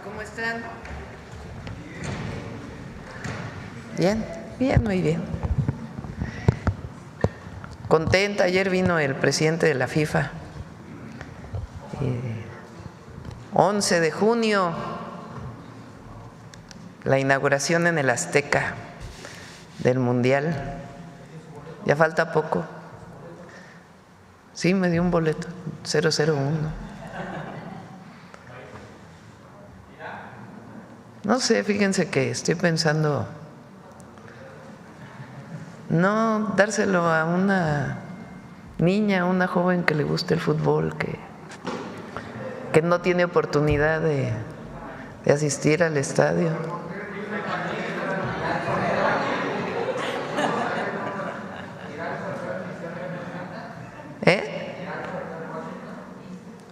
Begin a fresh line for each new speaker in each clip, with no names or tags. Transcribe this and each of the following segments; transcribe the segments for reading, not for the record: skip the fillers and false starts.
¿Cómo están? Bien, bien, muy bien. Contenta, ayer vino el presidente de la FIFA. 11 de junio, la inauguración en el Azteca del Mundial. Ya falta poco. Sí, me dio un boleto, 001. No sé, fíjense que estoy pensando no dárselo a una niña, a una joven que le guste el fútbol, que no tiene oportunidad de asistir al estadio.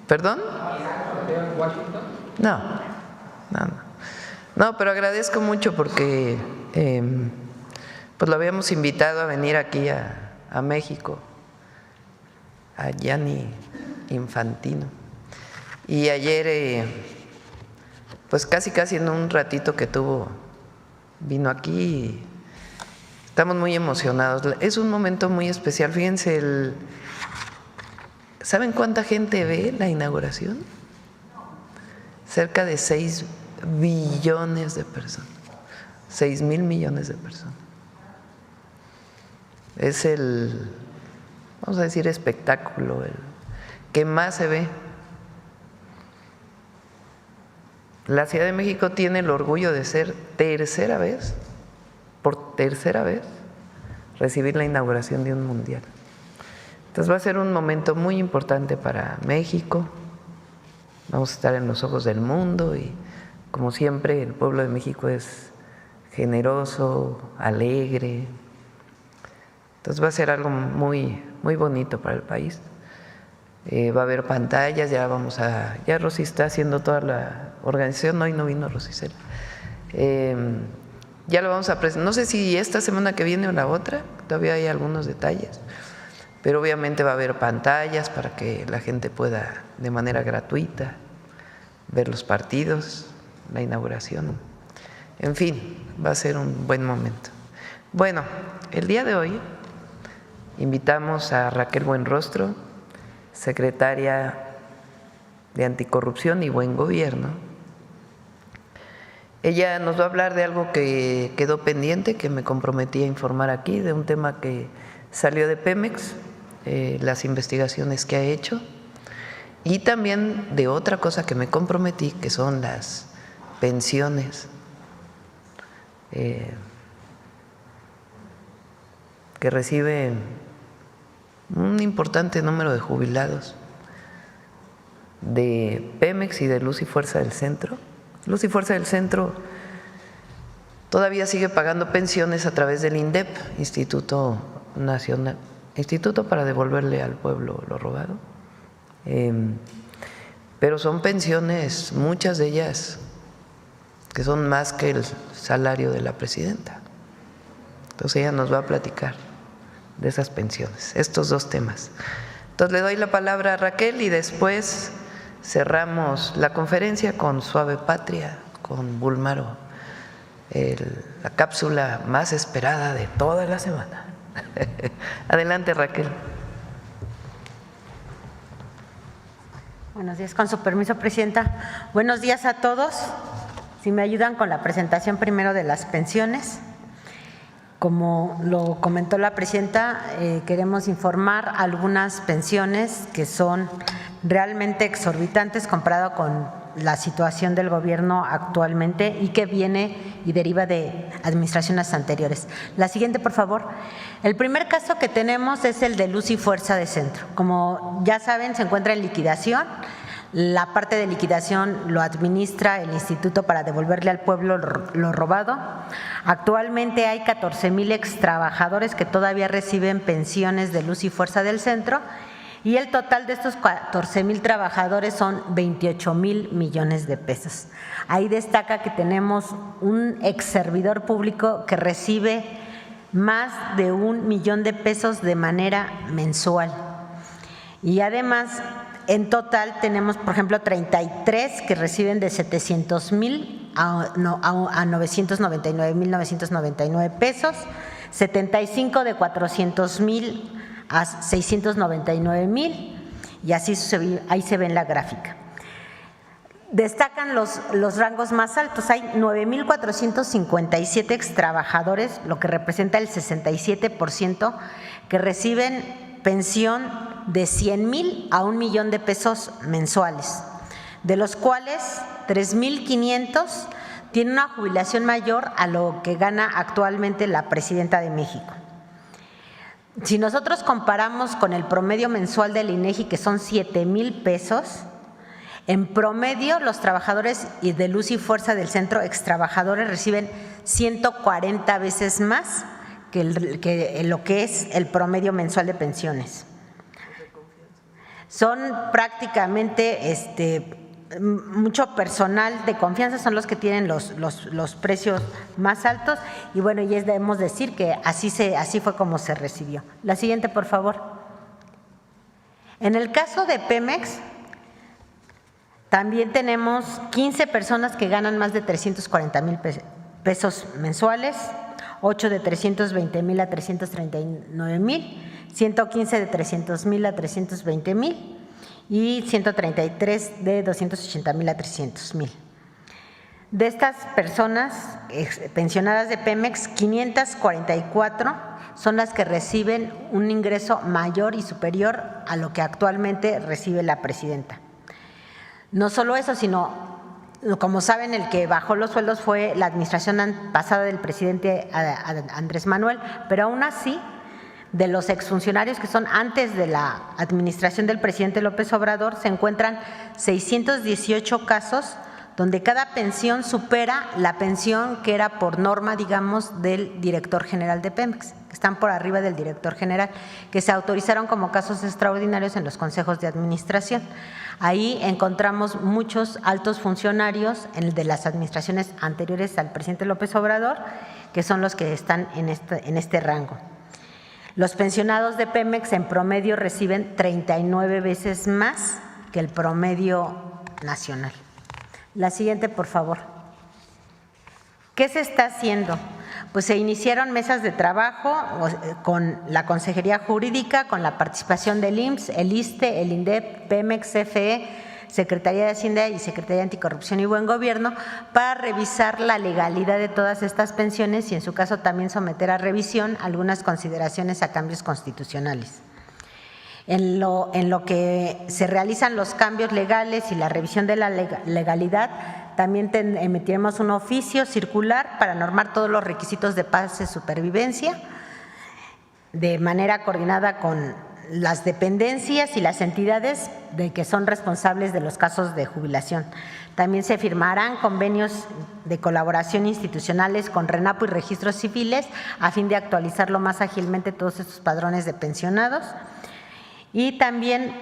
¿Perdón? No, pero agradezco mucho porque pues lo habíamos invitado a venir aquí a México, a Gianni Infantino. Y ayer, pues casi en un ratito que tuvo, vino aquí y estamos muy emocionados. Es un momento muy especial. Fíjense, ¿saben cuánta gente ve la inauguración? Cerca de 6 billones de personas, 6,000 millones de personas. Es vamos a decir, espectáculo, el que más se ve. La Ciudad de México tiene el orgullo de ser por tercera vez, recibir la inauguración de un mundial. Entonces va a ser un momento muy importante para México. Vamos a estar en los ojos del mundo y, como siempre, el pueblo de México es generoso, alegre. Entonces va a ser algo muy, muy bonito para el país. Va a haber pantallas, ya Rosy está haciendo toda la organización. Hoy no vino Rosicela. Ya lo vamos a presentar, no sé si esta semana que viene o la otra, todavía hay algunos detalles, pero obviamente va a haber pantallas para que la gente pueda de manera gratuita ver los partidos, la inauguración. En fin, va a ser un buen momento. Bueno, el día de hoy invitamos a Raquel Buenrostro, secretaria de Anticorrupción y Buen Gobierno. Ella nos va a hablar de algo que quedó pendiente, que me comprometí a informar aquí, de un tema que salió de Pemex, las investigaciones que ha hecho, y también de otra cosa que me comprometí, que son las pensiones que reciben un importante número de jubilados de Pemex y de Luz y Fuerza del Centro. Luz y Fuerza del Centro todavía sigue pagando pensiones a través del INDEP, Instituto para devolverle al pueblo lo robado. Pero son pensiones, muchas de ellas, que son más que el salario de la presidenta. Entonces ella nos va a platicar de esas pensiones, estos dos temas. Entonces le doy la palabra a Raquel y después cerramos la conferencia con Suave Patria, con Bulmaro, la cápsula más esperada de toda la semana. Adelante, Raquel.
Buenos días, con su permiso, Presidenta. Buenos días a todos. Si me ayudan con la presentación primero de las pensiones. Como lo comentó la Presidenta, queremos informar algunas pensiones que son realmente exorbitantes comparado con la situación del gobierno actualmente y que viene y deriva de administraciones anteriores. La siguiente, por favor. El primer caso que tenemos es el de Luz y Fuerza de Centro. Como ya saben, se encuentra en liquidación. La parte de liquidación lo administra el Instituto para devolverle al pueblo lo robado. Actualmente hay 14,000 extrabajadores que todavía reciben pensiones de Luz y Fuerza del Centro, y el total de estos 14,000 trabajadores son 28,000 millones de pesos. Ahí destaca que tenemos un ex servidor público que recibe más de 1 millón de pesos de manera mensual. Y además En total tenemos, por ejemplo, 33 que reciben de 700,000 a 999,999 pesos, 75 de 400,000 a 699,000 y así ahí se ve en la gráfica. Destacan los rangos más altos. Hay 9,457 extrabajadores, lo que representa el 67%, que reciben pensión de 100,000 a 1,000,000 de pesos mensuales, de los cuales 3,500 tienen una jubilación mayor a lo que gana actualmente la presidenta de México. Si nosotros comparamos con el promedio mensual del INEGI, que son 7,000 pesos, en promedio los trabajadores de luz y fuerza del centro extrabajadores reciben 140 veces más que lo que es el promedio mensual de pensiones. Son prácticamente mucho personal de confianza, son los que tienen los precios más altos y bueno, y debemos decir que así fue como se recibió. La siguiente, por favor. En el caso de Pemex, también tenemos 15 personas que ganan más de 340,000 pesos mensuales, 8 de 320,000 a 339,000, 115 de 300,000 a 320,000 y 133 de 280,000 a 300,000. De estas personas pensionadas de Pemex, 544 son las que reciben un ingreso mayor y superior a lo que actualmente recibe la presidenta. No solo eso, sino, como saben, el que bajó los sueldos fue la administración pasada del presidente Andrés Manuel, pero aún así, de los exfuncionarios que son antes de la administración del presidente López Obrador, se encuentran 618 casos donde cada pensión supera la pensión que era por norma, digamos, del director general de Pemex, que están por arriba del director general, que se autorizaron como casos extraordinarios en los consejos de administración. Ahí encontramos muchos altos funcionarios de las administraciones anteriores al presidente López Obrador, que son los que están en este rango. Los pensionados de Pemex en promedio reciben 39 veces más que el promedio nacional. La siguiente, por favor. ¿Qué se está haciendo? Pues se iniciaron mesas de trabajo con la Consejería Jurídica, con la participación del IMSS, el ISSSTE, el INDEP, Pemex, CFE, Secretaría de Hacienda y Secretaría de Anticorrupción y Buen Gobierno, para revisar la legalidad de todas estas pensiones y en su caso también someter a revisión algunas consideraciones a cambios constitucionales. En lo que se realizan los cambios legales y la revisión de la legalidad, también emitiremos un oficio circular para normar todos los requisitos de paz y supervivencia de manera coordinada con las dependencias y las entidades que son responsables de los casos de jubilación. También se firmarán convenios de colaboración institucionales con RENAPO y registros civiles a fin de actualizarlo más ágilmente todos estos padrones de pensionados. Y también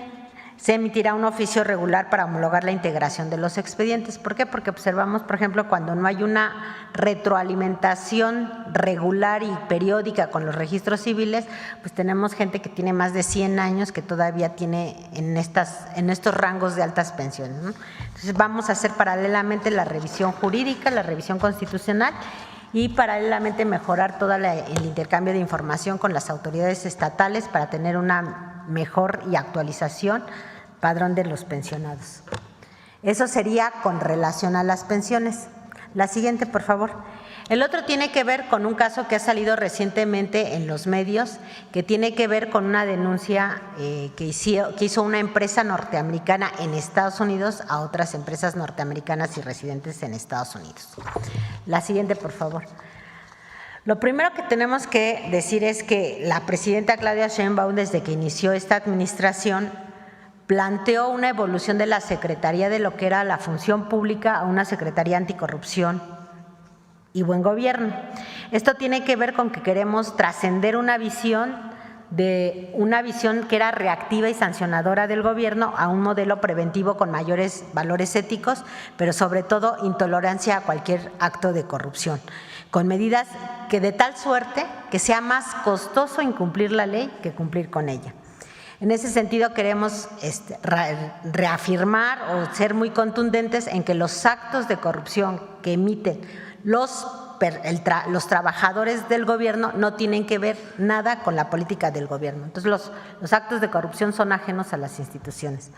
se emitirá un oficio regular para homologar la integración de los expedientes. ¿Por qué? Porque observamos, por ejemplo, cuando no hay una retroalimentación regular y periódica con los registros civiles, pues tenemos gente que tiene más de 100 años que todavía tiene en estos rangos de altas pensiones, ¿no? Entonces vamos a hacer paralelamente la revisión jurídica, la revisión constitucional y paralelamente mejorar todo el intercambio de información con las autoridades estatales para tener una mejor y actualización padrón de los pensionados. Eso sería con relación a las pensiones. La siguiente, por favor. El otro tiene que ver con un caso que ha salido recientemente en los medios, que tiene que ver con una denuncia que hizo una empresa norteamericana en Estados Unidos a otras empresas norteamericanas y residentes en Estados Unidos. La siguiente, por favor. Lo primero que tenemos que decir es que la presidenta Claudia Sheinbaum, desde que inició esta administración, planteó una evolución de la Secretaría de lo que era la función pública a una Secretaría Anticorrupción y Buen Gobierno. Esto tiene que ver con que queremos trascender una visión que era reactiva y sancionadora del gobierno a un modelo preventivo con mayores valores éticos, pero sobre todo intolerancia a cualquier acto de corrupción, con medidas que de tal suerte que sea más costoso incumplir la ley que cumplir con ella. En ese sentido, queremos reafirmar o ser muy contundentes en que los actos de corrupción que emiten los trabajadores del gobierno no tienen que ver nada con la política del gobierno. Entonces, los actos de corrupción son ajenos a las instituciones.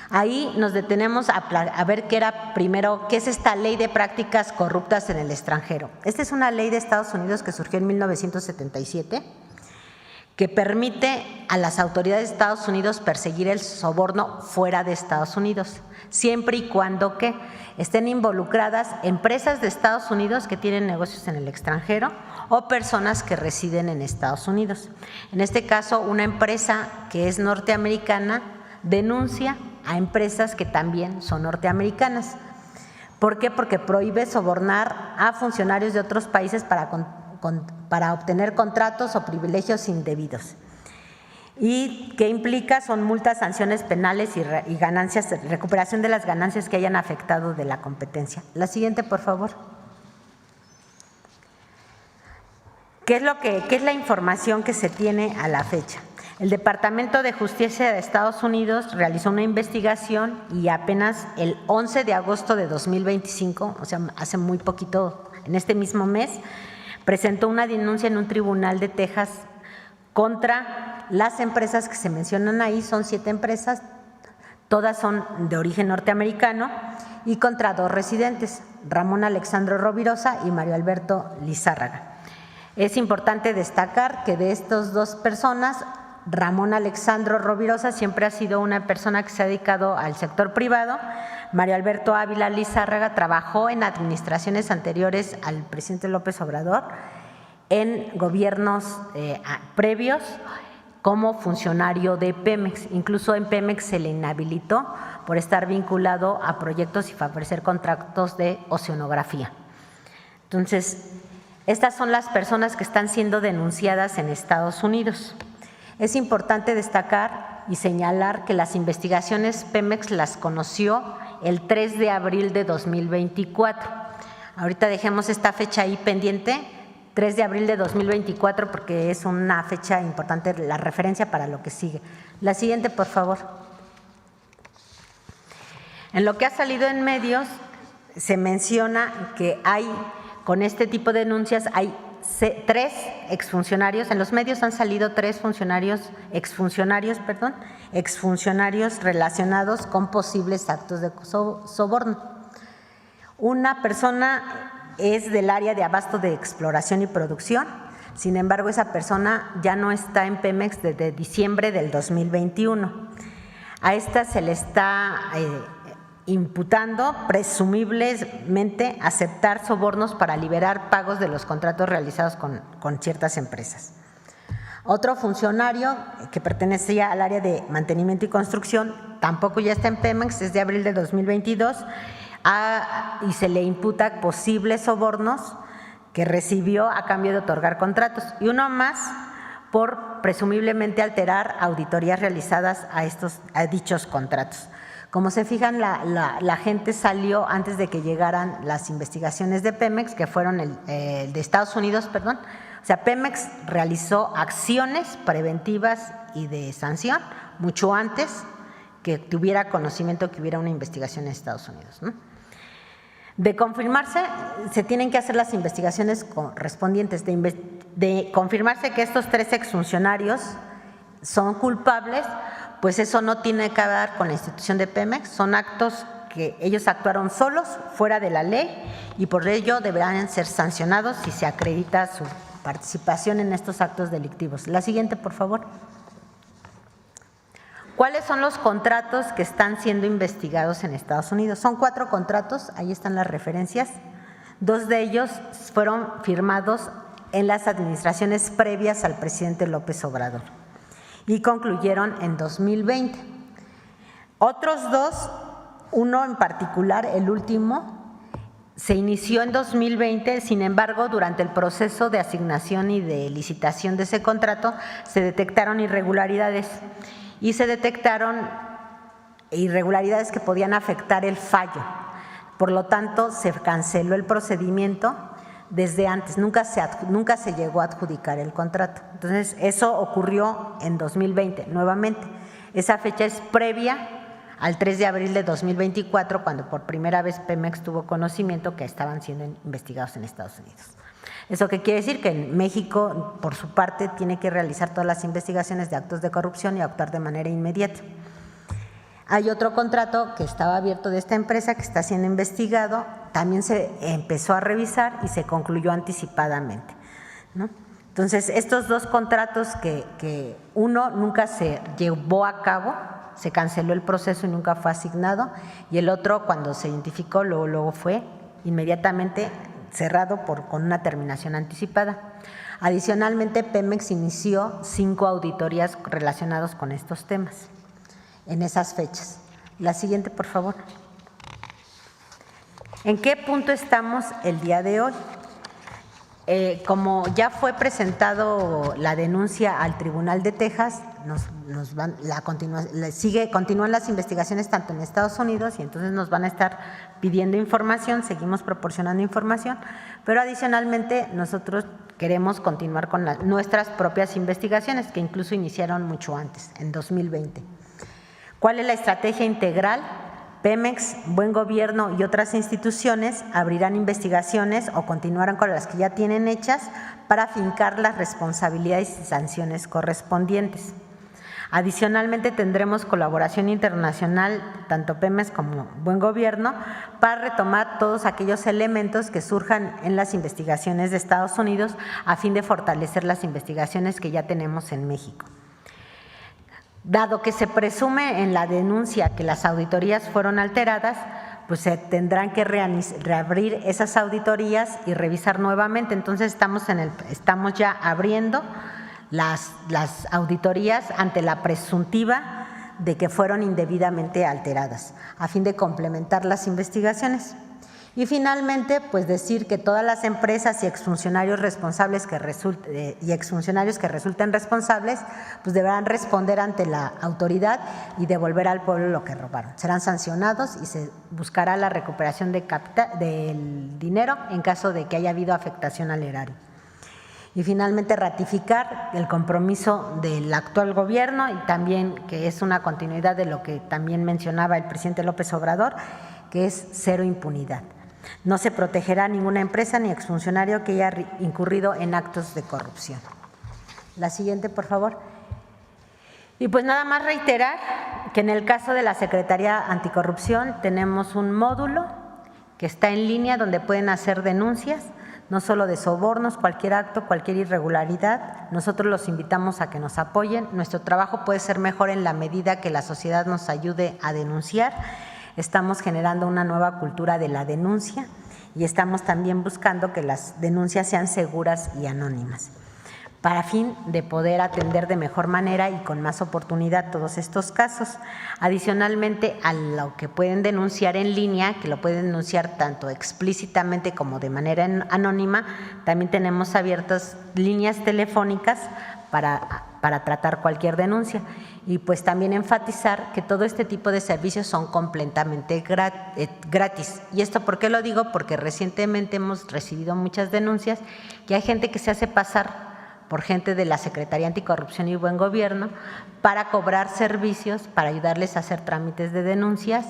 Ahí nos detenemos a ver qué es esta ley de prácticas corruptas en el extranjero. Esta es una ley de Estados Unidos que surgió en 1977, que permite a las autoridades de Estados Unidos perseguir el soborno fuera de Estados Unidos, siempre y cuando que estén involucradas empresas de Estados Unidos que tienen negocios en el extranjero o personas que residen en Estados Unidos. En este caso, una empresa que es norteamericana denuncia a empresas que también son norteamericanas. ¿Por qué? Porque prohíbe sobornar a funcionarios de otros países para obtener contratos o privilegios indebidos. ¿Y qué implica? Son multas, sanciones penales y ganancias, recuperación de las ganancias que hayan afectado de la competencia. La siguiente, por favor. ¿Qué es la información que se tiene a la fecha? El Departamento de Justicia de Estados Unidos realizó una investigación y apenas el 11 de agosto de 2025, o sea, hace muy poquito, en este mismo mes, presentó una denuncia en un tribunal de Texas contra las empresas que se mencionan ahí. Son 7 empresas, todas son de origen norteamericano, y contra 2 residentes, Ramón Alexandro Rovirosa y Mario Alberto Lizárraga. Es importante destacar que de estas 2 personas, Ramón Alexandro Rovirosa siempre ha sido una persona que se ha dedicado al sector privado. Mario Alberto Ávila Lizárraga trabajó en administraciones anteriores al presidente López Obrador, en gobiernos previos, como funcionario de Pemex. Incluso en Pemex se le inhabilitó por estar vinculado a proyectos y favorecer contratos de oceanografía. Entonces, estas son las personas que están siendo denunciadas en Estados Unidos. Es importante destacar y señalar que las investigaciones Pemex las conoció el 3 de abril de 2024. Ahorita dejemos esta fecha ahí pendiente, 3 de abril de 2024, porque es una fecha importante, la referencia para lo que sigue. La siguiente, por favor. En lo que ha salido en medios, se menciona que con este tipo de denuncias hay 3 exfuncionarios, en los medios han salido 3 exfuncionarios relacionados con posibles actos de soborno. Una persona es del área de abasto de exploración y producción, sin embargo esa persona ya no está en Pemex desde diciembre del 2021. A esta se le está imputando presumiblemente aceptar sobornos para liberar pagos de los contratos realizados con ciertas empresas. Otro funcionario que pertenecía al área de mantenimiento y construcción tampoco ya está en Pemex, es de abril de 2022 y se le imputa posibles sobornos que recibió a cambio de otorgar contratos, y uno más por presumiblemente alterar auditorías realizadas a dichos contratos. Como se fijan, la gente salió antes de que llegaran las investigaciones de Pemex, que fueron de Estados Unidos, perdón. O sea, Pemex realizó acciones preventivas y de sanción mucho antes que tuviera conocimiento que hubiera una investigación en Estados Unidos, ¿no? De confirmarse, se tienen que hacer las investigaciones correspondientes. De confirmarse que estos 3 exfuncionarios son culpables, pues eso no tiene que ver con la institución de Pemex, son actos que ellos actuaron solos, fuera de la ley, y por ello deberán ser sancionados si se acredita su participación en estos actos delictivos. La siguiente, por favor. ¿Cuáles son los contratos que están siendo investigados en Estados Unidos? Son 4 contratos, ahí están las referencias. 2 de ellos fueron firmados en las administraciones previas al presidente López Obrador y concluyeron en 2020. Otros 2, uno en particular, el último, se inició en 2020, sin embargo, durante el proceso de asignación y de licitación de ese contrato se detectaron irregularidades y se detectaron irregularidades que podían afectar el fallo. Por lo tanto, se canceló el procedimiento, desde antes, nunca se llegó a adjudicar el contrato. Entonces, eso ocurrió en 2020 nuevamente. Esa fecha es previa al 3 de abril de 2024, cuando por primera vez Pemex tuvo conocimiento que estaban siendo investigados en Estados Unidos. ¿Eso qué quiere decir? Que en México, por su parte, tiene que realizar todas las investigaciones de actos de corrupción y actuar de manera inmediata. Hay otro contrato que estaba abierto de esta empresa que está siendo investigado, también se empezó a revisar y se concluyó anticipadamente, ¿no? Entonces, estos dos contratos que uno nunca se llevó a cabo, se canceló el proceso y nunca fue asignado, y el otro, cuando se identificó, luego fue inmediatamente cerrado con una terminación anticipada. Adicionalmente, Pemex inició 5 auditorías relacionadas con estos temas en esas fechas. La siguiente, por favor. ¿En qué punto estamos el día de hoy? Como ya fue presentado la denuncia al Tribunal de Texas, continúan las investigaciones tanto en Estados Unidos, y entonces nos van a estar pidiendo información, seguimos proporcionando información, pero adicionalmente nosotros queremos continuar con nuestras propias investigaciones, que incluso iniciaron mucho antes, en 2020. ¿Cuál es la estrategia integral? Pemex, Buen Gobierno y otras instituciones abrirán investigaciones o continuarán con las que ya tienen hechas para afincar las responsabilidades y sanciones correspondientes. Adicionalmente, tendremos colaboración internacional, tanto Pemex como Buen Gobierno, para retomar todos aquellos elementos que surjan en las investigaciones de Estados Unidos a fin de fortalecer las investigaciones que ya tenemos en México. Dado que se presume en la denuncia que las auditorías fueron alteradas, pues se tendrán que reabrir esas auditorías y revisar nuevamente. Entonces estamos ya abriendo las auditorías ante la presuntiva de que fueron indebidamente alteradas, a fin de complementar las investigaciones. Y finalmente, pues decir que todas las empresas y exfuncionarios responsables que resulten responsables, pues deberán responder ante la autoridad y devolver al pueblo lo que robaron. Serán sancionados y se buscará la recuperación del dinero en caso de que haya habido afectación al erario. Y finalmente, ratificar el compromiso del actual gobierno, y también que es una continuidad de lo que también mencionaba el presidente López Obrador, que es cero impunidad. No se protegerá a ninguna empresa ni exfuncionario que haya incurrido en actos de corrupción. La siguiente, por favor. Y pues nada más reiterar que en el caso de la Secretaría Anticorrupción tenemos un módulo que está en línea donde pueden hacer denuncias, no solo de sobornos, cualquier acto, cualquier irregularidad. Nosotros los invitamos a que nos apoyen. Nuestro trabajo puede ser mejor en la medida que la sociedad nos ayude a denunciar. Estamos generando una nueva cultura de la denuncia y estamos también buscando que las denuncias sean seguras y anónimas, para fin de poder atender de mejor manera y con más oportunidad todos estos casos. Adicionalmente a lo que pueden denunciar en línea, que lo pueden denunciar tanto explícitamente como de manera anónima, también tenemos abiertas líneas telefónicas para tratar cualquier denuncia. Y pues también enfatizar que todo este tipo de servicios son completamente gratis. ¿Y esto por qué lo digo? Porque recientemente hemos recibido muchas denuncias que hay gente que se hace pasar por gente de la Secretaría Anticorrupción y Buen Gobierno para cobrar servicios, para ayudarles a hacer trámites de denuncias,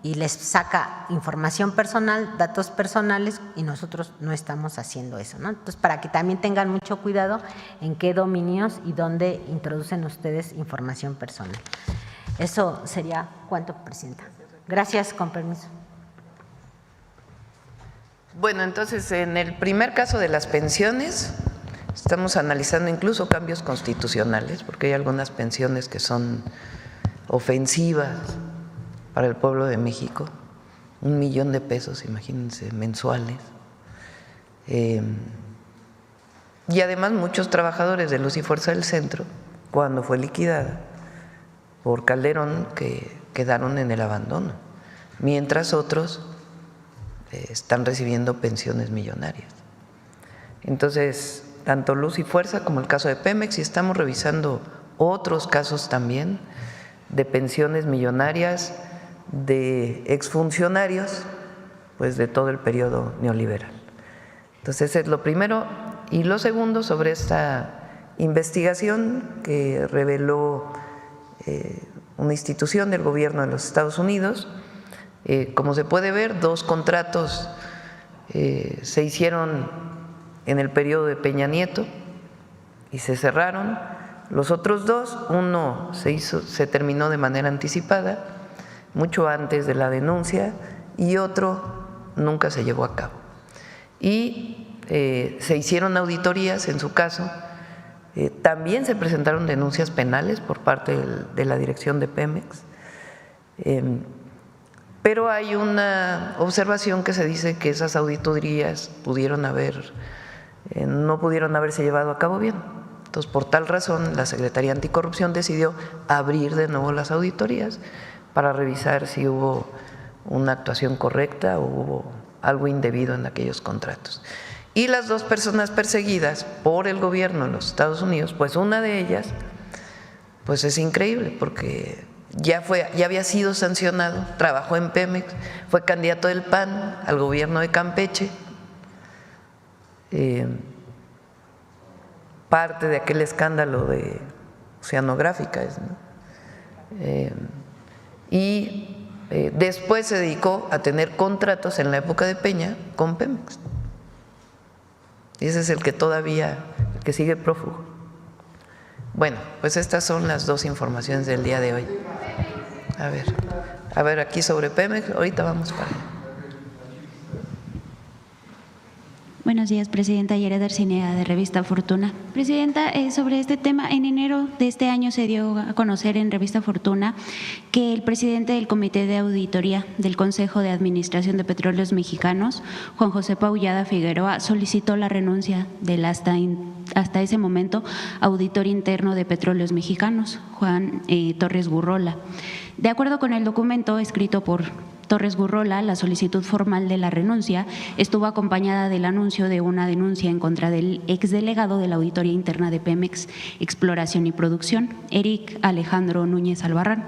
y les saca información personal, datos personales, y nosotros no estamos haciendo eso, ¿no? Entonces, para que también tengan mucho cuidado en qué dominios y dónde introducen ustedes información personal. Eso sería cuanto, Presidenta. Gracias, con permiso.
Bueno, entonces, en el primer caso de las pensiones, estamos analizando incluso cambios constitucionales, porque hay algunas pensiones que son ofensivas para el pueblo de México, 1 millón de pesos, imagínense, mensuales. Y además muchos trabajadores de Luz y Fuerza del Centro, cuando fue liquidada por Calderón, que quedaron en el abandono, mientras otros están recibiendo pensiones millonarias. Entonces, tanto Luz y Fuerza como el caso de Pemex, y estamos revisando otros casos también de pensiones millonarias de exfuncionarios, pues de todo el periodo neoliberal. Entonces, es lo primero. Y lo segundo, sobre esta investigación que reveló una institución del gobierno de los Estados Unidos. Como se puede ver, 2 contratos se hicieron en el periodo de Peña Nieto y se cerraron. Los otros 2, uno se terminó de manera anticipada, mucho antes de la denuncia, y otro nunca se llevó a cabo. Y se hicieron auditorías en su caso. También se presentaron denuncias penales por parte de la dirección de Pemex, pero hay una observación que se dice que esas auditorías no pudieron haberse llevado a cabo bien. Entonces, por tal razón, la Secretaría Anticorrupción decidió abrir de nuevo las auditorías para revisar si hubo una actuación correcta o hubo algo indebido en aquellos contratos. Y las 2 personas perseguidas por el gobierno de los Estados Unidos, pues una de ellas, pues es increíble porque ya había sido sancionado, trabajó en Pemex, fue candidato del PAN al gobierno de Campeche, parte de aquel escándalo de Oceanográfica, ¿no? Y después se dedicó a tener contratos en la época de Peña con Pemex. Y ese es el que sigue prófugo. Bueno, pues estas son las 2 informaciones del día de hoy. A ver, aquí sobre Pemex, ahorita vamos para allá.
Buenos días, Presidenta. Yere Darcinea, de Revista Fortuna. Presidenta, sobre este tema, en enero de este año se dio a conocer en Revista Fortuna que el presidente del Comité de Auditoría del Consejo de Administración de Petróleos Mexicanos, Juan José Paullada Figueroa, solicitó la renuncia del hasta ese momento auditor interno de Petróleos Mexicanos, Juan Torres Gurrola. De acuerdo con el documento escrito por Torres Gurrola, la solicitud formal de la renuncia estuvo acompañada del anuncio de una denuncia en contra del exdelegado de la Auditoría Interna de Pemex, Exploración y Producción, Eric Alejandro Núñez Albarrán,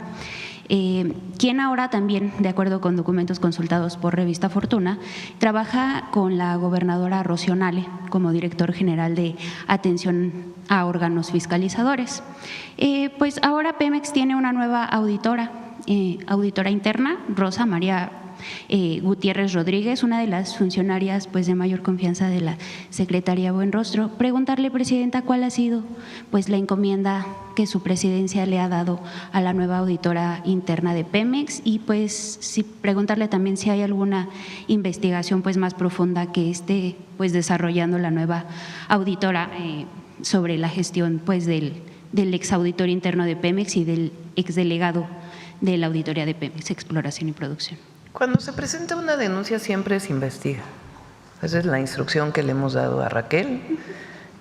quien ahora también, de acuerdo con documentos consultados por Revista Fortuna, trabaja con la gobernadora Rocío Nale como director general de atención a órganos fiscalizadores. Pues ahora Pemex tiene una nueva auditora interna, Rosa María Gutiérrez Rodríguez, una de las funcionarias pues de mayor confianza de la Secretaría Buenrostro. Preguntarle, Presidenta, cuál ha sido pues la encomienda que su presidencia le ha dado a la nueva auditora interna de Pemex y pues preguntarle también si hay alguna investigación pues más profunda que esté pues desarrollando la nueva auditora sobre la gestión pues del exauditor interno de Pemex y del exdelegado de la Auditoría de Pemex, Exploración y Producción.
Cuando se presenta una denuncia siempre se investiga. Esa es la instrucción que le hemos dado a Raquel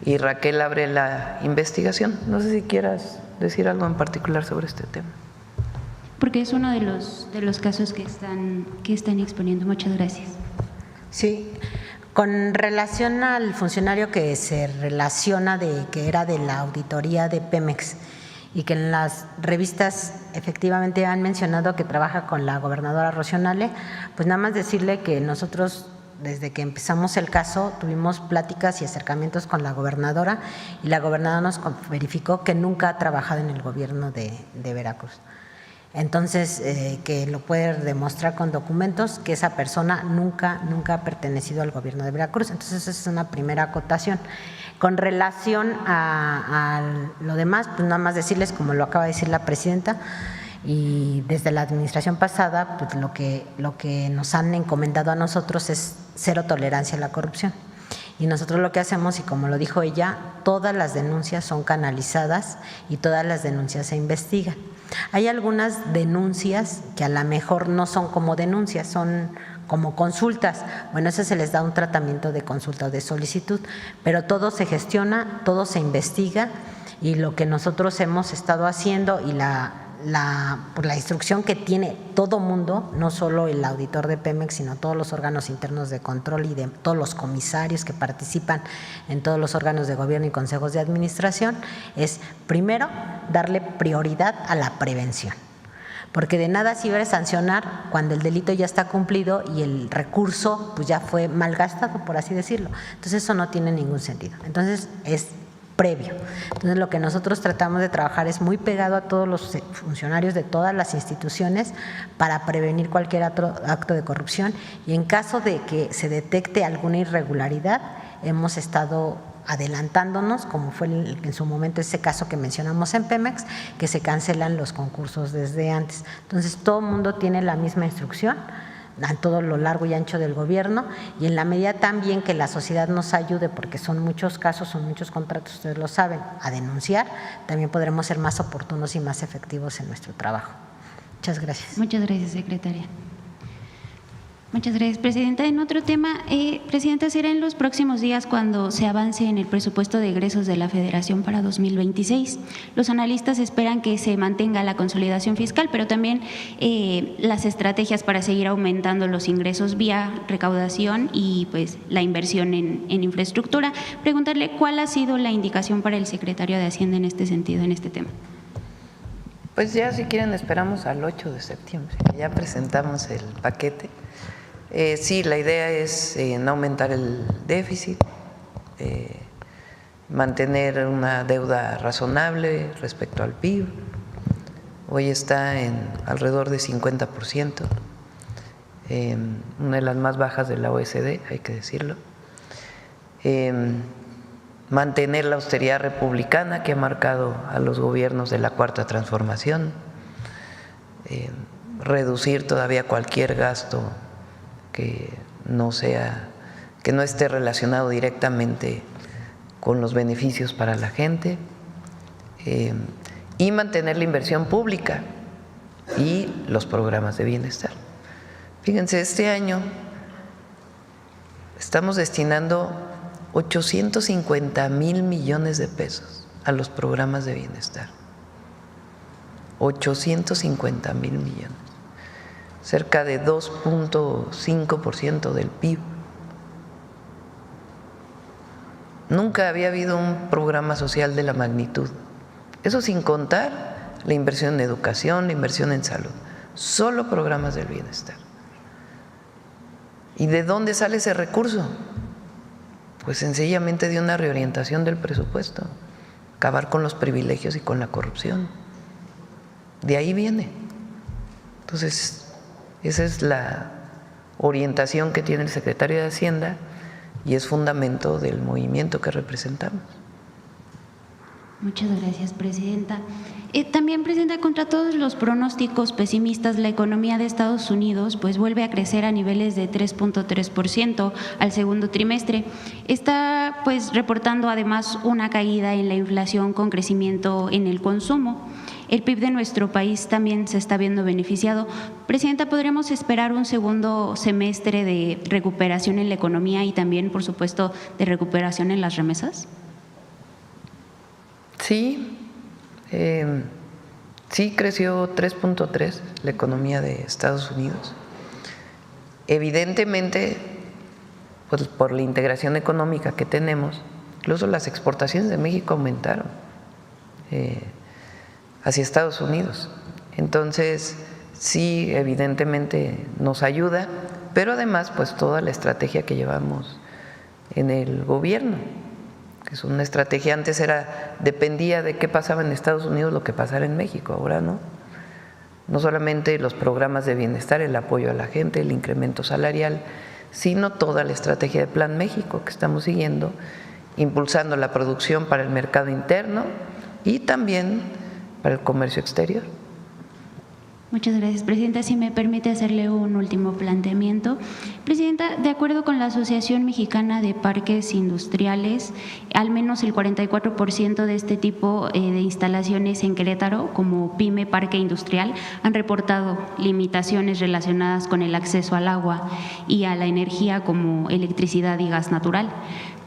y Raquel abre la investigación. No sé si quieras decir algo en particular sobre este tema.
Porque es uno de los casos que están exponiendo. Muchas gracias.
Sí, con relación al funcionario que se relaciona que era de la auditoría de Pemex y que en las revistas efectivamente han mencionado que trabaja con la gobernadora Rocío Nale, pues nada más decirle que nosotros desde que empezamos el caso tuvimos pláticas y acercamientos con la gobernadora y la gobernadora nos verificó que nunca ha trabajado en el gobierno de Veracruz. Entonces, que lo puede demostrar con documentos que esa persona nunca ha pertenecido al gobierno de Veracruz. Entonces, esa es una primera acotación. Con relación a lo demás, pues nada más decirles, como lo acaba de decir la presidenta, y desde la administración pasada, pues lo que nos han encomendado a nosotros es cero tolerancia a la corrupción. Y nosotros lo que hacemos, y como lo dijo ella, todas las denuncias son canalizadas y todas las denuncias se investigan. Hay algunas denuncias que a lo mejor no son como denuncias, son como consultas. Bueno, eso se les da un tratamiento de consulta o de solicitud, pero todo se gestiona, todo se investiga y lo que nosotros hemos estado haciendo y por la instrucción que tiene todo mundo, no solo el auditor de Pemex, sino todos los órganos internos de control y de todos los comisarios que participan en todos los órganos de gobierno y consejos de administración, es primero darle prioridad a la prevención. porque de nada sirve sancionar cuando el delito ya está cumplido y el recurso pues ya fue malgastado, por así decirlo. Entonces eso no tiene ningún sentido. Entonces es previo. Entonces lo que nosotros tratamos de trabajar es muy pegado a todos los funcionarios de todas las instituciones para prevenir cualquier acto de corrupción, y en caso de que se detecte alguna irregularidad hemos estado adelantándonos, como fue en su momento ese caso que mencionamos en Pemex, que se cancelan los concursos desde antes. Entonces todo el mundo tiene la misma instrucción a todo lo largo y ancho del gobierno, y en la medida también que la sociedad nos ayude, porque son muchos casos, son muchos contratos, ustedes lo saben, a denunciar, también podremos ser más oportunos y más efectivos en nuestro trabajo. Muchas gracias.
Muchas gracias, secretaria. Muchas gracias, Presidenta. En otro tema, Presidenta, será en los próximos días cuando se avance en el presupuesto de egresos de la Federación para 2026. Los analistas esperan que se mantenga la consolidación fiscal, pero también las estrategias para seguir aumentando los ingresos vía recaudación y pues la inversión en infraestructura. Preguntarle cuál ha sido la indicación para el secretario de Hacienda en este sentido, en este tema.
Pues ya, si quieren, esperamos al 8 de septiembre, ya presentamos el paquete. Sí, la idea es no aumentar el déficit, mantener una deuda razonable respecto al PIB. Hoy está en alrededor de 50%, una de las más bajas de la OECD, hay que decirlo. Mantener la austeridad republicana que ha marcado a los gobiernos de la Cuarta Transformación, reducir todavía cualquier gasto que no esté relacionado directamente con los beneficios para la gente, y mantener la inversión pública y los programas de bienestar. Fíjense, este año estamos destinando 850,000 millones de pesos a los programas de bienestar. 850,000 millones. Cerca de 2.5% del PIB. Nunca había habido un programa social de la magnitud. Eso sin contar la inversión en educación, la inversión en salud. Solo programas del bienestar. ¿Y de dónde sale ese recurso? Pues sencillamente de una reorientación del presupuesto, acabar con los privilegios y con la corrupción. De ahí viene. Entonces, esa es la orientación que tiene el secretario de Hacienda y es fundamento del movimiento que representamos.
Muchas gracias, Presidenta. También, Presidenta, contra todos los pronósticos pesimistas, la economía de Estados Unidos pues vuelve a crecer a niveles de 3.3% al segundo trimestre. Está pues reportando además una caída en la inflación con crecimiento en el consumo. El PIB de nuestro país también se está viendo beneficiado. Presidenta, ¿podremos esperar un segundo semestre de recuperación en la economía y también, por supuesto, de recuperación en las remesas?
Sí, sí creció 3.3% la economía de Estados Unidos. Evidentemente, pues por la integración económica que tenemos, incluso las exportaciones de México aumentaron hacia Estados Unidos. Entonces, sí, evidentemente nos ayuda, pero además, pues toda la estrategia que llevamos en el gobierno, que es una estrategia, antes dependía de qué pasaba en Estados Unidos lo que pasara en México, ahora no. No solamente los programas de bienestar, el apoyo a la gente, el incremento salarial, sino toda la estrategia de Plan México que estamos siguiendo, impulsando la producción para el mercado interno y también para el comercio exterior.
Muchas gracias, Presidenta. Si me permite hacerle un último planteamiento. Presidenta, de acuerdo con la Asociación Mexicana de Parques Industriales, al menos el 44% de este tipo de instalaciones en Querétaro, como PYME Parque Industrial, han reportado limitaciones relacionadas con el acceso al agua y a la energía como electricidad y gas natural.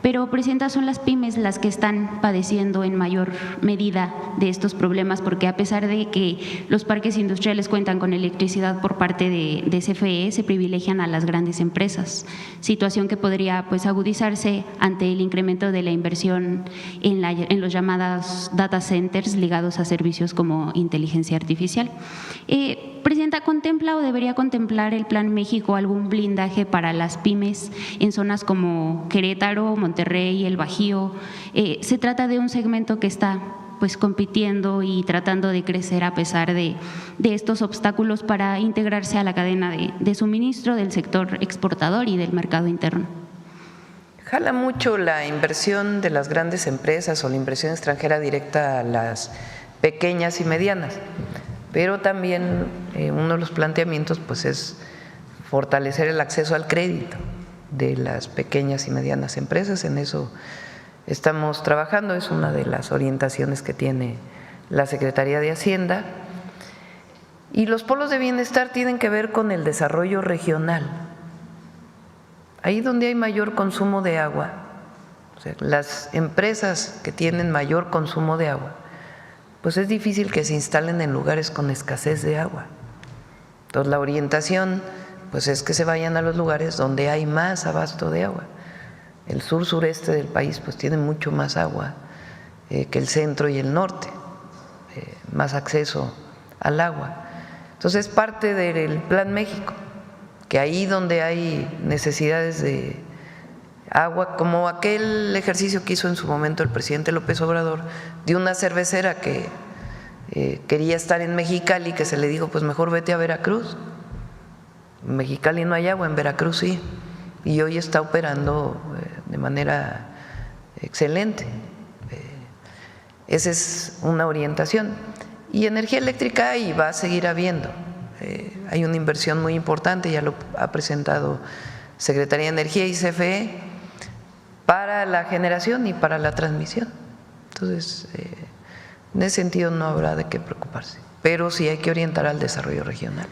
Pero, Presidenta, son las pymes las que están padeciendo en mayor medida de estos problemas, porque a pesar de que los parques industriales cuentan con electricidad por parte de CFE, se privilegian a las grandes empresas, situación que podría pues agudizarse ante el incremento de la inversión en los llamados data centers ligados a servicios como inteligencia artificial. Presidenta, ¿contempla o debería contemplar el Plan México algún blindaje para las pymes en zonas como Querétaro, Monterrey, el Bajío? Se trata de un segmento que está pues compitiendo y tratando de crecer a pesar de estos obstáculos para integrarse a la cadena de suministro del sector exportador y del mercado interno.
Jala mucho la inversión de las grandes empresas o la inversión extranjera directa a las pequeñas y medianas, pero también uno de los planteamientos pues es fortalecer el acceso al crédito de las pequeñas y medianas empresas. En eso estamos trabajando, es una de las orientaciones que tiene la Secretaría de Hacienda. Y los polos de bienestar tienen que ver con el desarrollo regional. Ahí donde hay mayor consumo de agua, o sea, las empresas que tienen mayor consumo de agua, pues es difícil que se instalen en lugares con escasez de agua. Entonces la orientación pues es que se vayan a los lugares donde hay más abasto de agua. El sur-sureste del país pues tiene mucho más agua que el centro y el norte, más acceso al agua. Entonces es parte del Plan México, que ahí donde hay necesidades de agua, como aquel ejercicio que hizo en su momento el presidente López Obrador de una cervecera que quería estar en Mexicali, que se le dijo pues mejor vete a Veracruz. En Mexicali no hay agua, en Veracruz sí, y hoy está operando de manera excelente. Esa es una orientación. Y energía eléctrica ahí va a seguir habiendo. Hay una inversión muy importante, ya lo ha presentado Secretaría de Energía y CFE, para la generación y para la transmisión. Entonces, en ese sentido no habrá de qué preocuparse, pero sí hay que orientar al desarrollo regional.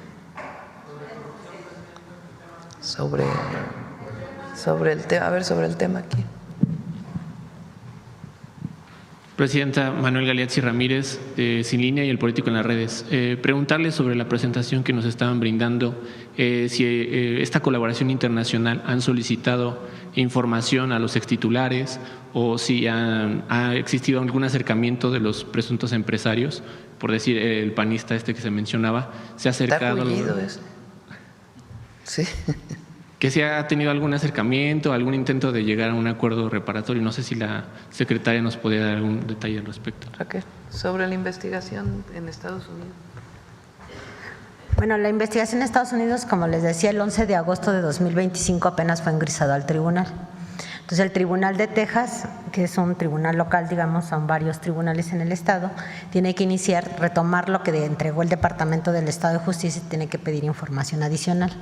Sobre el tema aquí.
Presidenta, Manuel Galeazzi Ramírez, Sin Línea y El Político en las Redes. Preguntarle sobre la presentación que nos estaban brindando, si esta colaboración internacional han solicitado información a los extitulares o si ha existido algún acercamiento de los presuntos empresarios, por decir el panista este que se mencionaba, se ha acercado.
Está bullido eso. Sí.
Que si ha tenido algún acercamiento, algún intento de llegar a un acuerdo reparatorio. No sé si la secretaria nos podría dar algún detalle al respecto.
Raquel, sobre la investigación en Estados Unidos.
Bueno, la investigación en Estados Unidos, como les decía, el 11 de agosto de 2025 apenas fue ingresado al tribunal. Entonces, el Tribunal de Texas, que es un tribunal local, digamos, son varios tribunales en el estado, tiene que retomar lo que entregó el Departamento del Estado de Justicia y tiene que pedir información adicional.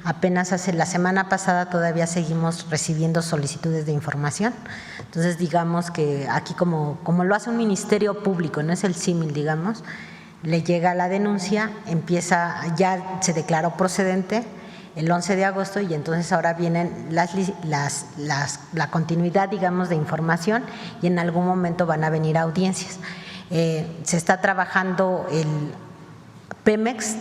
Apenas la semana pasada todavía seguimos recibiendo solicitudes de información. Entonces, digamos que aquí como lo hace un ministerio público, no es el símil, digamos, le llega la denuncia, ya se declaró procedente el 11 de agosto y entonces ahora vienen la continuidad, digamos, de información y en algún momento van a venir audiencias. Se está trabajando el Pemex,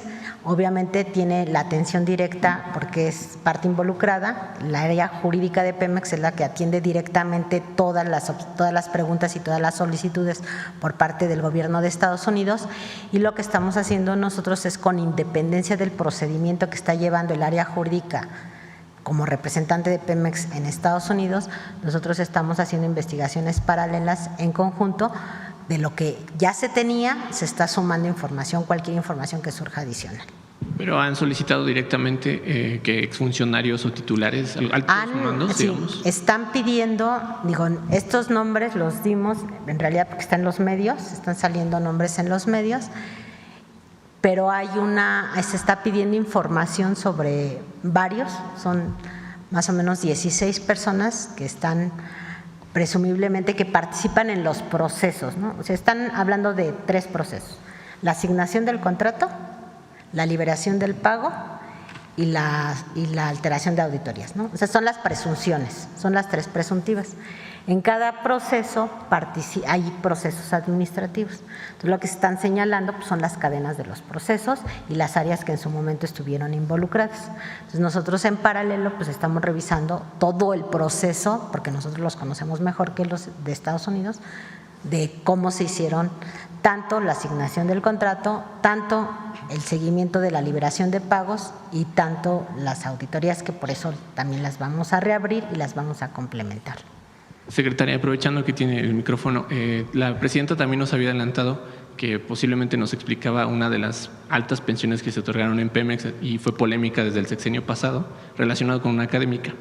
obviamente tiene la atención directa porque es parte involucrada, la área jurídica de Pemex es la que atiende directamente todas las preguntas y todas las solicitudes por parte del gobierno de Estados Unidos y lo que estamos haciendo nosotros es con independencia del procedimiento que está llevando el área jurídica como representante de Pemex en Estados Unidos, nosotros estamos haciendo investigaciones paralelas en conjunto. De lo que ya se tenía, se está sumando información, cualquier información que surja adicional.
Pero han solicitado directamente que exfuncionarios o titulares, altos mandos,
sí,
digamos.
Están pidiendo, estos nombres los dimos, en realidad porque están en los medios, están saliendo nombres en los medios, pero se está pidiendo información sobre varios, son más o menos 16 personas que están presumiblemente que participan en los procesos, ¿no? O sea, están hablando de 3 procesos: la asignación del contrato, la liberación del pago y la alteración de auditorías, ¿no? O sea, son las presunciones, son las 3 presuntivas. En cada proceso hay procesos administrativos. Entonces, lo que se están señalando pues, son las cadenas de los procesos y las áreas que en su momento estuvieron involucradas. Entonces, nosotros en paralelo pues estamos revisando todo el proceso, porque nosotros los conocemos mejor que los de Estados Unidos, de cómo se hicieron tanto la asignación del contrato, tanto el seguimiento de la liberación de pagos y tanto las auditorías, que por eso también las vamos a reabrir y las vamos a complementar.
Secretaria, aprovechando que tiene el micrófono, la presidenta también nos había adelantado que posiblemente nos explicaba una de las altas pensiones que se otorgaron en Pemex y fue polémica desde el sexenio pasado, relacionado con una académica,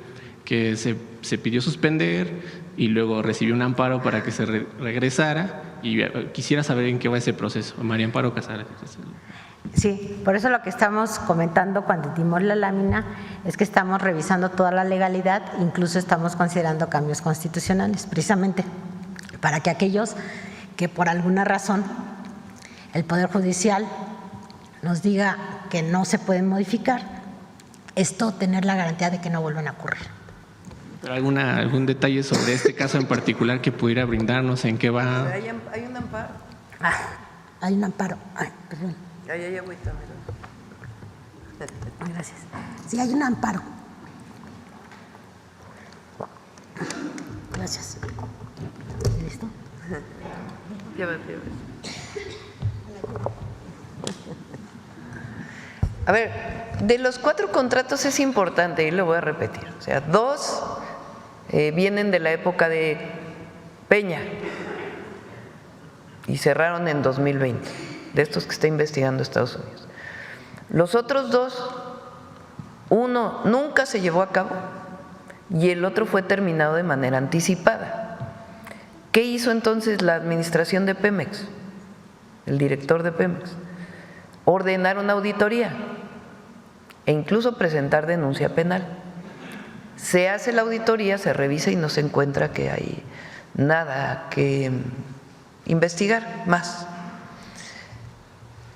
que se pidió suspender y luego recibió un amparo para que se regresara, y quisiera saber en qué va ese proceso. María Amparo Casara.
Sí, por eso lo que estamos comentando cuando dimos la lámina es que estamos revisando toda la legalidad, incluso estamos considerando cambios constitucionales, precisamente para que aquellos que por alguna razón el Poder Judicial nos diga que no se pueden modificar, esto tener la garantía de que no vuelvan a ocurrir.
¿Algún detalle sobre este caso en particular que pudiera brindarnos? ¿En qué va?
Hay un amparo.
Hay un amparo. Ay, perdón.
Hay agüita,
mira. Gracias. Sí, hay un amparo. Gracias. ¿Listo?
Ya ves. A ver, de los 4 contratos es importante, y lo voy a repetir. O sea, 2 vienen de la época de Peña y cerraron en 2020, de estos que está investigando Estados Unidos. Los otros 2, uno nunca se llevó a cabo y el otro fue terminado de manera anticipada. ¿Qué hizo entonces la administración de Pemex, el director de Pemex? Ordenar una auditoría e incluso presentar denuncia penal. Se hace la auditoría, se revisa y no se encuentra que hay nada que investigar más.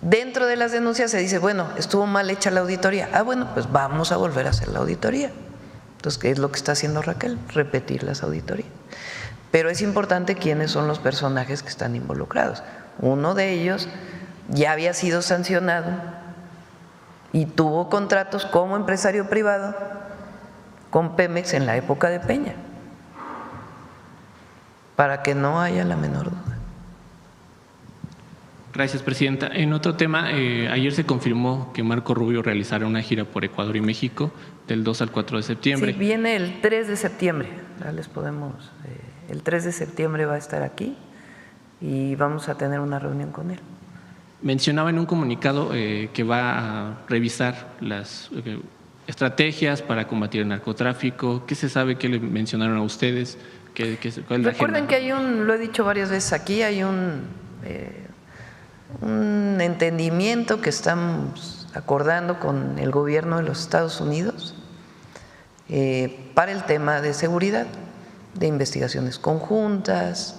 Dentro de las denuncias se dice, bueno, estuvo mal hecha la auditoría. Bueno, pues vamos a volver a hacer la auditoría. Entonces, ¿qué es lo que está haciendo Raquel? Repetir las auditorías. Pero es importante quiénes son los personajes que están involucrados. Uno de ellos ya había sido sancionado y tuvo contratos como empresario privado con Pemex en la época de Peña, para que no haya la menor duda.
Gracias, presidenta. En otro tema, ayer se confirmó que Marco Rubio realizará una gira por Ecuador y México del 2 al 4 de septiembre.
Sí, viene el 3 de septiembre, ya les podemos, el 3 de septiembre va a estar aquí y vamos a tener una reunión con él.
Mencionaba en un comunicado que va a revisar las estrategias para combatir el narcotráfico. ¿Qué se sabe? ¿Qué le mencionaron a ustedes? ¿Cuál es la
Recuerden
agenda?
que hay lo he dicho varias veces aquí, hay un entendimiento que estamos acordando con el gobierno de los Estados Unidos para el tema de seguridad, de investigaciones conjuntas,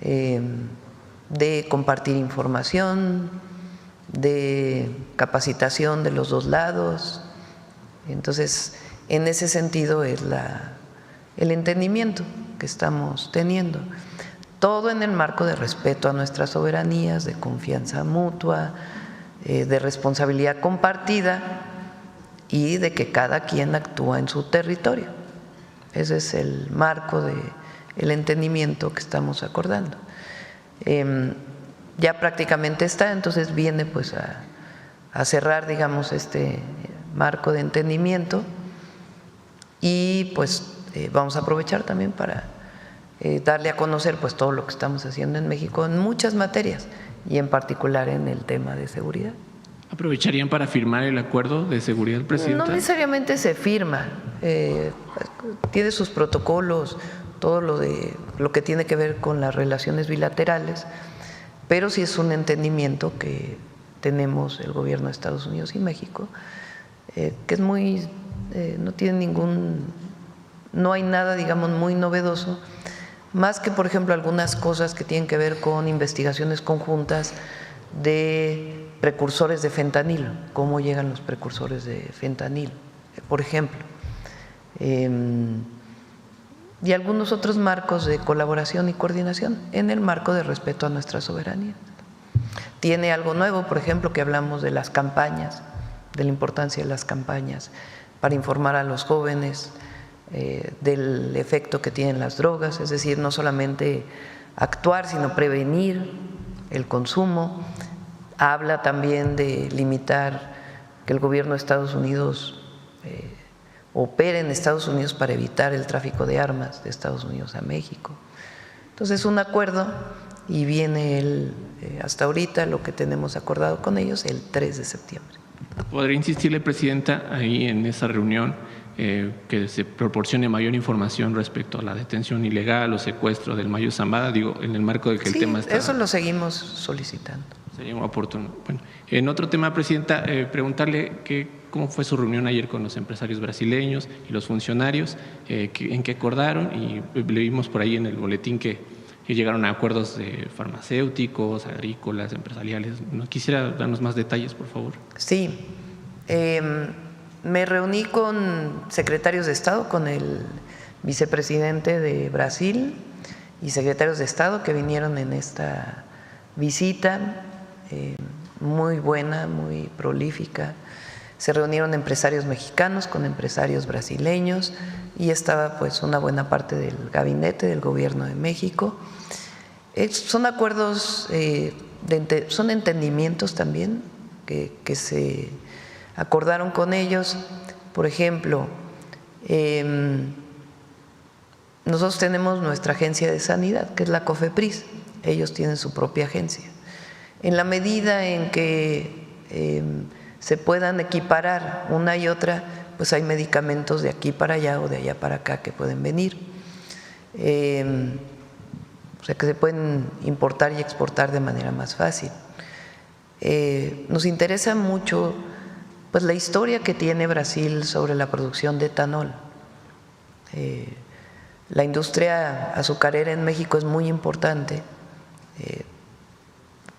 de compartir información, de capacitación de los dos lados. Entonces, en ese sentido es el entendimiento que estamos teniendo. Todo en el marco de respeto a nuestras soberanías, de confianza mutua, de responsabilidad compartida y de que cada quien actúa en su territorio. Ese es el marco del entendimiento que estamos acordando. Ya prácticamente está, entonces viene pues a cerrar, digamos, este marco de entendimiento y pues vamos a aprovechar también para darle a conocer pues todo lo que estamos haciendo en México en muchas materias y en particular en el tema de seguridad.
¿Aprovecharían para firmar el acuerdo de seguridad, presidenta?
No necesariamente se firma, tiene sus protocolos, todo lo que tiene que ver con las relaciones bilaterales, pero sí es un entendimiento que tenemos el gobierno de Estados Unidos y México, que es muy, no hay nada, digamos, muy novedoso, más que, por ejemplo, algunas cosas que tienen que ver con investigaciones conjuntas de precursores de fentanilo, cómo llegan los precursores de fentanilo, por ejemplo, y algunos otros marcos de colaboración y coordinación en el marco de respeto a nuestra soberanía. Tiene algo nuevo, por ejemplo, que hablamos de las campañas, de la importancia de las campañas para informar a los jóvenes del efecto que tienen las drogas, es decir, no solamente actuar, sino prevenir el consumo. Habla también de limitar que el gobierno de Estados Unidos opere en Estados Unidos para evitar el tráfico de armas de Estados Unidos a México. Entonces, un acuerdo, y viene hasta ahorita lo que tenemos acordado con ellos el 3 de septiembre.
¿Podría insistirle, Presidenta, ahí en esa reunión que se proporcione mayor información respecto a la detención ilegal o secuestro del Mayo Zambada? Digo, en el marco de que el tema está…
Eso lo seguimos solicitando.
Sería muy oportuno. Bueno, en otro tema, Presidenta, preguntarle cómo fue su reunión ayer con los empresarios brasileños y los funcionarios, en qué acordaron, y leímos por ahí en el boletín que llegaron a acuerdos de farmacéuticos, agrícolas, empresariales. ¿No quisiera darnos más detalles, por favor?
Sí, me reuní con secretarios de Estado, con el vicepresidente de Brasil y secretarios de Estado que vinieron en esta visita, muy buena, muy prolífica. Se reunieron empresarios mexicanos con empresarios brasileños y estaba pues una buena parte del gabinete del gobierno de México. Son acuerdos, son entendimientos también que se acordaron con ellos. Por ejemplo, nosotros tenemos nuestra agencia de sanidad, que es la COFEPRIS, ellos tienen su propia agencia. En la medida en que se puedan equiparar una y otra, pues hay medicamentos de aquí para allá o de allá para acá que pueden venir. O sea que se pueden importar y exportar de manera más fácil. Nos interesa mucho pues la historia que tiene Brasil sobre la producción de etanol. La industria azucarera en México es muy importante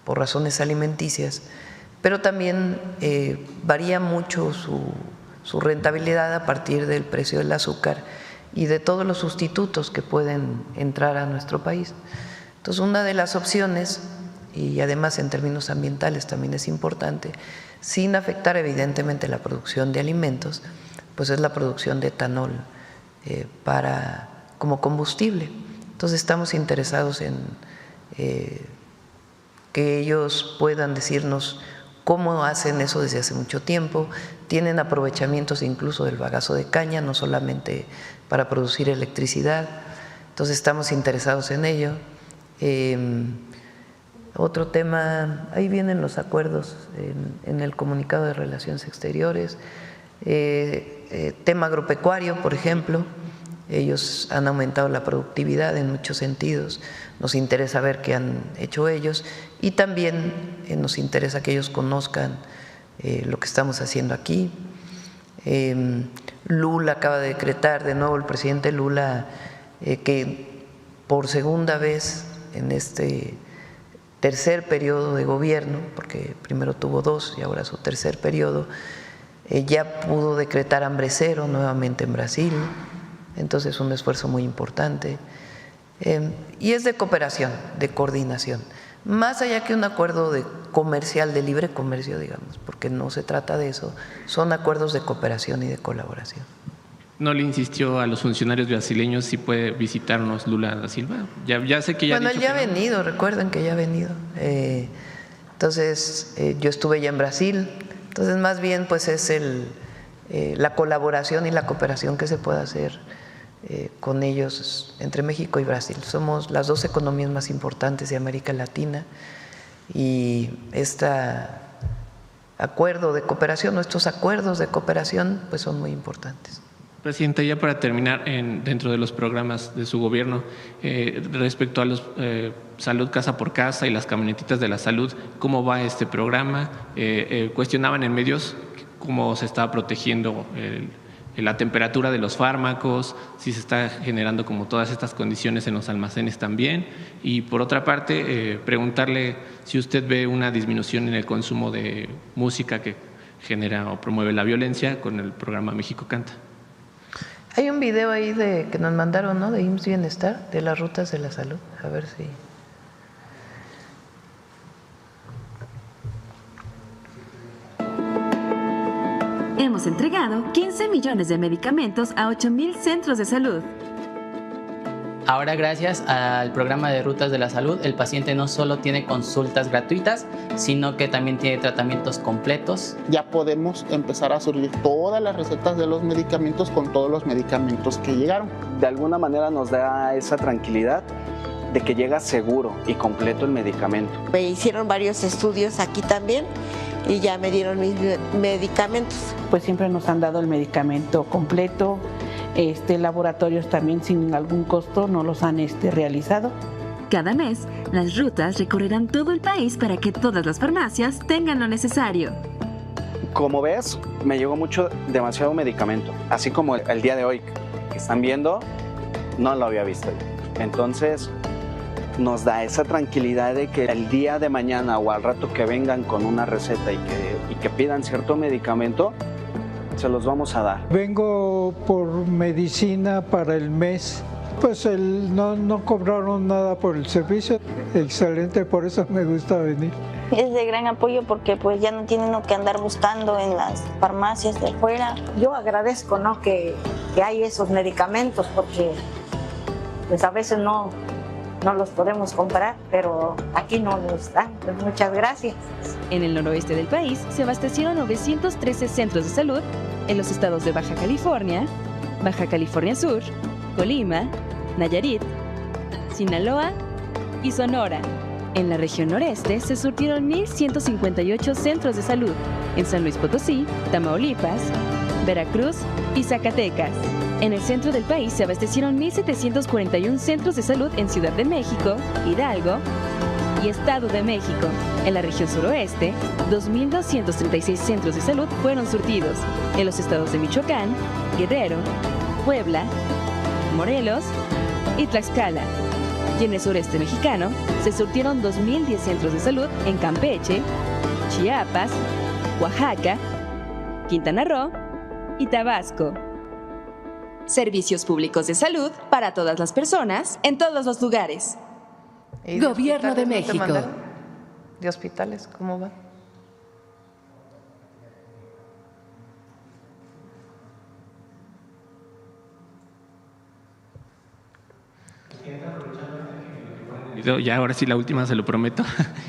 por razones alimenticias, pero también varía mucho su rentabilidad a partir del precio del azúcar y de todos los sustitutos que pueden entrar a nuestro país. Entonces, una de las opciones, y además en términos ambientales también es importante, sin afectar evidentemente la producción de alimentos, pues es la producción de etanol como combustible. Entonces estamos interesados en que ellos puedan decirnos cómo hacen eso desde hace mucho tiempo. Tienen aprovechamientos incluso del bagazo de caña, no solamente para producir electricidad. Entonces estamos interesados en ello. Otro tema, ahí vienen los acuerdos en el comunicado de Relaciones Exteriores. Tema agropecuario, por ejemplo, ellos han aumentado la productividad en muchos sentidos, nos interesa ver qué han hecho ellos y también nos interesa que ellos conozcan lo que estamos haciendo aquí. Lula acaba de decretar, de nuevo el presidente Lula, que por segunda vez en este tercer periodo de gobierno, porque primero tuvo 2 y ahora su tercer periodo, ya pudo decretar hambre cero nuevamente en Brasil. Entonces es un esfuerzo muy importante y es de cooperación, de coordinación, más allá que un acuerdo comercial, de libre comercio, digamos, porque no se trata de eso, son acuerdos de cooperación y de colaboración.
¿No le insistió a los funcionarios brasileños si puede visitarnos Lula da Silva? Ya sé que ya…
Bueno, él ya ha venido, recuerden que ya ha venido. Entonces, yo estuve ya en Brasil, entonces más bien pues es la colaboración y la cooperación que se puede hacer con ellos entre México y Brasil. Somos las 2 economías más importantes de América Latina y este acuerdo de cooperación, nuestros acuerdos de cooperación pues son muy importantes.
Presidenta, ya para terminar, dentro de los programas de su gobierno, respecto a los salud casa por casa y las camionetitas de la salud, ¿cómo va este programa? Cuestionaban en medios cómo se estaba protegiendo la temperatura de los fármacos, si se está generando como todas estas condiciones en los almacenes también. Y por otra parte, preguntarle si usted ve una disminución en el consumo de música que genera o promueve la violencia con el programa México Canta.
Hay un video ahí que nos mandaron, ¿no? De IMSS Bienestar, de las rutas de la salud. A ver si…
Hemos entregado 15 millones de medicamentos a 8,000 centros de salud.
Ahora, gracias al programa de Rutas de la Salud, el paciente no solo tiene consultas gratuitas, sino que también tiene tratamientos completos.
Ya podemos empezar a surgir todas las recetas de los medicamentos con todos los medicamentos que llegaron.
De alguna manera nos da esa tranquilidad de que llega seguro y completo el medicamento.
Me hicieron varios estudios aquí también y ya me dieron mis medicamentos.
Pues siempre nos han dado el medicamento completo, laboratorios también sin algún costo no los han realizado.
Cada mes, las rutas recorrerán todo el país para que todas las farmacias tengan lo necesario.
Como ves, me llegó demasiado medicamento, así como el día de hoy que están viendo, no lo había visto. Entonces, nos da esa tranquilidad de que el día de mañana o al rato que vengan con una receta y que pidan cierto medicamento, se los vamos a dar.
Vengo por medicina para el mes. Pues no cobraron nada por el servicio. Excelente, por eso me gusta venir.
Es de gran apoyo porque pues ya no tienen uno que andar buscando en las farmacias de afuera.
Yo agradezco, ¿no?, que hay esos medicamentos porque pues a veces no los podemos comprar, pero aquí no los dan. Pues muchas gracias.
En el noroeste del país se abastecieron 913 centros de salud en los estados de Baja California Sur, Colima, Nayarit, Sinaloa y Sonora. En la región noreste se surtieron 1,158 centros de salud en San Luis Potosí, Tamaulipas, Veracruz y Zacatecas. En el centro del país se abastecieron 1,741 centros de salud en Ciudad de México, Hidalgo y Estado de México. En la región suroeste, 2,236 centros de salud fueron surtidos en los estados de Michoacán, Guerrero, Puebla, Morelos y Tlaxcala. Y en el sureste mexicano se surtieron 2,010 centros de salud en Campeche, Chiapas, Oaxaca, Quintana Roo y Tabasco. Servicios públicos de salud para todas las personas, en todos los lugares.
Gobierno de México. ¿De hospitales cómo va?
Ya ahora sí la última, se lo prometo,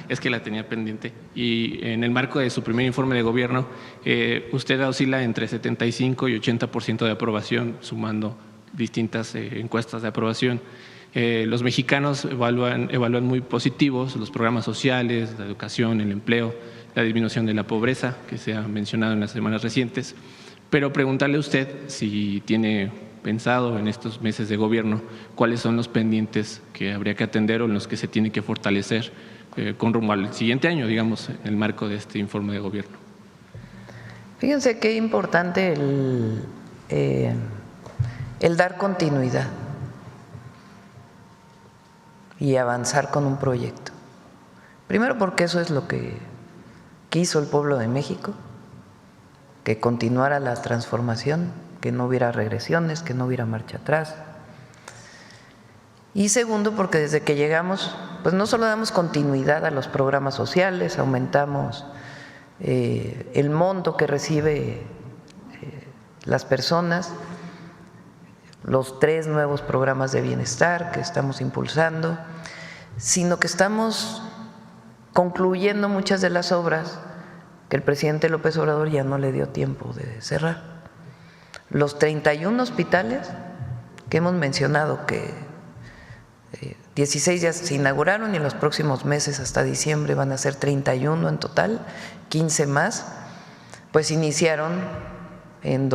es que la tenía pendiente. Y en el marco de su primer informe de gobierno, usted oscila entre 75 y 80% de aprobación, sumando distintas encuestas de aprobación. Los mexicanos evalúan muy positivos los programas sociales, la educación, el empleo, la disminución de la pobreza, que se ha mencionado en las semanas recientes. Pero preguntarle a usted si tiene pensado en estos meses de gobierno cuáles son los pendientes que habría que atender o en los que se tiene que fortalecer con rumbo al siguiente año, digamos, en el marco de este informe de gobierno.
Fíjense qué importante el dar continuidad y avanzar con un proyecto. Primero porque eso es lo que quiso el pueblo de México, que continuara la transformación, que no hubiera regresiones, que no hubiera marcha atrás. Y segundo, porque desde que llegamos, pues no solo damos continuidad a los programas sociales, aumentamos el monto que recibe las personas, los 3 nuevos programas de bienestar que estamos impulsando, sino que estamos concluyendo muchas de las obras que el presidente López Obrador ya no le dio tiempo de cerrar. Los 31 hospitales que hemos mencionado, que 16 ya se inauguraron y en los próximos meses hasta diciembre van a ser 31 en total, 15 más, pues iniciaron en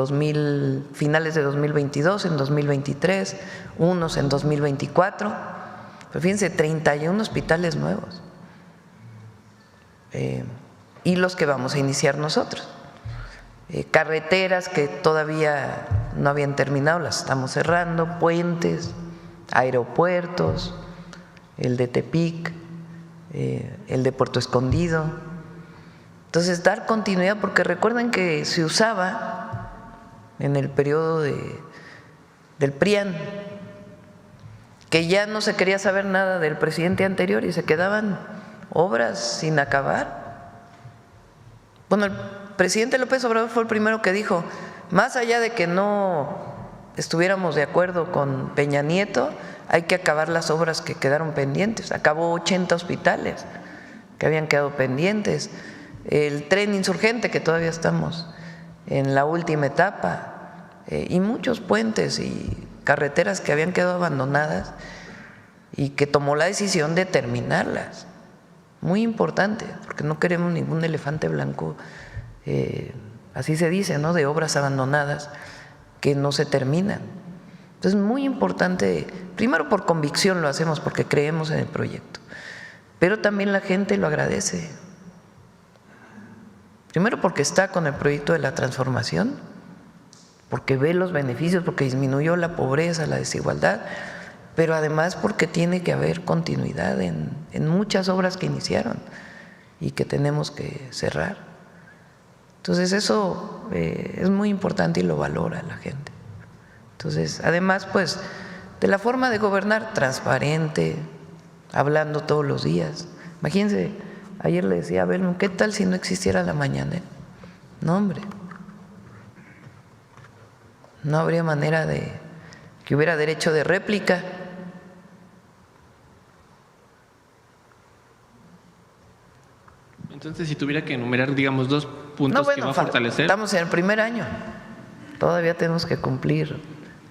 finales de 2022, en 2023, unos en 2024, pero fíjense, 31 hospitales nuevos y los que vamos a iniciar nosotros. carreteras que todavía no habían terminado, las estamos cerrando, puentes, aeropuertos, el de Tepic, el de Puerto Escondido. Entonces, dar continuidad, porque recuerden que se usaba en el periodo del PRIAN, que ya no se quería saber nada del presidente anterior y se quedaban obras sin acabar. Bueno, el presidente López Obrador fue el primero que dijo, más allá de que no estuviéramos de acuerdo con Peña Nieto, hay que acabar las obras que quedaron pendientes. Acabó 80 hospitales que habían quedado pendientes, el tren insurgente, que todavía estamos en la última etapa, y muchos puentes y carreteras que habían quedado abandonadas y que tomó la decisión de terminarlas. Muy importante, porque no queremos ningún elefante blanco, así se dice, ¿no?, de obras abandonadas que no se terminan. Entonces, muy importante, primero por convicción lo hacemos, porque creemos en el proyecto, pero también la gente lo agradece. Primero porque está con el proyecto de la transformación, porque ve los beneficios, porque disminuyó la pobreza, la desigualdad, pero además porque tiene que haber continuidad en muchas obras que iniciaron y que tenemos que cerrar. Entonces eso es muy importante y lo valora la gente. Entonces, además, pues, de la forma de gobernar, transparente, hablando todos los días. Imagínense, ayer le decía a Abel, ¿qué tal si no existiera la mañanera? No, hombre, no habría manera de que hubiera derecho de réplica.
Entonces, si tuviera que enumerar, digamos, 2 puntos que va a fortalecer.
Estamos en el primer año, todavía tenemos que cumplir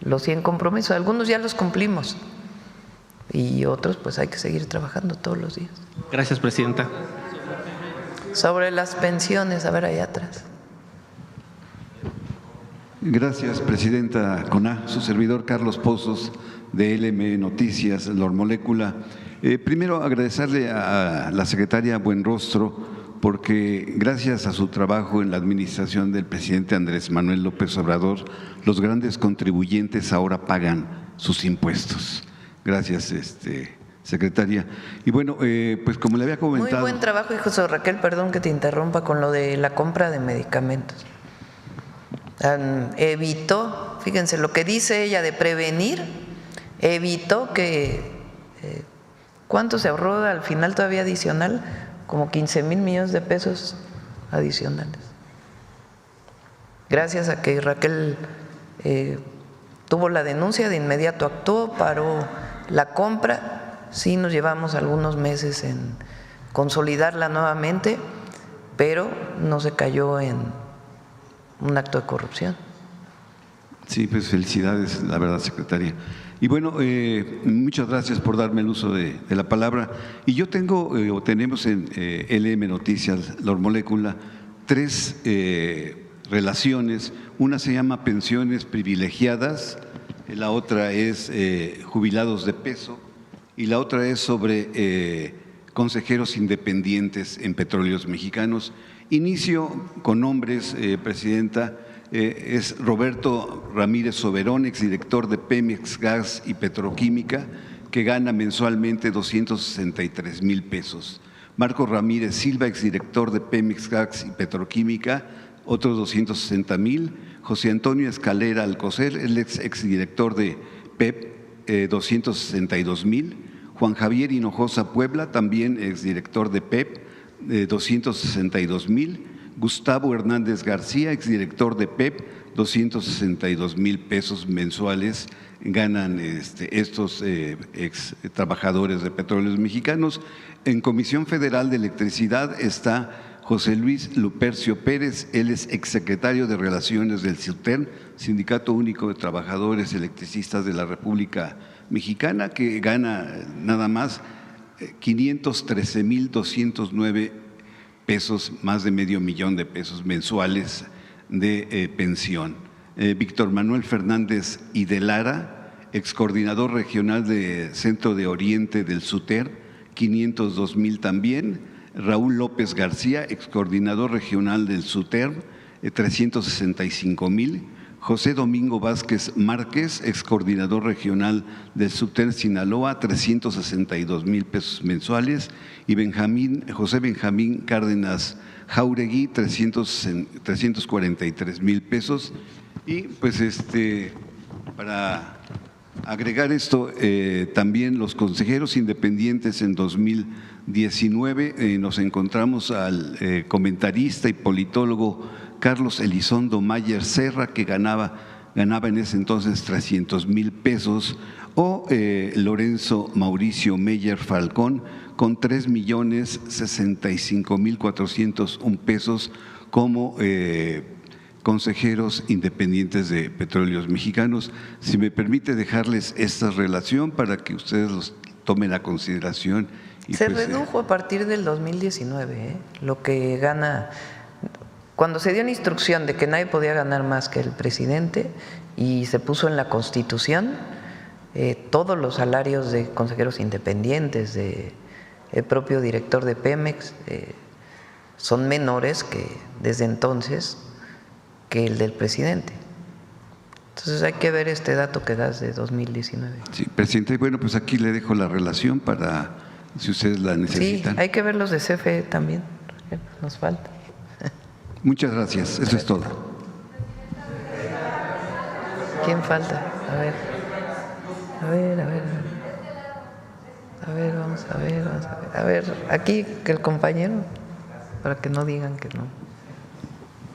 los 100 compromisos, algunos ya los cumplimos y otros pues hay que seguir trabajando todos los días.
Gracias, presidenta.
Sobre las pensiones, a ver allá atrás.
Gracias, presidenta CONA. Su servidor Carlos Pozos, de LM Noticias, Lor Molécula. Primero, agradecerle a la secretaria Buenrostro, porque gracias a su trabajo en la administración del presidente Andrés Manuel López Obrador, los grandes contribuyentes ahora pagan sus impuestos. Gracias, secretaria. Y bueno, pues como le había comentado…
Muy buen trabajo, y José Raquel, perdón que te interrumpa, con lo de la compra de medicamentos. Evitó, fíjense, lo que dice ella de prevenir, evitó que… ¿cuánto se ahorró al final todavía adicional? Como 15,000 millones de pesos adicionales. Gracias a que Raquel tuvo la denuncia, de inmediato actuó, paró la compra. Sí nos llevamos algunos meses en consolidarla nuevamente, pero no se cayó en un acto de corrupción.
Sí, pues felicidades, la verdad, secretaria. Y bueno, muchas gracias por darme el uso de la palabra. Y yo tengo, o tenemos en LM Noticias, Lor Molécula, 3 relaciones. Una se llama pensiones privilegiadas, la otra es jubilados de peso y la otra es sobre consejeros independientes en Petróleos Mexicanos. Inicio con nombres, presidenta. Es Roberto Ramírez Soberón, exdirector de Pemex Gas y Petroquímica, que gana mensualmente 263,000 pesos. Marco Ramírez Silva, exdirector de Pemex Gas y Petroquímica, otros 260,000. José Antonio Escalera Alcocer, el exdirector de PEP, 262,000. Juan Javier Hinojosa Puebla, también exdirector de PEP, 262,000. Gustavo Hernández García, exdirector de PEP, 262,000 pesos mensuales ganan estos ex trabajadores de Petróleos Mexicanos. En Comisión Federal de Electricidad está José Luis Lupercio Pérez, él es exsecretario de Relaciones del SUTER, Sindicato Único de Trabajadores Electricistas de la República Mexicana, que gana nada más 513,209 pesos, más de $500,000 de pesos mensuales de pensión. Víctor Manuel Fernández Idelara, excoordinador regional de Centro de Oriente del SUTER, 502,000 también. Raúl López García, excoordinador regional del SUTER, 365,000. José Domingo Vázquez Márquez, ex coordinador regional del Subten Sinaloa, 362,000 pesos mensuales. Y José Benjamín Cárdenas Jauregui, 343,000 pesos. Y pues para agregar esto, también los consejeros independientes en 2019 nos encontramos al comentarista y politólogo Carlos Elizondo Mayer Serra, que ganaba en ese entonces 300,000 pesos, o Lorenzo Mauricio Meyer Falcón con 3,065,401 pesos como consejeros independientes de Petróleos Mexicanos. Si me permite dejarles esta relación para que ustedes los tomen a consideración.
Se redujo a partir del 2019, lo que gana. Cuando se dio una instrucción de que nadie podía ganar más que el presidente y se puso en la Constitución, todos los salarios de consejeros independientes, de el propio director de Pemex, son menores que desde entonces que el del presidente. Entonces hay que ver este dato que das de 2019.
Sí, presidente, bueno, pues aquí le dejo la relación para si ustedes la necesitan.
Sí, hay que ver los de CFE también, nos falta.
Muchas gracias, eso es todo.
¿Quién falta? A ver, vamos a ver. A ver, aquí que el compañero, para que no digan que no.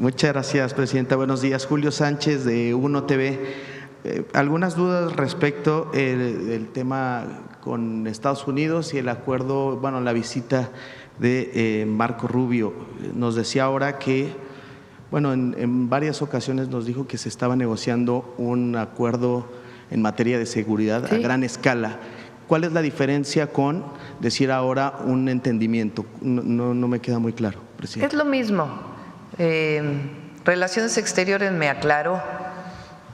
Muchas gracias, presidenta. Buenos días. Julio Sánchez, de Uno TV. Algunas dudas respecto del tema con Estados Unidos y el acuerdo, bueno, la visita de Marco Rubio. Nos decía ahora que, bueno, en varias ocasiones nos dijo que se estaba negociando un acuerdo en materia de seguridad a gran escala. ¿Cuál es la diferencia con decir ahora un entendimiento? No me queda muy claro, presidente.
Es lo mismo. Relaciones Exteriores me aclaró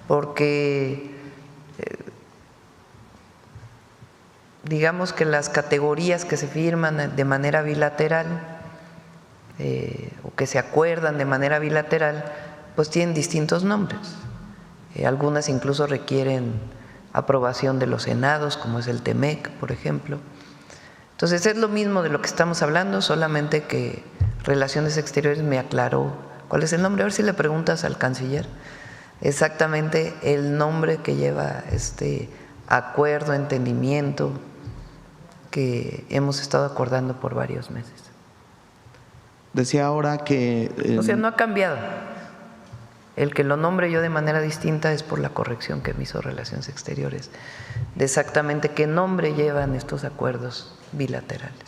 porque digamos que las categorías que se firman de manera bilateral o que se acuerdan de manera bilateral, pues tienen distintos nombres. Algunas incluso requieren aprobación de los senados, como es el TEMEC, por ejemplo. Entonces es lo mismo de lo que estamos hablando, solamente que Relaciones Exteriores me aclaró cuál es el nombre. A ver si le preguntas al canciller exactamente el nombre que lleva este acuerdo, entendimiento que hemos estado acordando por varios meses.
Decía ahora que…
O sea, no ha cambiado. El que lo nombre yo de manera distinta es por la corrección que me hizo Relaciones Exteriores de exactamente qué nombre llevan estos acuerdos bilaterales.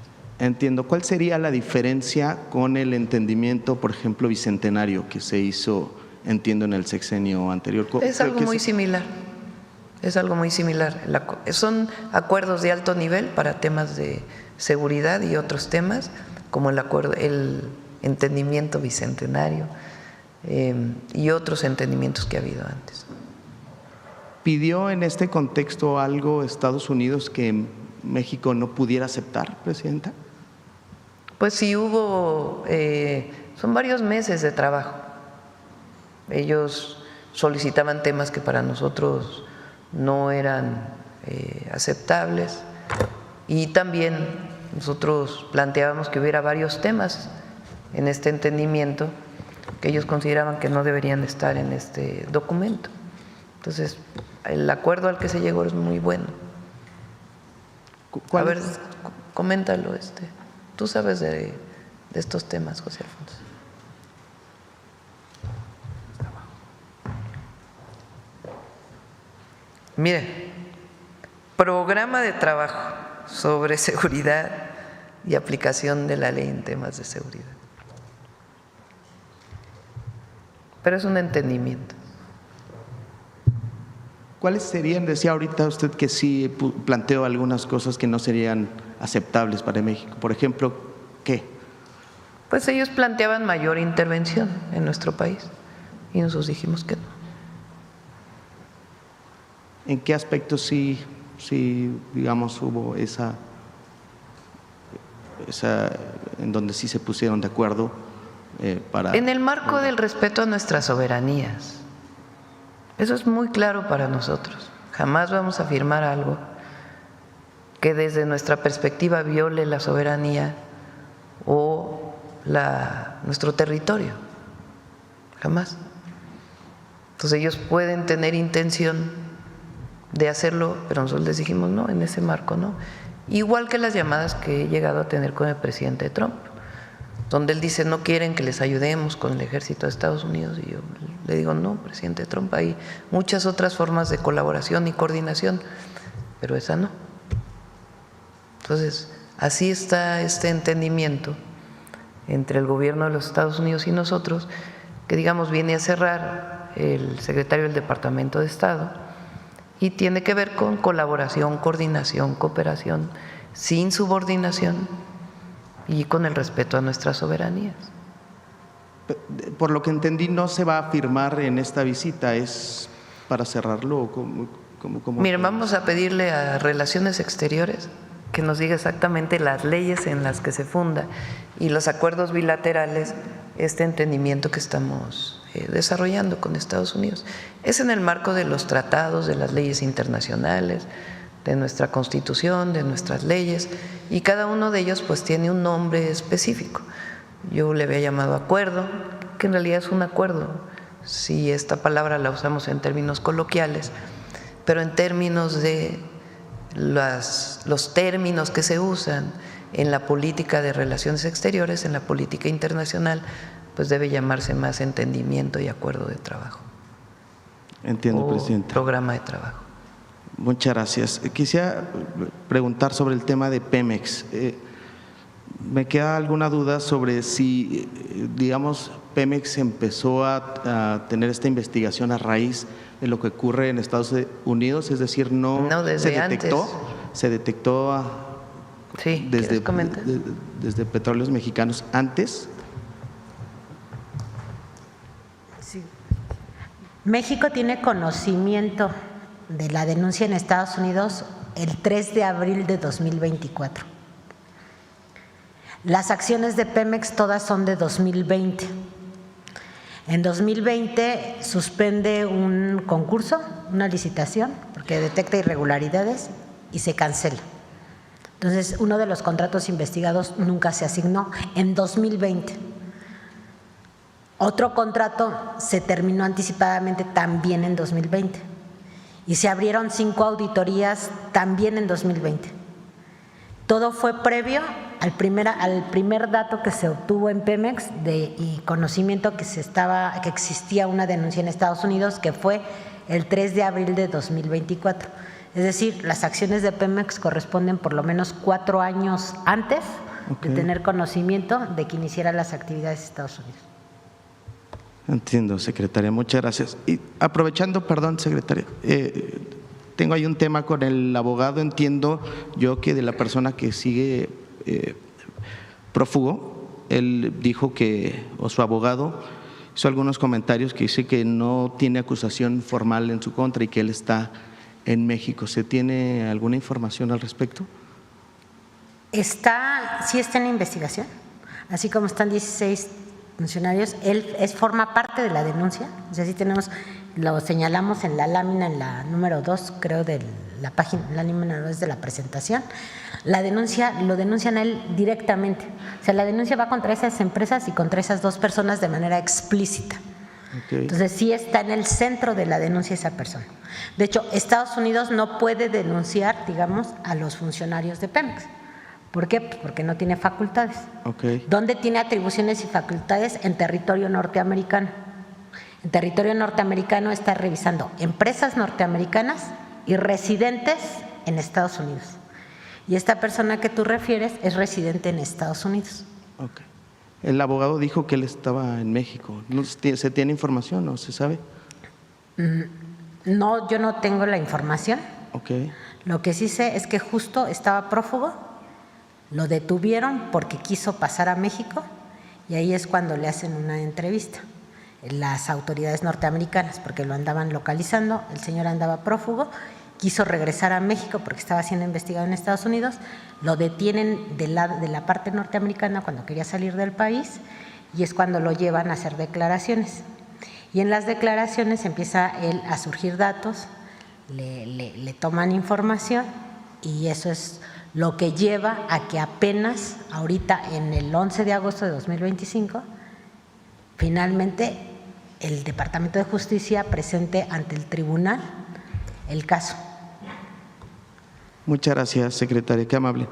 Entiendo. ¿Cuál sería la diferencia con el entendimiento, por ejemplo, bicentenario que se hizo, entiendo, en el sexenio anterior?
Es algo muy similar. Es algo muy similar. Son acuerdos de alto nivel para temas de seguridad y otros temas, como el entendimiento bicentenario y otros entendimientos que ha habido antes.
¿Pidió en este contexto algo Estados Unidos que México no pudiera aceptar, presidenta?
Pues sí hubo, son varios meses de trabajo. Ellos solicitaban temas que para nosotros no eran aceptables y también nosotros planteábamos que hubiera varios temas en este entendimiento que ellos consideraban que no deberían estar en este documento. Entonces, el acuerdo al que se llegó es muy bueno. A ver, coméntalo. Tú sabes de estos temas, José Alfonso. Mire, programa de trabajo sobre seguridad y aplicación de la ley en temas de seguridad. Pero es un entendimiento.
¿Cuáles serían? Decía ahorita usted que sí planteó algunas cosas que no serían aceptables para México. Por ejemplo, ¿qué?
Pues ellos planteaban mayor intervención en nuestro país y nosotros dijimos que no.
¿En qué aspectos sí digamos, hubo esa en donde sí se pusieron de acuerdo
En el marco del respeto a nuestras soberanías. Eso es muy claro para nosotros. Jamás vamos a firmar algo que desde nuestra perspectiva viole la soberanía o nuestro territorio. Jamás. Entonces ellos pueden tener intención de hacerlo, pero nosotros les dijimos no, en ese marco no. Igual que las llamadas que he llegado a tener con el presidente Trump, donde él dice no quieren que les ayudemos con el ejército de Estados Unidos, y yo le digo no, presidente Trump, hay muchas otras formas de colaboración y coordinación, pero esa no. Entonces, así está este entendimiento entre el gobierno de los Estados Unidos y nosotros, que digamos viene a cerrar el secretario del Departamento de Estado, y tiene que ver con colaboración, coordinación, cooperación, sin subordinación y con el respeto a nuestras soberanías.
Por lo que entendí, no se va a firmar en esta visita, ¿es para cerrarlo?
Miren, vamos a pedirle a Relaciones Exteriores que nos diga exactamente las leyes en las que se funda y los acuerdos bilaterales, este entendimiento que estamos desarrollando con Estados Unidos. Es en el marco de los tratados, de las leyes internacionales, de nuestra Constitución, de nuestras leyes, y cada uno de ellos pues tiene un nombre específico. Yo le había llamado acuerdo, que en realidad es un acuerdo, si esta palabra la usamos en términos coloquiales, pero en términos de los términos que se usan en la política de relaciones exteriores, en la política internacional, pues debe llamarse más entendimiento y acuerdo de trabajo.
Entiendo, presidenta.
Programa de trabajo.
Muchas gracias. Quisiera preguntar sobre el tema de Pemex. Me queda alguna duda sobre si, digamos, Pemex empezó a tener esta investigación a raíz de lo que ocurre en Estados Unidos, es decir, no
desde
se detectó,
antes.
Se detectó
sí,
desde Petróleos Mexicanos antes.
Sí. México tiene conocimiento de la denuncia en Estados Unidos el 3 de abril de 2024. Las acciones de Pemex todas son de 2020. En 2020 suspende un concurso, una licitación, porque detecta irregularidades y se cancela. Entonces, uno de los contratos investigados nunca se asignó en 2020. Otro contrato se terminó anticipadamente también en 2020 y se abrieron 5 auditorías también en 2020. Todo fue previo al primer dato que se obtuvo en Pemex y conocimiento que existía una denuncia en Estados Unidos, que fue el 3 de abril de 2024. Es decir, las acciones de Pemex corresponden por lo menos 4 años antes de tener conocimiento de que iniciara las actividades de Estados Unidos.
Entiendo, secretaria, muchas gracias. Y aprovechando, perdón, secretaria, tengo ahí un tema con el abogado. Entiendo yo que de la persona que sigue prófugo, él dijo o su abogado hizo algunos comentarios que dice que no tiene acusación formal en su contra y que él está en México. ¿Se tiene alguna información al respecto?
Sí está en investigación, así como están 16 funcionarios. Él forma parte de la denuncia, o sea, sí lo señalamos en la lámina, en la número 2, creo, de la página, la lámina 2 de la presentación. La denuncia, lo denuncian a él directamente, o sea, la denuncia va contra esas empresas y contra esas 2 personas de manera explícita. Entonces sí está en el centro de la denuncia esa persona. De hecho, Estados Unidos no puede denunciar, digamos, a los funcionarios de Pemex. ¿Por qué? Porque no tiene facultades. ¿Dónde tiene atribuciones y facultades? En territorio norteamericano. En territorio norteamericano está revisando empresas norteamericanas y residentes en Estados Unidos. Y esta persona que tú refieres es residente en Estados Unidos.
El abogado dijo que él estaba en México. ¿Se tiene información o se sabe?
No, yo no tengo la información. Lo que sí sé es que justo estaba prófugo, lo detuvieron porque quiso pasar a México y ahí es cuando le hacen una entrevista las autoridades norteamericanas, porque lo andaban localizando. El señor andaba prófugo, quiso regresar a México porque estaba siendo investigado en Estados Unidos, lo detienen de la parte norteamericana cuando quería salir del país y es cuando lo llevan a hacer declaraciones. Y en las declaraciones empieza él a surgir datos, le toman información y eso es lo que lleva a que apenas ahorita en el 11 de agosto de 2025 finalmente el Departamento de Justicia presente ante el tribunal el caso.
Muchas gracias, secretaria, qué amable.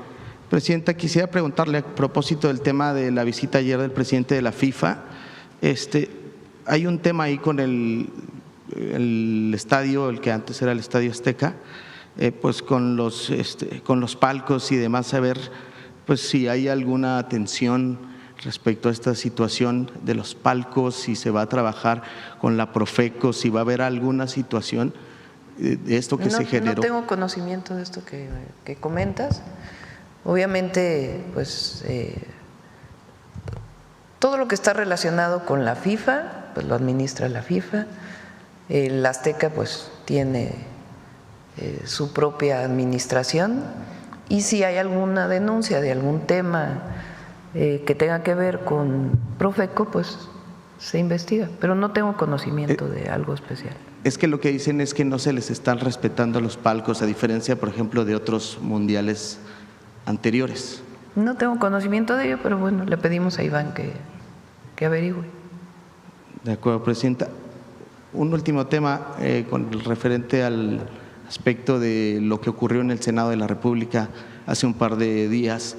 Presidenta, quisiera preguntarle a propósito del tema de la visita ayer del presidente de la FIFA. Hay un tema ahí con el estadio, el que antes era el Estadio Azteca, pues con los palcos y demás, saber pues si hay alguna tensión respecto a esta situación de los palcos, si se va a trabajar con la Profeco, si va a haber alguna situación de esto que se generó.
No tengo conocimiento de esto que comentas. Obviamente, pues todo lo que está relacionado con la FIFA, pues lo administra la FIFA. El Azteca pues tiene su propia administración y si hay alguna denuncia de algún tema que tenga que ver con Profeco, pues se investiga, pero no tengo conocimiento de algo especial.
Es que lo que dicen es que no se les están respetando los palcos, a diferencia, por ejemplo, de otros mundiales anteriores.
No tengo conocimiento de ello, pero bueno, le pedimos a Iván que averigüe.
De acuerdo, Presidenta. Un último tema con el referente al aspecto de lo que ocurrió en el Senado de la República hace un par de días.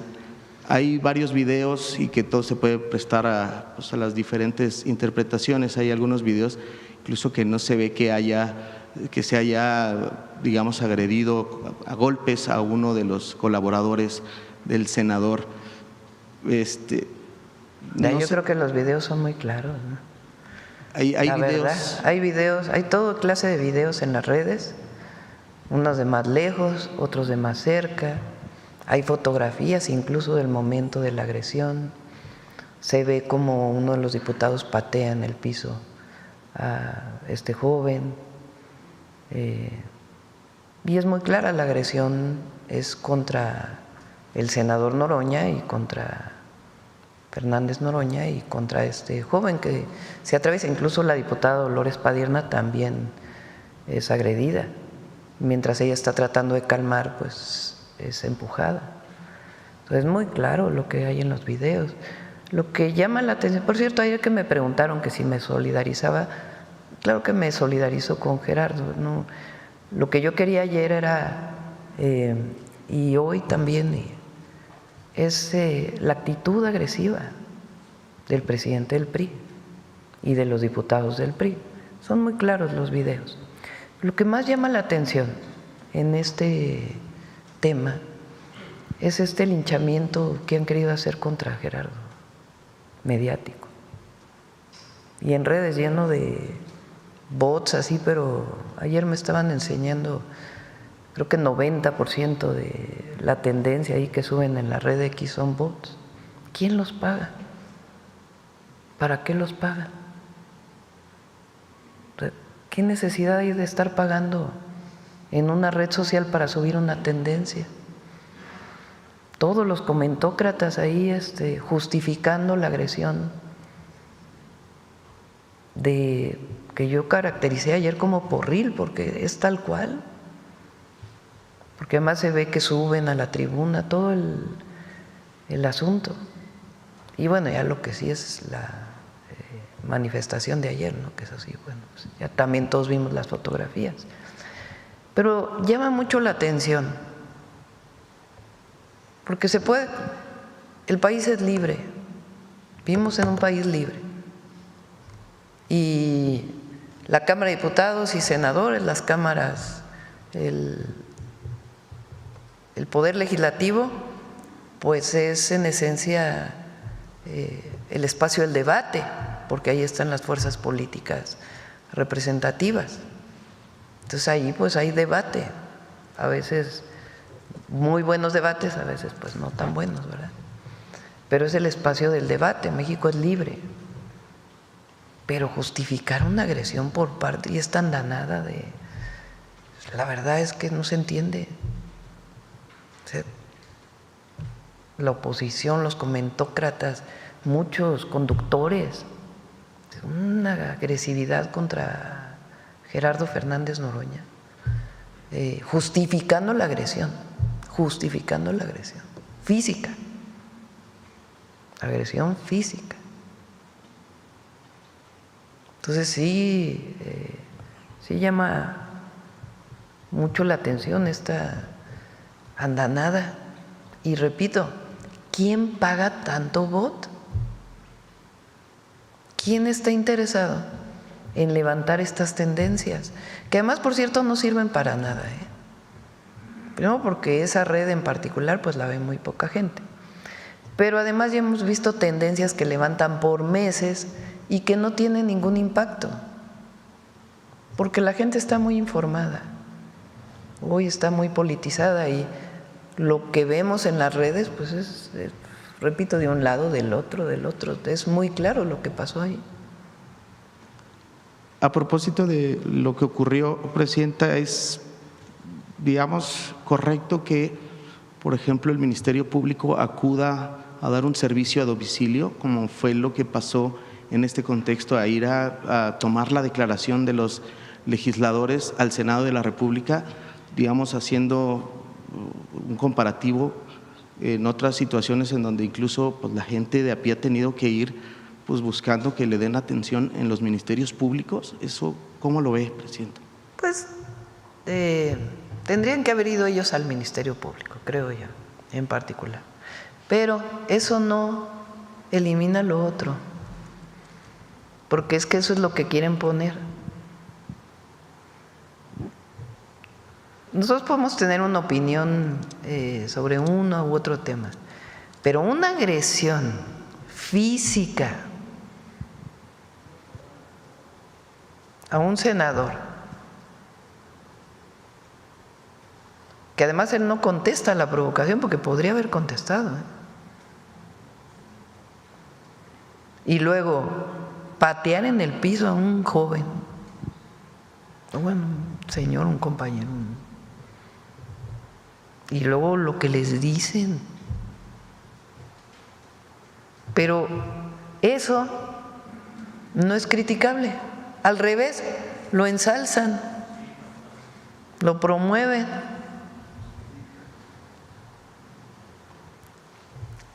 Hay varios videos y que todo se puede prestar a las diferentes interpretaciones. Hay algunos videos incluso que no se ve que se haya, digamos, agredido a golpes a uno de los colaboradores del senador.
Yo creo que los videos son muy claros, ¿no?
Hay
videos, hay toda clase de videos en las redes, unos de más lejos, otros de más cerca. Hay fotografías incluso del momento de la agresión. Se ve como uno de los diputados patea en el piso a este joven. Y es muy clara, la agresión es contra el senador Noroña y contra Fernández Noroña y contra este joven que se atraviesa. Incluso la diputada Dolores Padierna también es agredida. Mientras ella está tratando de calmar, pues es empujada. Entonces es muy claro lo que hay en los videos. Lo que llama la atención, por cierto, ayer que me preguntaron que si me solidarizaba, claro que me solidarizo con Gerardo, ¿no? Lo que yo quería ayer era, y hoy también, es la actitud agresiva del presidente del PRI y de los diputados del PRI. Son muy claros los videos. Lo que más llama la atención en este tema es este linchamiento que han querido hacer contra Gerardo, mediático. Y en redes lleno de bots así, pero ayer me estaban enseñando, creo que 90% de la tendencia ahí que suben en la red X son bots. ¿Quién los paga? ¿Para qué los pagan? ¿Qué necesidad hay de estar pagando en una red social para subir una tendencia? Todos los comentócratas ahí justificando la agresión que yo caractericé ayer como porril, porque es tal cual. Porque además se ve que suben a la tribuna todo el asunto. Y bueno, ya lo que sí es la manifestación de ayer, ¿no? Que es así, bueno, pues ya también todos vimos las fotografías. Pero llama mucho la atención, porque se puede, el país es libre, vivimos en un país libre. Y la Cámara de Diputados y Senadores, las cámaras, el Poder Legislativo, pues es en esencia el espacio del debate, porque ahí están las fuerzas políticas representativas. Entonces ahí pues hay debate, a veces muy buenos debates, a veces pues no tan buenos, ¿verdad? Pero es el espacio del debate, México es libre. Pero justificar una agresión por parte, y esta andanada la verdad es que no se entiende. O sea, la oposición, los comentócratas, muchos conductores, una agresividad contra Gerardo Fernández Noroña, justificando la agresión física, agresión física. Entonces sí llama mucho la atención esta andanada. Y repito, ¿quién paga tanto voto? ¿Quién está interesado en levantar estas tendencias? Que además, por cierto, no sirven para nada, Primero porque esa red en particular pues la ve muy poca gente. Pero además ya hemos visto tendencias que levantan por meses y que no tienen ningún impacto. Porque la gente está muy informada. Hoy está muy politizada y lo que vemos en las redes pues es, repito, de un lado, del otro. Es muy claro lo que pasó ahí.
A propósito de lo que ocurrió, Presidenta, es, digamos, correcto que, por ejemplo, el Ministerio Público acuda a dar un servicio a domicilio, como fue lo que pasó en este contexto, a ir a tomar la declaración de los legisladores al Senado de la República, digamos, haciendo un comparativo en otras situaciones en donde incluso pues, la gente de a pie ha tenido que ir pues, buscando que le den atención en los ministerios públicos. ¿Eso cómo lo ve, Presidenta?
Pues tendrían que haber ido ellos al Ministerio Público, creo yo, en particular. Pero eso no elimina lo otro, porque es que eso es lo que quieren poner. Nosotros podemos tener una opinión sobre uno u otro tema, pero una agresión física a un senador, que además él no contesta la provocación porque podría haber contestado, y luego patear en el piso a un joven, bueno, un señor, un compañero, y luego lo que les dicen. Pero eso no es criticable, al revés, lo ensalzan, lo promueven.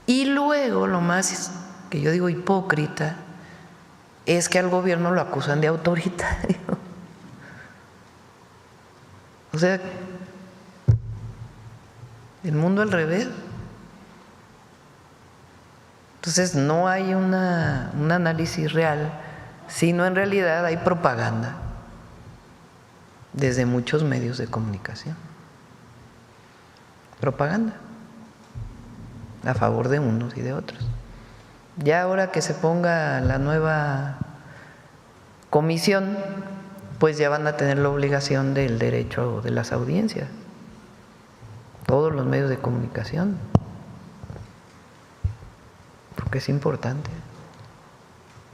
Y luego lo más que yo digo hipócrita es que al gobierno lo acusan de autoritario. O sea, el mundo al revés. Entonces no hay un análisis real, sino en realidad hay propaganda desde muchos medios de comunicación. Propaganda a favor de unos y de otros. Ya ahora que se ponga la nueva comisión, pues ya van a tener la obligación del derecho de las audiencias, todos los medios de comunicación, porque es importante.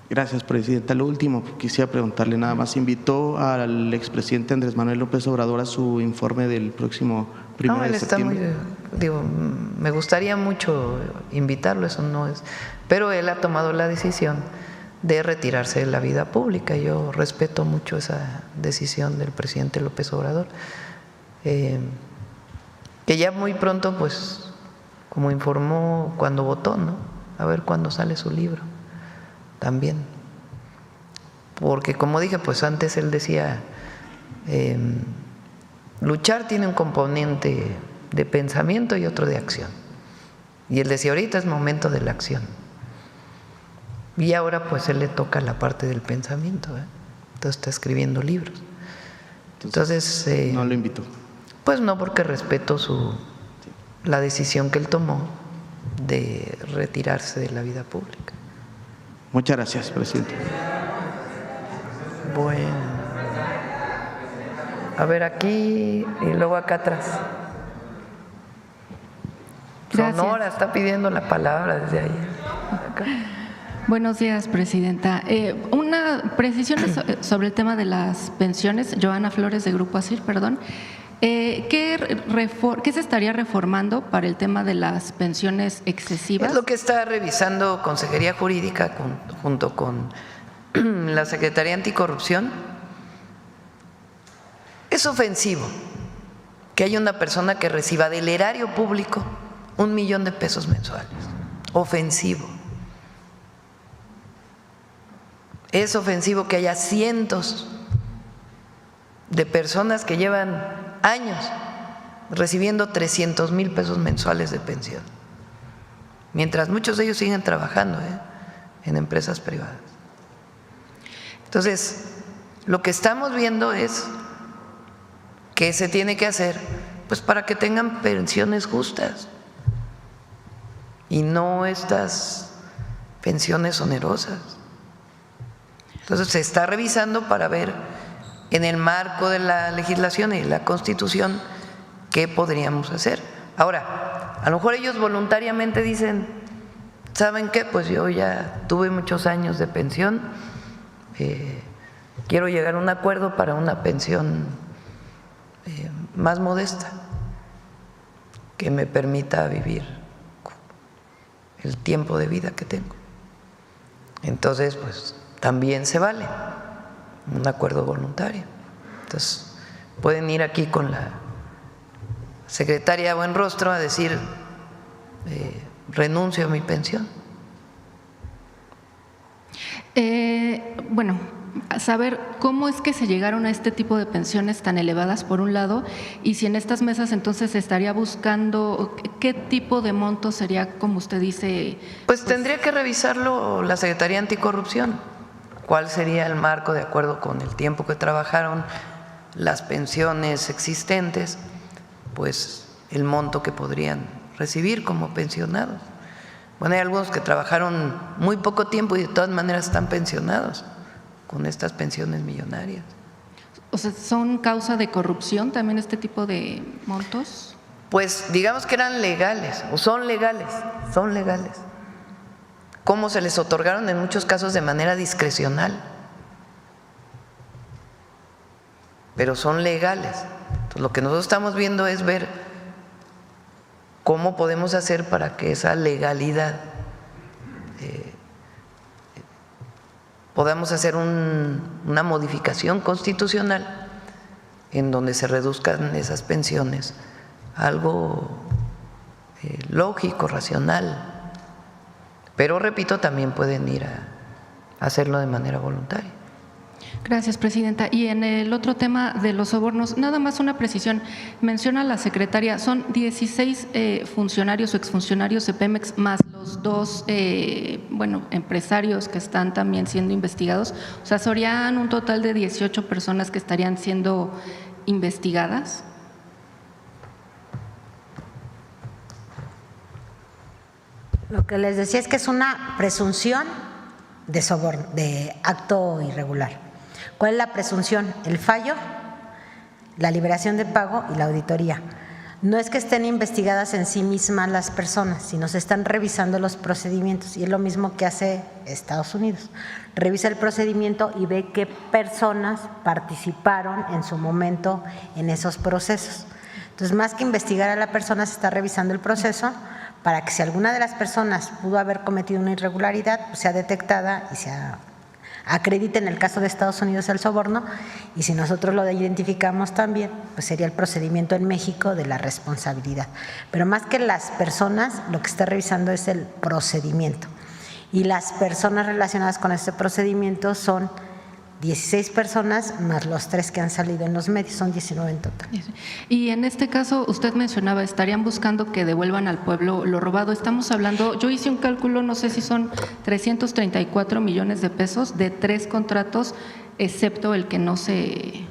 Gracias, Presidenta. Lo último, quisiera preguntarle nada más, ¿invitó al expresidente Andrés Manuel López Obrador a su informe del próximo 1 de septiembre?
Me gustaría mucho invitarlo, eso no es, pero él ha tomado la decisión de retirarse de la vida pública. Yo respeto mucho esa decisión del presidente López Obrador, que ya muy pronto, pues, como informó cuando votó, ¿no? A ver cuándo sale su libro también. Porque como dije, pues antes él decía, luchar tiene un componente de pensamiento y otro de acción. Y él decía, ahorita es momento de la acción. Y ahora pues él le toca la parte del pensamiento, entonces está escribiendo libros. Entonces
no lo invitó.
Pues no, porque respeto la decisión que él tomó de retirarse de la vida pública.
Muchas gracias, presidente.
Bueno, a ver aquí y luego acá atrás.
Gracias.
Sonora está pidiendo la palabra desde ayer. Acá.
Buenos días, Presidenta. Una precisión sobre el tema de las pensiones. Joana Flores, de Grupo ASIR, perdón. ¿Qué se estaría reformando para el tema de las pensiones excesivas?
Es lo que está revisando Consejería Jurídica junto con la Secretaría Anticorrupción. Es ofensivo que haya una persona que reciba del erario público 1 millón de pesos mensuales. Ofensivo. Es ofensivo que haya cientos de personas que llevan años recibiendo 300,000 pesos mensuales de pensión, mientras muchos de ellos siguen trabajando en empresas privadas. Entonces, lo que estamos viendo es que se tiene que hacer pues para que tengan pensiones justas y no estas pensiones onerosas. Entonces se está revisando para ver en el marco de la legislación y la Constitución qué podríamos hacer. Ahora, a lo mejor ellos voluntariamente dicen, ¿saben qué? Pues yo ya tuve muchos años de pensión, quiero llegar a un acuerdo para una pensión más modesta que me permita vivir el tiempo de vida que tengo. Entonces, pues también se vale un acuerdo voluntario. Entonces, pueden ir aquí con la secretaria Buenrostro a decir, renuncio a mi pensión.
Bueno, saber cómo es que se llegaron a este tipo de pensiones tan elevadas, por un lado, y si en estas mesas entonces se estaría buscando qué tipo de monto sería, como usted dice.
Pues tendría que revisarlo la Secretaría Anticorrupción. ¿Cuál sería el marco de acuerdo con el tiempo que trabajaron, las pensiones existentes, pues el monto que podrían recibir como pensionados? Bueno, hay algunos que trabajaron muy poco tiempo y de todas maneras están pensionados con estas pensiones millonarias.
O sea, ¿son causa de corrupción también este tipo de montos?
Pues digamos que eran legales, o son legales. Cómo se les otorgaron en muchos casos de manera discrecional, pero son legales. Entonces, lo que nosotros estamos viendo es ver cómo podemos hacer para que esa legalidad podamos hacer una modificación constitucional en donde se reduzcan esas pensiones a algo lógico, racional. Pero, repito, también pueden ir a hacerlo de manera voluntaria.
Gracias, presidenta. Y en el otro tema de los sobornos, nada más una precisión. Menciona la secretaria, son 16 funcionarios o exfuncionarios de Pemex más los 2 empresarios que están también siendo investigados. O sea, ¿serían un total de 18 personas que estarían siendo investigadas?
Lo que les decía es que es una presunción de soborno, de acto irregular. ¿Cuál es la presunción? El fallo, la liberación de pago y la auditoría. No es que estén investigadas en sí mismas las personas, sino se están revisando los procedimientos, y es lo mismo que hace Estados Unidos. Revisa el procedimiento y ve qué personas participaron en su momento en esos procesos. Entonces, más que investigar a la persona, se está revisando el proceso para que si alguna de las personas pudo haber cometido una irregularidad, pues sea detectada y se acredite en el caso de Estados Unidos el soborno, y si nosotros lo identificamos también, pues sería el procedimiento en México de la responsabilidad. Pero más que las personas, lo que está revisando es el procedimiento, y las personas relacionadas con este procedimiento son 16 personas más los 3 que han salido en los medios, son 19 en total.
Y en este caso, usted mencionaba, estarían buscando que devuelvan al pueblo lo robado. Estamos hablando, yo hice un cálculo, no sé si son 334 millones de pesos de 3 contratos, excepto el que no se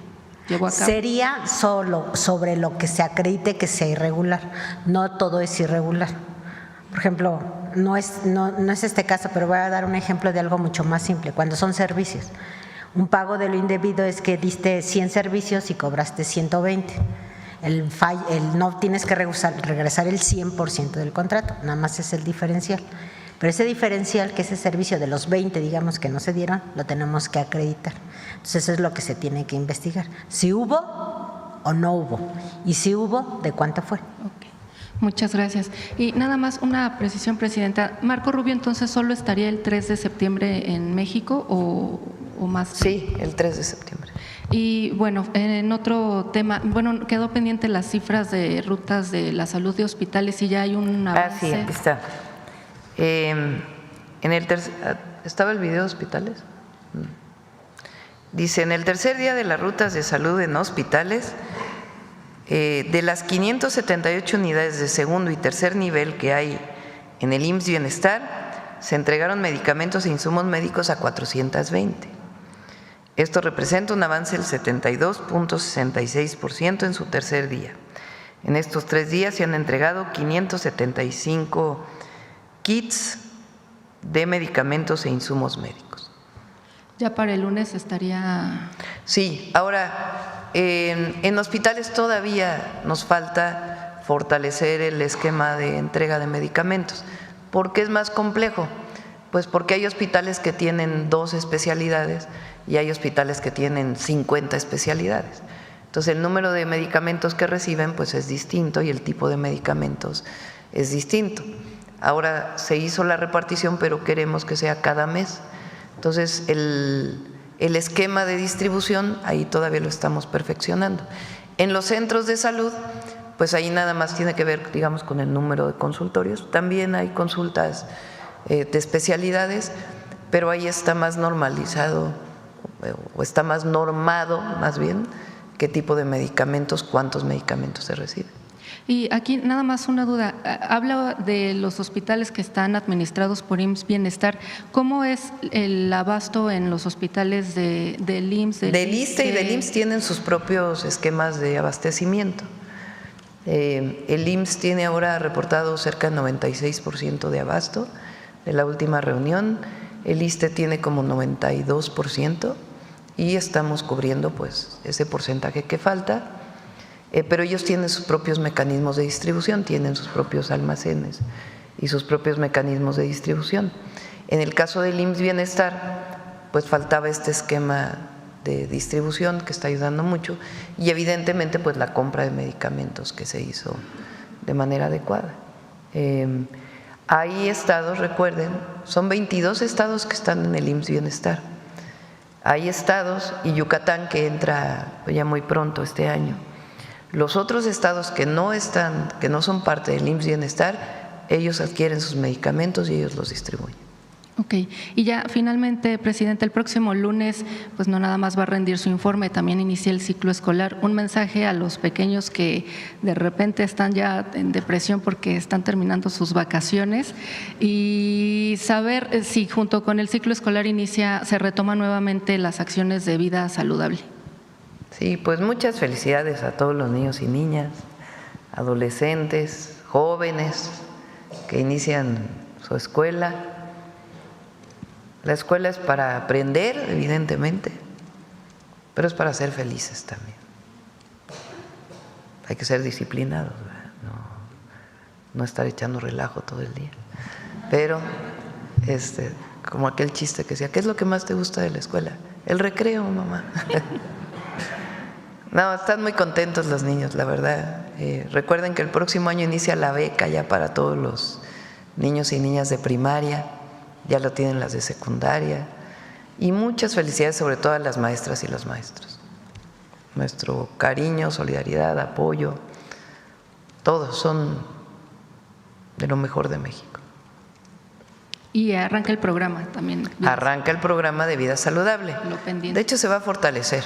llevó a cabo.
Sería solo sobre lo que se acredite que sea irregular, no todo es irregular. Por ejemplo, no es este caso, pero voy a dar un ejemplo de algo mucho más simple, cuando son servicios. Un pago de lo indebido es que diste 100 servicios y cobraste 120. No tienes que regresar el 100% del contrato, nada más es el diferencial. Pero ese diferencial, que ese servicio de los 20, digamos, que no se dieron, lo tenemos que acreditar. Entonces, eso es lo que se tiene que investigar. Si hubo o no hubo. Y si hubo, ¿de cuánto fue?
Muchas gracias. Y nada más una precisión, Presidenta. ¿Marco Rubio entonces solo estaría el 3 de septiembre en México o más?
Sí, el 3 de septiembre.
Y bueno, en otro tema, bueno, quedó pendiente las cifras de rutas de la salud de hospitales y ya hay un avance.
Sí, aquí está. ¿Estaba el video de hospitales? Dice, en el tercer día de las rutas de salud en hospitales, de las 578 unidades de segundo y tercer nivel que hay en el IMSS Bienestar, se entregaron medicamentos e insumos médicos a 420. Esto representa un avance del 72.66% en su tercer día. En estos 3 días se han entregado 575 kits de medicamentos e insumos médicos.
Ya para el lunes estaría…
Sí, ahora… En hospitales todavía nos falta fortalecer el esquema de entrega de medicamentos. ¿Por qué es más complejo? Pues porque hay hospitales que tienen 2 especialidades y hay hospitales que tienen 50 especialidades. Entonces el número de medicamentos que reciben pues es distinto y el tipo de medicamentos es distinto. Ahora se hizo la repartición, pero queremos que sea cada mes. Entonces el esquema de distribución, ahí todavía lo estamos perfeccionando. En los centros de salud, pues ahí nada más tiene que ver, digamos, con el número de consultorios. También hay consultas de especialidades, pero ahí está más normalizado o está más normado, más bien, qué tipo de medicamentos, cuántos medicamentos se reciben.
Y aquí nada más una duda, habla de los hospitales que están administrados por IMSS Bienestar, ¿cómo es el abasto en los hospitales del IMSS?
Del ISSSTE y del IMSS tienen sus propios esquemas de abastecimiento. El IMSS tiene ahora reportado cerca del 96% de abasto de la última reunión, el ISSSTE tiene como 92% y estamos cubriendo pues ese porcentaje que falta. Pero ellos tienen sus propios mecanismos de distribución, tienen sus propios almacenes y sus propios mecanismos de distribución. En el caso del IMSS Bienestar, pues faltaba este esquema de distribución que está ayudando mucho y evidentemente pues la compra de medicamentos que se hizo de manera adecuada. Hay estados, recuerden, son 22 estados que están en el IMSS Bienestar. Hay estados y Yucatán que entra ya muy pronto este año. Los otros estados que no son parte del IMSS Bienestar, ellos adquieren sus medicamentos y ellos los distribuyen.
Ok, y ya finalmente, Presidente, el próximo lunes, pues no nada más va a rendir su informe, también inicia el ciclo escolar. Un mensaje a los pequeños que de repente están ya en depresión porque están terminando sus vacaciones y saber si junto con el ciclo escolar se retoman nuevamente las acciones de vida saludable.
Sí, pues muchas felicidades a todos los niños y niñas, adolescentes, jóvenes que inician su escuela. La escuela es para aprender, evidentemente, pero es para ser felices también. Hay que ser disciplinados, ¿verdad? No estar echando relajo todo el día. Pero, como aquel chiste que decía, ¿qué es lo que más te gusta de la escuela? El recreo, mamá. No, están muy contentos los niños, la verdad. Recuerden que el próximo año inicia la beca ya para todos los niños y niñas de primaria, ya lo tienen las de secundaria. Y muchas felicidades sobre todo a las maestras y los maestros. Nuestro cariño, solidaridad, apoyo, todos son de lo mejor de México.
Y arranca el programa también.
Arranca el programa de vida saludable.
Lo pendiente.
De hecho, se va a fortalecer.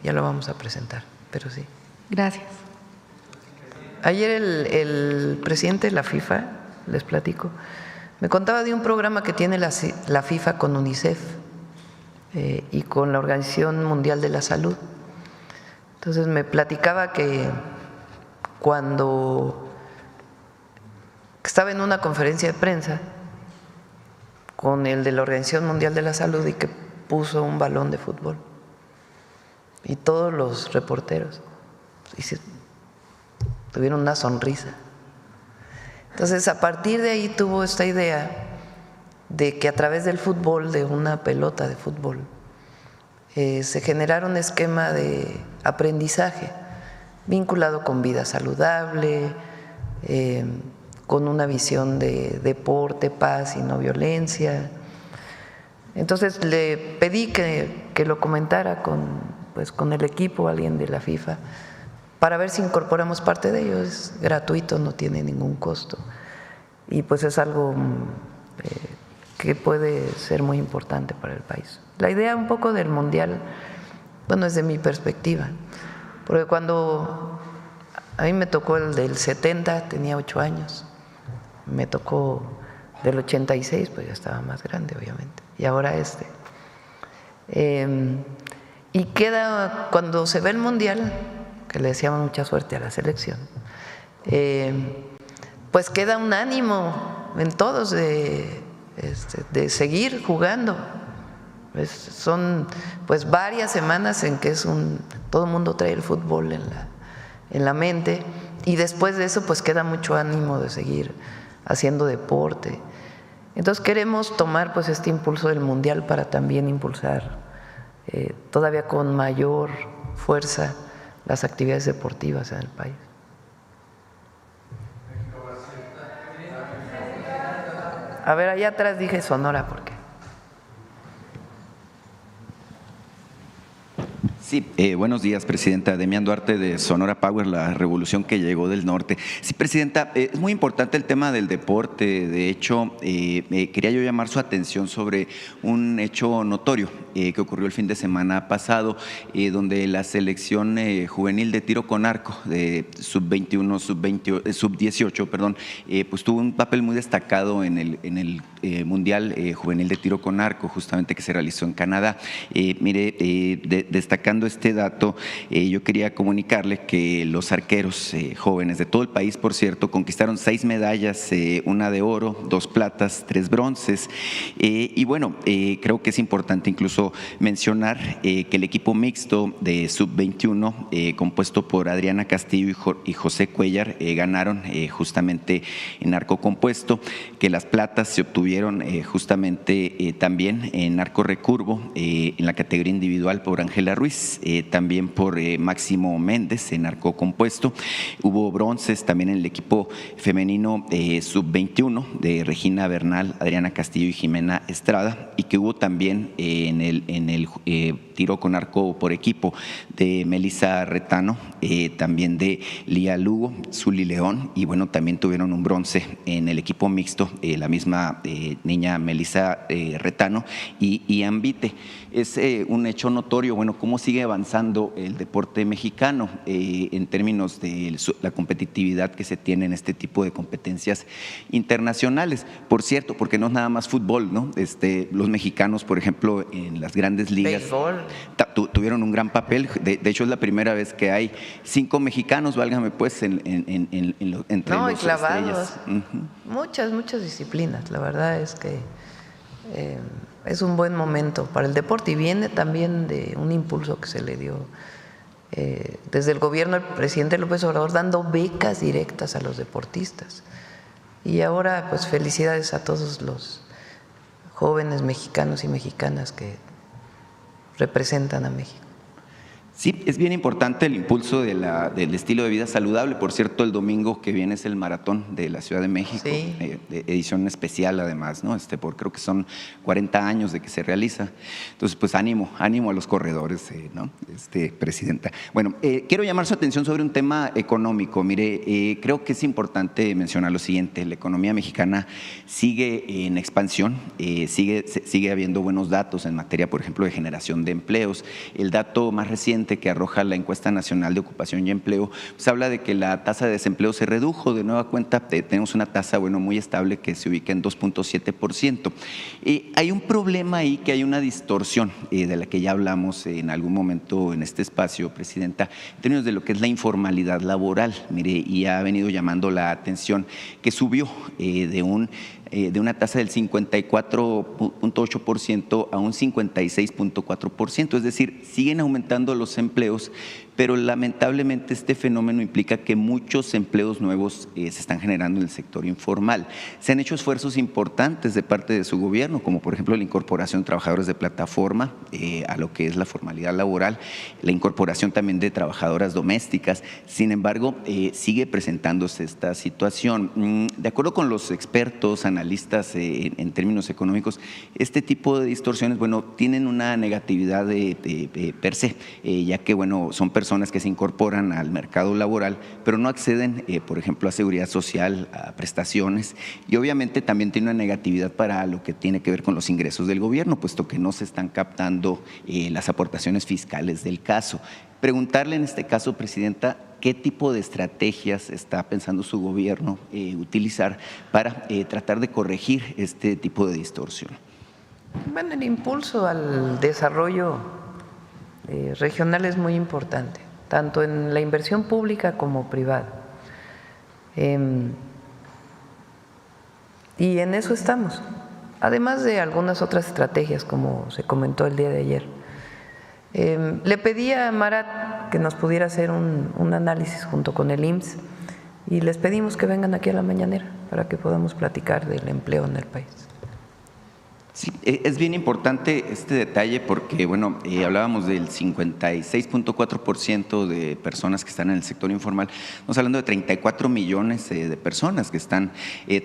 Ya lo vamos a presentar, pero sí.
Gracias.
Ayer el presidente de la FIFA, les platico, me contaba de un programa que tiene la FIFA con UNICEF y con la Organización Mundial de la Salud. Entonces me platicaba que cuando estaba en una conferencia de prensa con el de la Organización Mundial de la Salud y que puso un balón de fútbol. Y todos los reporteros tuvieron una sonrisa. Entonces, a partir de ahí tuvo esta idea de que a través del fútbol, de una pelota de fútbol, se generara un esquema de aprendizaje vinculado con vida saludable, con una visión de deporte, paz y no violencia. Entonces le pedí que lo comentara con el equipo, alguien de la FIFA, para ver si incorporamos parte de ello. Es gratuito, no tiene ningún costo y pues es algo que puede ser muy importante para el país. La idea un poco del Mundial, bueno, es de mi perspectiva, porque cuando a mí me tocó el del 70, tenía 8 años, me tocó del 86, pues ya estaba más grande obviamente, y ahora y queda, cuando se ve el Mundial, que le deseamos mucha suerte a la selección, pues queda un ánimo en todos de seguir jugando. Son pues varias semanas en que todo el mundo trae el fútbol en la mente, y después de eso pues queda mucho ánimo de seguir haciendo deporte. Entonces queremos tomar pues este impulso del Mundial para también impulsar todavía con mayor fuerza las actividades deportivas en el país. A ver, allá atrás dije Sonora, ¿por qué?
Sí, buenos días, Presidenta. Demián Duarte, de Sonora Power, la revolución que llegó del norte. Sí, Presidenta, es muy importante el tema del deporte. De hecho, quería yo llamar su atención sobre un hecho notorio que ocurrió el fin de semana pasado, donde la selección juvenil de tiro con arco, de sub-21, sub-18, perdón, pues tuvo un papel muy destacado en el Mundial Juvenil de Tiro con Arco, justamente que se realizó en Canadá. Destacando este dato, yo quería comunicarle que los arqueros jóvenes de todo el país, por cierto, conquistaron 6 medallas, una de oro, 2 platas, 3 bronces. Y bueno, creo que es importante incluso mencionar que el equipo mixto de sub-21, compuesto por Adriana Castillo y José Cuellar, ganaron justamente en arco compuesto, que las platas se obtuvieron justamente también en arco recurvo, en la categoría individual por Ángela Ruiz, también por Máximo Méndez en arco compuesto. Hubo bronces también en el equipo femenino sub-21 de Regina Bernal, Adriana Castillo y Jimena Estrada, y que hubo también en el tiro con arco por equipo de Melissa Retano, también de Lía Lugo, Zuli León, y bueno, también tuvieron un bronce en el equipo mixto, la misma niña Melissa Retano y Ambite. Es un hecho notorio, bueno, cómo sigue avanzando el deporte mexicano en términos de la competitividad que se tiene en este tipo de competencias internacionales. Por cierto, porque no es nada más fútbol, ¿no? Los mexicanos, por ejemplo, en las grandes ligas tuvieron un gran papel. De hecho, es la primera vez que hay 5 mexicanos, válgame pues, entre los estrellas.
Muchas disciplinas. La verdad es que es un buen momento para el deporte y viene también de un impulso que se le dio desde el gobierno del presidente López Obrador, dando becas directas a los deportistas. Y ahora, pues felicidades a todos los jóvenes mexicanos y mexicanas que representan a México.
Sí, es bien importante el impulso del estilo de vida saludable. Por cierto, el domingo que viene es el maratón de la Ciudad de México, sí. De edición especial además, ¿no? Creo que son 40 años de que se realiza. Entonces, pues ánimo a los corredores, ¿no? Presidenta. Bueno, quiero llamar su atención sobre un tema económico. Mire, creo que es importante mencionar lo siguiente: la economía mexicana sigue en expansión, sigue habiendo buenos datos en materia, por ejemplo, de generación de empleos. El dato más reciente que arroja la Encuesta Nacional de Ocupación y Empleo, pues habla de que la tasa de desempleo se redujo. De nueva cuenta, tenemos una tasa muy estable que se ubica en 2.7%. Hay un problema ahí, que hay una distorsión de la que ya hablamos en algún momento en este espacio, Presidenta, en términos de lo que es la informalidad laboral. Mire, y ha venido llamando la atención que subió de un de una tasa del 54.8% a un 56.4%, es decir, siguen aumentando los empleos, pero lamentablemente este fenómeno implica que muchos empleos nuevos se están generando en el sector informal. Se han hecho esfuerzos importantes de parte de su gobierno, como por ejemplo la incorporación de trabajadores de plataforma a lo que es la formalidad laboral, la incorporación también de trabajadoras domésticas. Sin embargo, sigue presentándose esta situación. De acuerdo con los expertos, analistas en términos económicos, este tipo de distorsiones, bueno, tienen una negatividad per se, ya que, bueno, son personas que se incorporan al mercado laboral, pero no acceden, por ejemplo, a seguridad social, a prestaciones, y obviamente también tiene una negatividad para lo que tiene que ver con los ingresos del gobierno, puesto que no se están captando las aportaciones fiscales del caso. Preguntarle en este caso, Presidenta, ¿qué tipo de estrategias está pensando su gobierno utilizar para tratar de corregir este tipo de distorsión?
Bueno, el impulso al desarrollo regional es muy importante, tanto en la inversión pública como privada. Y en eso estamos, además de algunas otras estrategias, como se comentó el día de ayer. Le pedí a Marat que nos pudiera hacer un análisis junto con el IMSS y les pedimos que vengan aquí a la mañanera para que podamos platicar del empleo en el país.
Sí, es bien importante este detalle porque, bueno, hablábamos del 56.4% de personas que están en el sector informal. Estamos hablando de 34 millones de personas que están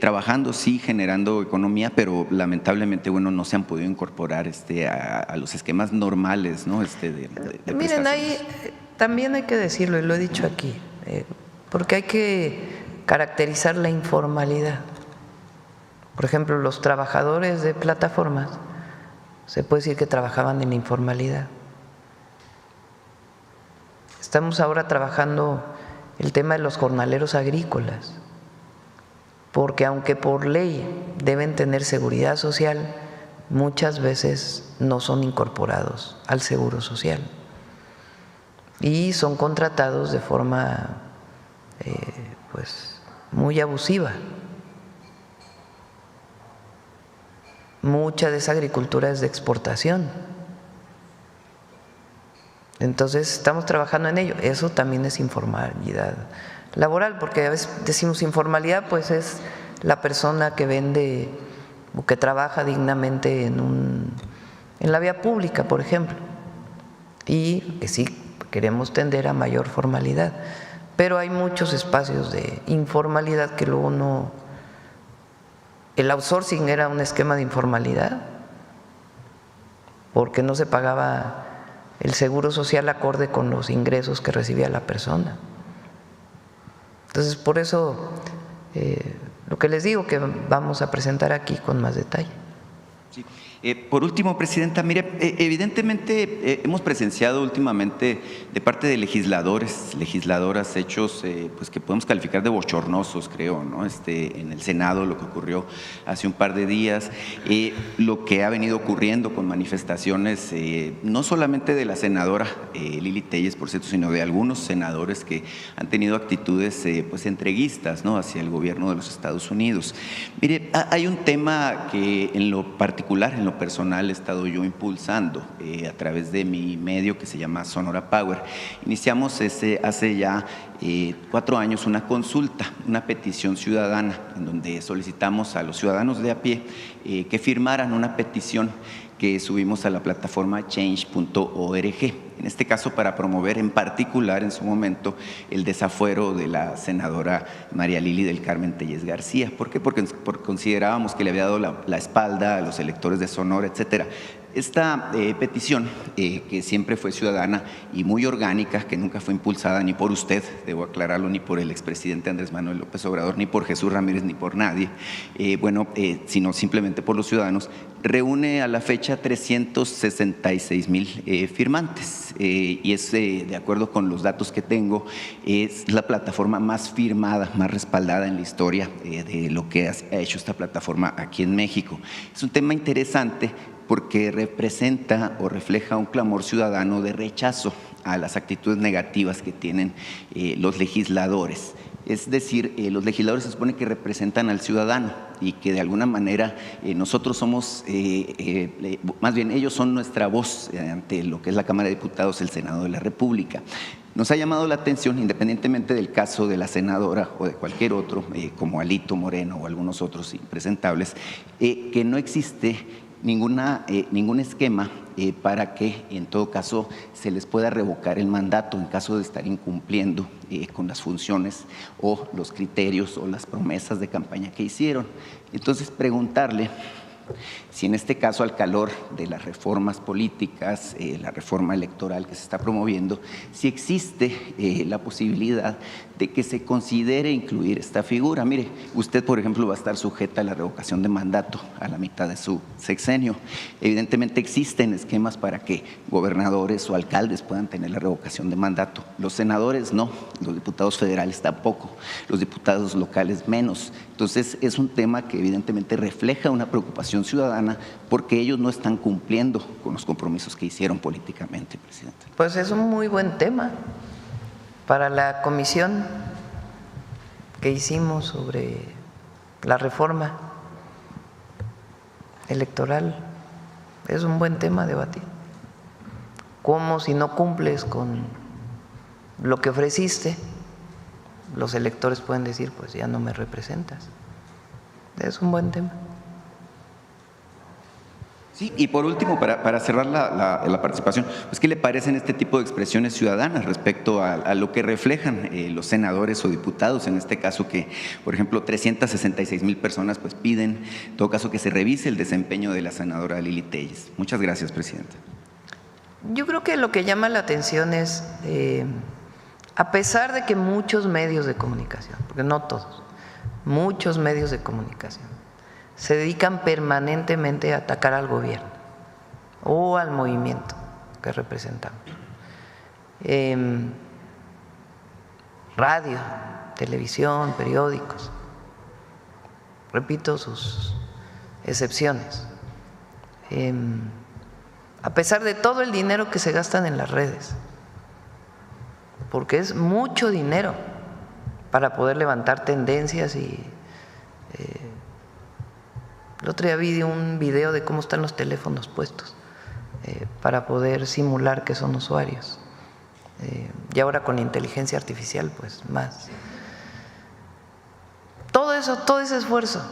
trabajando, sí, generando economía, pero lamentablemente, bueno, no se han podido incorporar a los esquemas normales, ¿no? De
Miren, también hay que decirlo, y lo he dicho aquí, porque hay que caracterizar la informalidad. Por ejemplo, los trabajadores de plataformas, se puede decir que trabajaban en la informalidad. Estamos ahora trabajando el tema de los jornaleros agrícolas, porque aunque por ley deben tener seguridad social, muchas veces no son incorporados al seguro social y son contratados de forma pues muy abusiva. Mucha de esa agricultura es de exportación. Entonces estamos trabajando en ello. Eso también es informalidad laboral, porque a veces decimos informalidad, pues es la persona que vende o que trabaja dignamente en la vía pública, por ejemplo, y que sí queremos tender a mayor formalidad. Pero hay muchos espacios de informalidad que luego no. El outsourcing era un esquema de informalidad porque no se pagaba el seguro social acorde con los ingresos que recibía la persona. Entonces, por eso lo que les digo que vamos a presentar aquí con más detalle.
Sí. Por último, Presidenta, mire, evidentemente hemos presenciado últimamente de parte de legisladoras hechos pues que podemos calificar de bochornosos, creo, ¿no? En el Senado, lo que ocurrió hace un par de días, lo que ha venido ocurriendo con manifestaciones no solamente de la senadora Lili Téllez, por cierto, sino de algunos senadores que han tenido actitudes pues entreguistas, ¿no?, hacia el gobierno de los Estados Unidos. Mire, hay un tema que en lo particular, en lo personal, he estado yo impulsando a través de mi medio que se llama Sonora Power. Iniciamos hace ya 4 años una consulta, una petición ciudadana, en donde solicitamos a los ciudadanos de a pie que firmaran una petición que subimos a la plataforma change.org, en este caso para promover en particular en su momento el desafuero de la senadora María Lili del Carmen Téllez García. ¿Por qué? Porque considerábamos que le había dado la espalda a los electores de Sonora, etcétera. Esta petición, que siempre fue ciudadana y muy orgánica, que nunca fue impulsada ni por usted, debo aclararlo, ni por el expresidente Andrés Manuel López Obrador, ni por Jesús Ramírez, ni por nadie, sino simplemente por los ciudadanos, reúne a la fecha 366,000 firmantes y es, de acuerdo con los datos que tengo, es la plataforma más firmada, más respaldada en la historia de lo que ha hecho esta plataforma aquí en México. Es un tema interesante porque representa o refleja un clamor ciudadano de rechazo a las actitudes negativas que tienen los legisladores. Es decir, los legisladores se supone que representan al ciudadano y que de alguna manera nosotros somos, más bien ellos son nuestra voz ante lo que es la Cámara de Diputados, el Senado de la República. Nos ha llamado la atención, independientemente del caso de la senadora o de cualquier otro, como Alito Moreno o algunos otros impresentables, que no existe ningún esquema para que en todo caso se les pueda revocar el mandato en caso de estar incumpliendo con las funciones o los criterios o las promesas de campaña que hicieron. Entonces, preguntarle si en este caso, al calor de las reformas políticas, la reforma electoral que se está promoviendo, si existe la posibilidad de que se considere incluir esta figura. Mire, usted, por ejemplo, va a estar sujeta a la revocación de mandato a la mitad de su sexenio. Evidentemente existen esquemas para que gobernadores o alcaldes puedan tener la revocación de mandato. Los senadores no, los diputados federales tampoco, los diputados locales menos. Entonces, es un tema que evidentemente refleja una preocupación ciudadana porque ellos no están cumpliendo con los compromisos que hicieron políticamente, presidente.
Pues es un muy buen tema para la comisión que hicimos sobre la reforma electoral. Es un buen tema a debatir. ¿Cómo, si no cumples con lo que ofreciste, los electores pueden decir, pues ya no me representas? Es un buen tema.
Sí, y por último, para cerrar la participación, pues, ¿qué le parecen este tipo de expresiones ciudadanas respecto a lo que reflejan los senadores o diputados? En este caso que, por ejemplo, 366,000 personas pues piden, en todo caso, que se revise el desempeño de la senadora Lili Téllez. Muchas gracias, presidenta.
Yo creo que lo que llama la atención es, a pesar de que muchos medios de comunicación, porque no todos, muchos medios de comunicación se dedican permanentemente a atacar al gobierno o al movimiento que representamos. Radio, televisión, periódicos, repito sus excepciones. A pesar de todo el dinero que se gastan en las redes, porque es mucho dinero para poder levantar tendencias y el otro día vi un video de cómo están los teléfonos puestos para poder simular que son usuarios. Y ahora con inteligencia artificial, pues más. Todo eso, todo ese esfuerzo.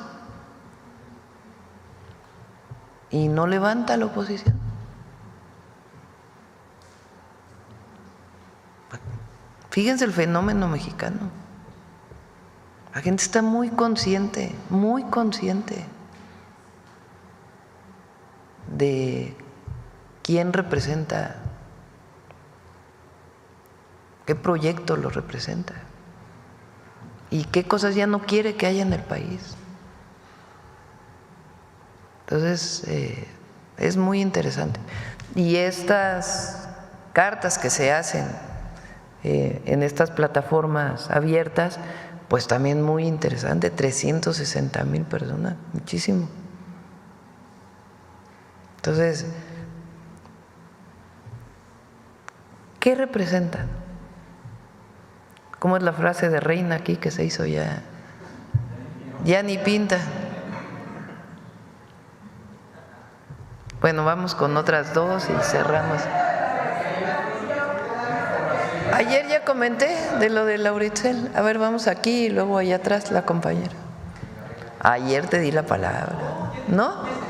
Y no levanta la oposición. Fíjense el fenómeno mexicano. La gente está muy consciente de quién representa, qué proyecto lo representa y qué cosas ya no quiere que haya en el país. Entonces, es muy interesante. Y estas cartas que se hacen en estas plataformas abiertas, pues también muy interesante, 360,000 personas, muchísimo. Entonces, ¿qué representan? ¿Cómo es la frase de Reina aquí que se hizo ya ni pinta? Bueno, vamos con otras dos y cerramos. Ayer ya comenté de lo de Lauritzel. A ver, vamos aquí y luego allá atrás la compañera. Ayer te di la palabra, ¿no?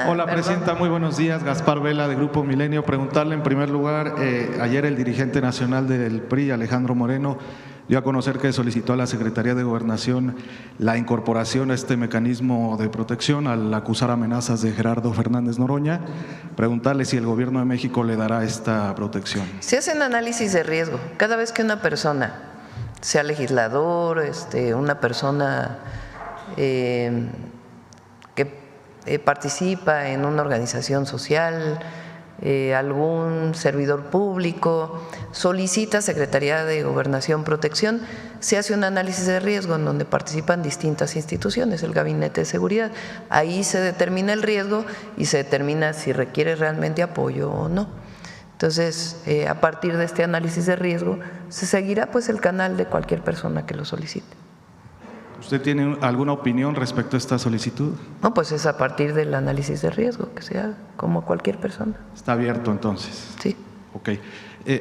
Hola, presidenta, muy buenos días. Gaspar Vela, de Grupo Milenio. Preguntarle en primer lugar, ayer el dirigente nacional del PRI, Alejandro Moreno, dio a conocer que solicitó a la Secretaría de Gobernación la incorporación a este mecanismo de protección al acusar amenazas de Gerardo Fernández Noroña. Preguntarle si el Gobierno de México le dará esta protección.
Se hacen análisis de riesgo. Cada vez que una persona, sea legislador, una persona que participa en una organización social, algún servidor público, solicita a Secretaría de Gobernación protección, se hace un análisis de riesgo en donde participan distintas instituciones, el Gabinete de Seguridad. Ahí se determina el riesgo y se determina si requiere realmente apoyo o no. Entonces, a partir de este análisis de riesgo, se seguirá pues el canal de cualquier persona que lo solicite.
¿Usted tiene alguna opinión respecto a esta solicitud?
No, pues es a partir del análisis de riesgo que se haga, como cualquier persona.
Está abierto entonces.
Sí.
Ok.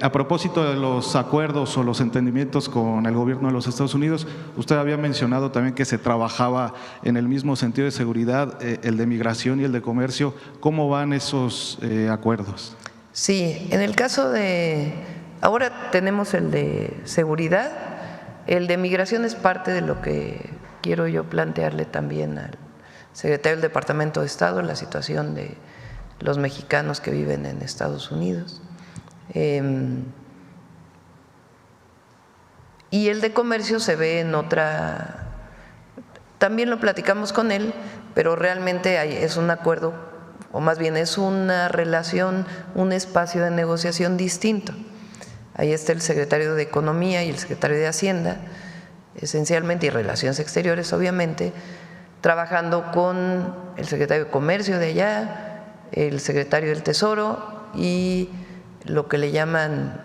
A propósito de los acuerdos o los entendimientos con el gobierno de los Estados Unidos, usted había mencionado también que se trabajaba en el mismo sentido de seguridad, el de migración y el de comercio. ¿Cómo van esos acuerdos?
Sí, en el caso de… Ahora tenemos el de seguridad, el de migración es parte de lo que quiero yo plantearle también al secretario del Departamento de Estado, la situación de los mexicanos que viven en Estados Unidos. Y el de comercio se ve en otra… También lo platicamos con él, pero realmente es un acuerdo, o más bien es una relación, un espacio de negociación distinto. Ahí está el secretario de Economía y el secretario de Hacienda, esencialmente, y Relaciones Exteriores, obviamente, trabajando con el secretario de Comercio de allá, el secretario del Tesoro y lo que le llaman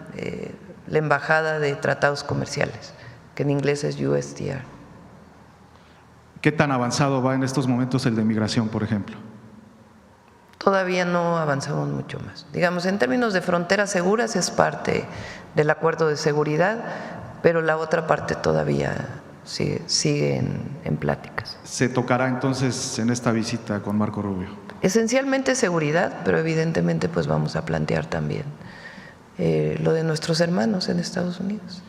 la Embajada de Tratados Comerciales, que en inglés es USTR.
¿Qué tan avanzado va en estos momentos el de migración, por ejemplo?
Todavía no avanzamos mucho más. Digamos, en términos de fronteras seguras es parte del acuerdo de seguridad, pero la otra parte todavía sigue en pláticas.
¿Se tocará entonces en esta visita con Marco Rubio?
Esencialmente seguridad, pero evidentemente pues vamos a plantear también lo de nuestros hermanos en Estados Unidos.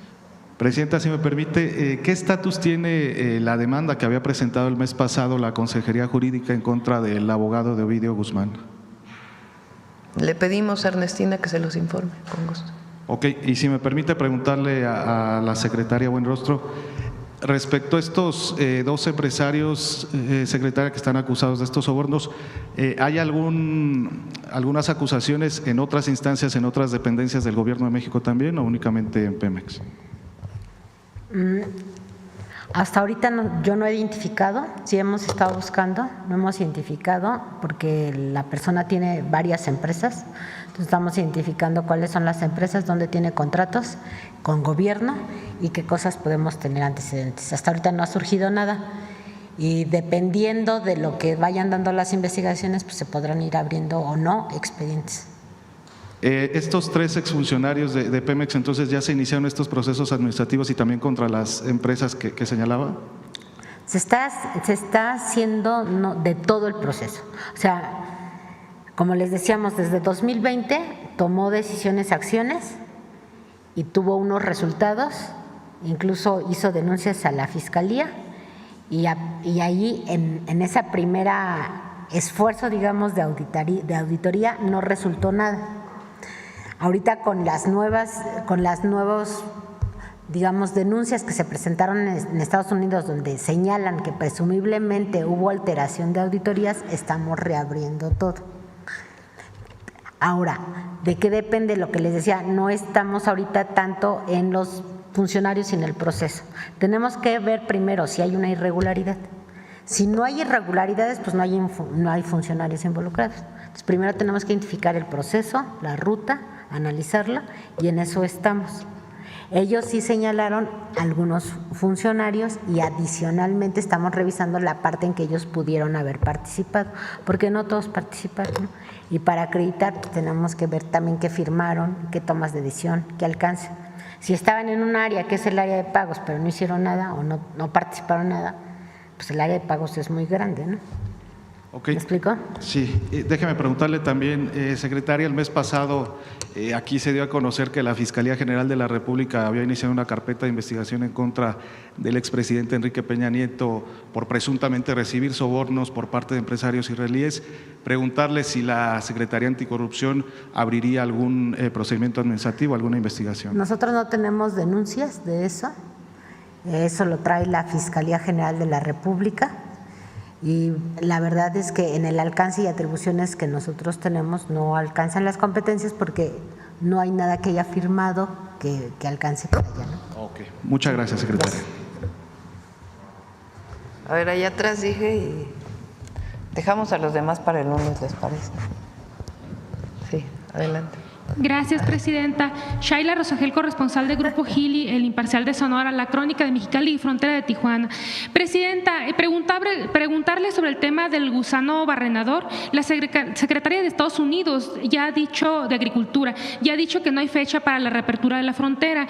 Presidenta, si me permite, ¿qué estatus tiene la demanda que había presentado el mes pasado la Consejería Jurídica en contra del abogado de Ovidio Guzmán?
Le pedimos a Ernestina que se los informe, con gusto.
Ok, y si me permite preguntarle a la secretaria Buenrostro, respecto a estos dos empresarios, secretaria, que están acusados de estos sobornos, ¿hay algunas acusaciones en otras instancias, en otras dependencias del Gobierno de México también, o únicamente en Pemex?
Hasta ahorita yo no he identificado, sí hemos estado buscando, no hemos identificado porque la persona tiene varias empresas, entonces estamos identificando cuáles son las empresas, dónde tiene contratos con gobierno y qué cosas podemos tener antecedentes. Hasta ahorita no ha surgido nada y dependiendo de lo que vayan dando las investigaciones, pues se podrán ir abriendo o no expedientes.
Estos tres exfuncionarios de Pemex, entonces, ¿ya se iniciaron estos procesos administrativos y también contra las empresas que señalaba?
Se está haciendo de todo el proceso. O sea, como les decíamos, desde 2020 tomó decisiones, acciones y tuvo unos resultados, incluso hizo denuncias a la Fiscalía y ahí en esa primera esfuerzo, digamos, de auditoría no resultó nada. Ahorita con las nuevas, digamos, denuncias que se presentaron en Estados Unidos, donde señalan que presumiblemente hubo alteración de auditorías, estamos reabriendo todo. Ahora, ¿de qué depende lo que les decía? No estamos ahorita tanto en los funcionarios y en el proceso. Tenemos que ver primero si hay una irregularidad. Si no hay irregularidades, pues no hay funcionarios involucrados. Entonces, primero tenemos que identificar el proceso, la ruta, analizarla y en eso estamos. Ellos sí señalaron algunos funcionarios y adicionalmente estamos revisando la parte en que ellos pudieron haber participado, porque no todos participaron, ¿no? Y para acreditar pues, tenemos que ver también qué firmaron, qué tomas de decisión, qué alcance. Si estaban en un área que es el área de pagos, pero no hicieron nada o no participaron nada, pues el área de pagos es muy grande, ¿no?
Okay.
¿Me explico?
Sí, déjeme preguntarle también, secretaria, el mes pasado aquí se dio a conocer que la Fiscalía General de la República había iniciado una carpeta de investigación en contra del expresidente Enrique Peña Nieto por presuntamente recibir sobornos por parte de empresarios israelíes. Preguntarle si la Secretaría Anticorrupción abriría algún procedimiento administrativo, alguna investigación.
Nosotros no tenemos denuncias de eso lo trae la Fiscalía General de la República. Y la verdad es que en el alcance y atribuciones que nosotros tenemos no alcanzan las competencias porque no hay nada que haya firmado que alcance para allá, ¿no?
Okay. Muchas gracias, secretaria.
Gracias.
A ver, allá atrás dije y dejamos a los demás para el lunes, ¿les parece? Sí, adelante.
Gracias, presidenta. Shaila Rosagel, corresponsal de Grupo Gili, El Imparcial de Sonora, La Crónica de Mexicali y Frontera de Tijuana. Presidenta, preguntarle sobre el tema del gusano barrenador. La secretaria de Estados Unidos ya ha dicho, de Agricultura, ya ha dicho que no hay fecha para la reapertura de la frontera.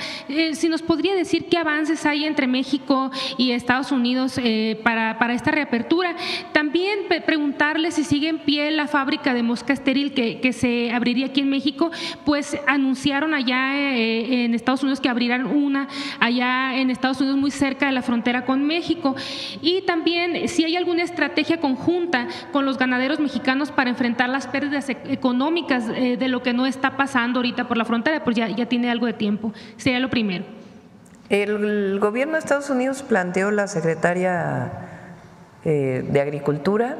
Si nos podría decir qué avances hay entre México y Estados Unidos para esta reapertura. También preguntarle si sigue en pie la fábrica de mosca estéril que se abriría aquí en México. Pues anunciaron allá en Estados Unidos que abrirán una allá en Estados Unidos muy cerca de la frontera con México. Y también si hay alguna estrategia conjunta con los ganaderos mexicanos para enfrentar las pérdidas económicas de lo que no está pasando ahorita por la frontera, pues ya tiene algo de tiempo. Sería lo primero.
El gobierno de Estados Unidos planteó la secretaria de Agricultura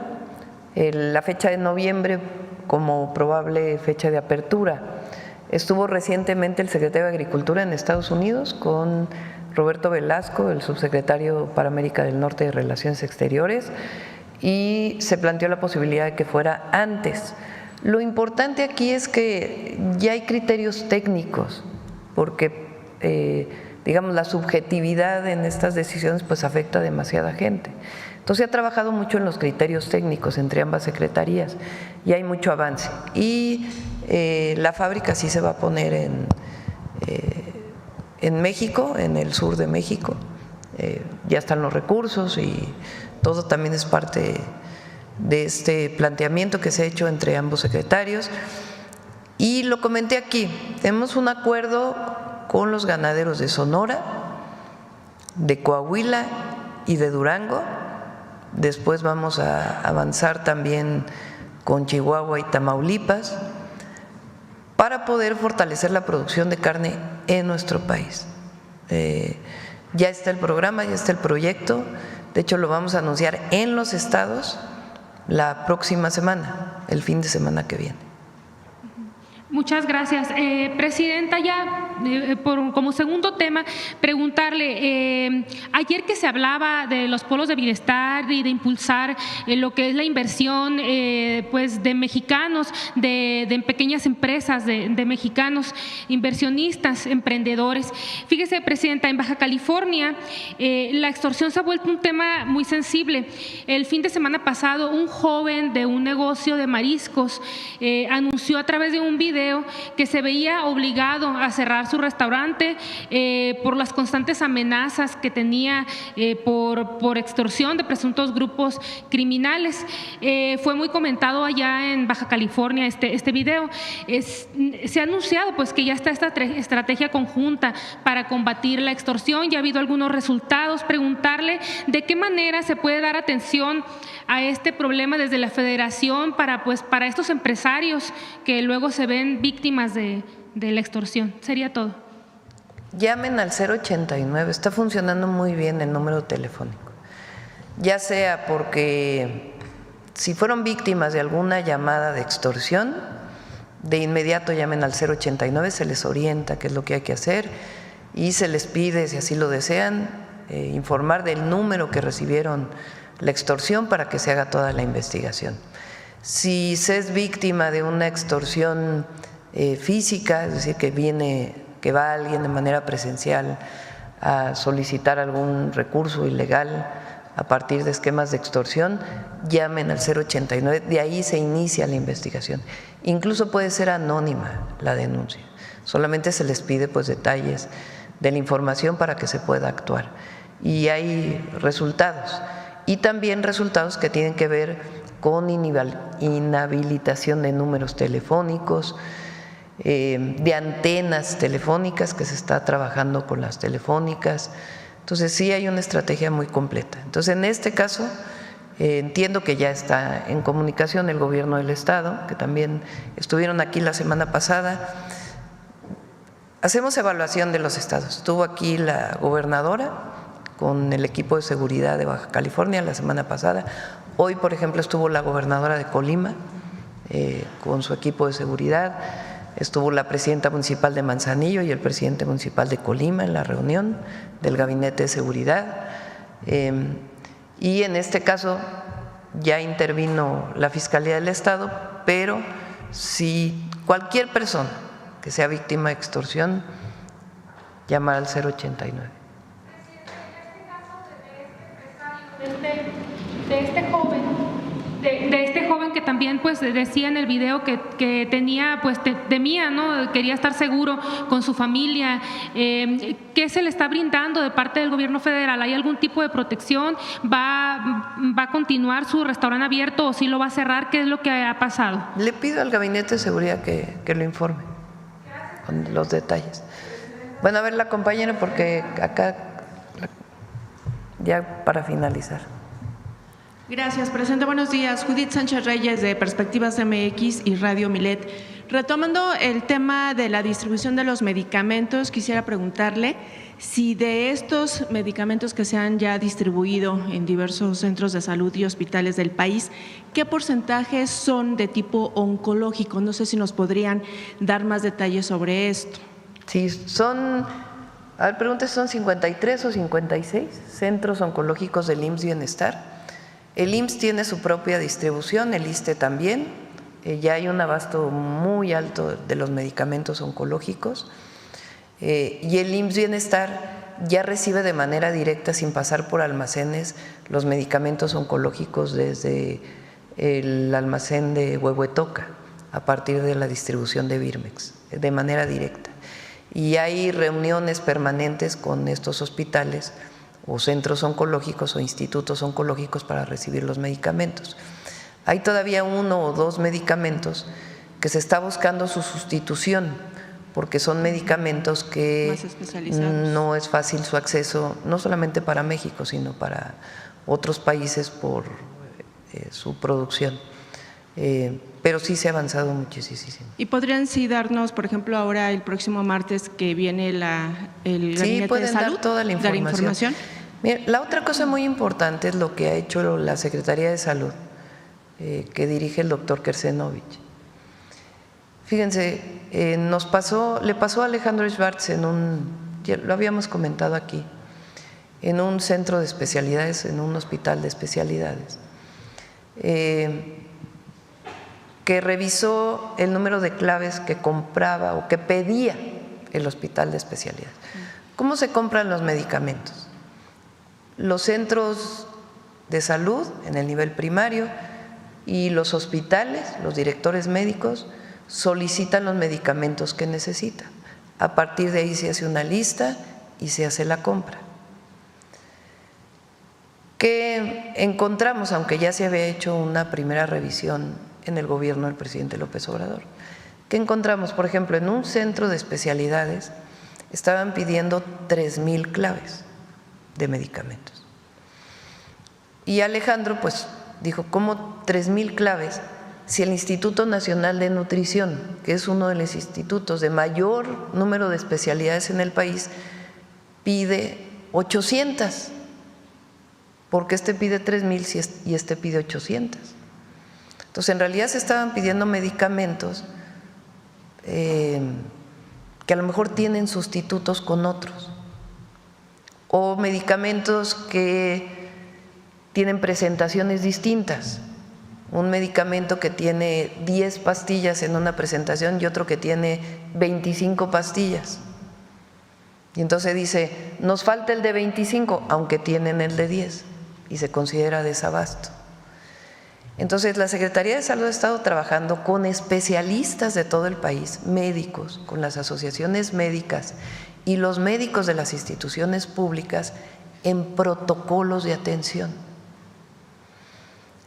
la fecha de noviembre como probable fecha de apertura. Estuvo recientemente el secretario de Agricultura en Estados Unidos con Roberto Velasco, el subsecretario para América del Norte de Relaciones Exteriores, y se planteó la posibilidad de que fuera antes. Lo importante aquí es que ya hay criterios técnicos, porque digamos la subjetividad en estas decisiones pues afecta a demasiada gente. Entonces se ha trabajado mucho en los criterios técnicos entre ambas secretarías y hay mucho avance. Y la fábrica sí se va a poner en México, en el sur de México. Ya están los recursos y todo también es parte de este planteamiento que se ha hecho entre ambos secretarios. Y lo comenté aquí, tenemos un acuerdo con los ganaderos de Sonora, de Coahuila y de Durango. Después vamos a avanzar también con Chihuahua y Tamaulipas para poder fortalecer la producción de carne en nuestro país. Ya está el programa, ya está el proyecto, de hecho lo vamos a anunciar en los estados la próxima semana, el fin de semana que viene.
Muchas gracias. Presidenta, ya como segundo tema, preguntarle, ayer que se hablaba de los polos de bienestar y de impulsar lo que es la inversión pues de mexicanos, de pequeñas empresas, de mexicanos inversionistas, emprendedores. Fíjese, presidenta, en Baja California la extorsión se ha vuelto un tema muy sensible. El fin de semana pasado, un joven de un negocio de mariscos anunció a través de un video que se veía obligado a cerrar su restaurante por las constantes amenazas que tenía por extorsión de presuntos grupos criminales. Fue muy comentado allá en Baja California este video. Se ha anunciado pues que ya está esta estrategia conjunta para combatir la extorsión, ya ha habido algunos resultados. Preguntarle de qué manera se puede dar atención a este problema desde la federación para estos empresarios que luego se ven víctimas de la extorsión. Sería todo.
Llamen al 089, está funcionando muy bien el número telefónico, ya sea porque si fueron víctimas de alguna llamada de extorsión, de inmediato llamen al 089, se les orienta qué es lo que hay que hacer y se les pide, si así lo desean, informar del número que recibieron la extorsión para que se haga toda la investigación. Si se es víctima de una extorsión física, es decir, que va alguien de manera presencial a solicitar algún recurso ilegal a partir de esquemas de extorsión, llamen al 089, de ahí se inicia la investigación. Incluso puede ser anónima la denuncia, solamente se les pide pues detalles de la información para que se pueda actuar. Y hay resultados, y también resultados que tienen que ver con inhabilitación de números telefónicos, de antenas telefónicas, que se está trabajando con las telefónicas. Entonces sí hay una estrategia muy completa. Entonces en este caso entiendo que ya está en comunicación el gobierno del estado, que también estuvieron aquí la semana pasada. Hacemos evaluación de los estados. Estuvo aquí la gobernadora con el equipo de seguridad de Baja California la semana pasada. Hoy, por ejemplo, estuvo la gobernadora de Colima con su equipo de seguridad. Estuvo la presidenta municipal de Manzanillo y el presidente municipal de Colima en la reunión del Gabinete de Seguridad. Y en este caso ya intervino la Fiscalía del Estado, pero si cualquier persona que sea víctima de extorsión, llamar al 089.
De este joven que también pues decía en el video que tenía, pues temía, ¿no? Quería estar seguro con su familia. ¿Qué se le está brindando de parte del gobierno federal? ¿Hay algún tipo de protección? ¿Va a continuar su restaurante abierto o sí lo va a cerrar? ¿Qué es lo que ha pasado?
Le pido al Gabinete de Seguridad que lo informe con los detalles. Bueno, a ver la compañera, porque acá ya para finalizar.
Gracias, presidente. Buenos días. Judith Sánchez Reyes, de Perspectivas MX y Radio Milet. Retomando el tema de la distribución de los medicamentos, quisiera preguntarle si de estos medicamentos que se han ya distribuido en diversos centros de salud y hospitales del país, ¿qué porcentajes son de tipo oncológico? No sé si nos podrían dar más detalles sobre esto.
Sí, son, a ver, pregunte, ¿son 53 o 56 centros oncológicos del IMSS Bienestar? El IMSS tiene su propia distribución, el ISSSTE también, ya hay un abasto muy alto de los medicamentos oncológicos, y el IMSS Bienestar ya recibe de manera directa, sin pasar por almacenes, los medicamentos oncológicos desde el almacén de Huehuetoca, a partir de la distribución de Birmex, de manera directa. Y hay reuniones permanentes con estos hospitales o centros oncológicos o institutos oncológicos para recibir los medicamentos. Hay todavía 1 o 2 medicamentos que se está buscando su sustitución, porque son medicamentos que no es fácil su acceso, no solamente para México, sino para otros países por su producción. Pero sí se ha avanzado muchísimo.
¿Y podrían sí darnos, por ejemplo, ahora el próximo martes que viene el Gabinete de Salud,
dar toda la información? Mira, la otra cosa muy importante es lo que ha hecho la Secretaría de Salud, que dirige el doctor Kersenovich. Fíjense, le pasó a Alejandro Schwartz lo habíamos comentado aquí, en un centro de especialidades, en un hospital de especialidades, que revisó el número de claves que compraba o que pedía el hospital de especialidades. ¿Cómo se compran los medicamentos? Los centros de salud en el nivel primario y los hospitales, los directores médicos, solicitan los medicamentos que necesitan. A partir de ahí se hace una lista y se hace la compra. ¿Qué encontramos? Aunque ya se había hecho una primera revisión en el gobierno del presidente López Obrador. ¿Qué encontramos? Por ejemplo, en un centro de especialidades estaban pidiendo 3,000 claves de medicamentos. Y Alejandro pues dijo, ¿cómo 3,000 claves? Si el Instituto Nacional de Nutrición, que es uno de los institutos de mayor número de especialidades en el país, pide 800, porque este pide 3,000 y este pide 800. Entonces, en realidad se estaban pidiendo medicamentos que a lo mejor tienen sustitutos con otros, o medicamentos que tienen presentaciones distintas. Un medicamento que tiene 10 pastillas en una presentación y otro que tiene 25 pastillas. Y entonces dice, nos falta el de 25, aunque tienen el de 10, y se considera desabasto. Entonces, la Secretaría de Salud ha estado trabajando con especialistas de todo el país, médicos, con las asociaciones médicas y los médicos de las instituciones públicas en protocolos de atención.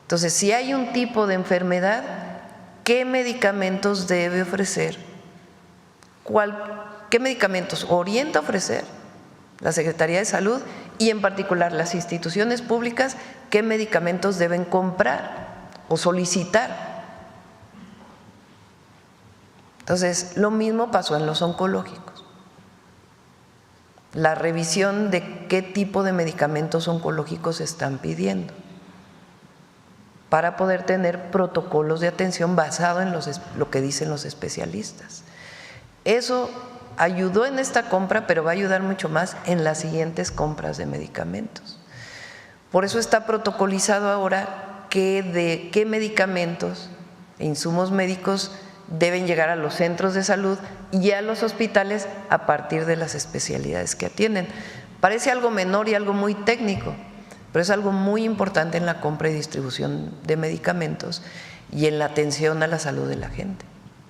Entonces, si hay un tipo de enfermedad, ¿qué medicamentos debe ofrecer? ¿Qué medicamentos orienta a ofrecer la Secretaría de Salud y en particular las instituciones públicas? ¿Qué medicamentos deben comprar o solicitar? Entonces, lo mismo pasó en los oncológicos. La revisión de qué tipo de medicamentos oncológicos se están pidiendo para poder tener protocolos de atención basado en lo que dicen los especialistas. Eso ayudó en esta compra, pero va a ayudar mucho más en las siguientes compras de medicamentos. Por eso está protocolizado ahora de qué medicamentos e insumos médicos deben llegar a los centros de salud y a los hospitales a partir de las especialidades que atienden. Parece algo menor y algo muy técnico, pero es algo muy importante en la compra y distribución de medicamentos y en la atención a la salud de la gente.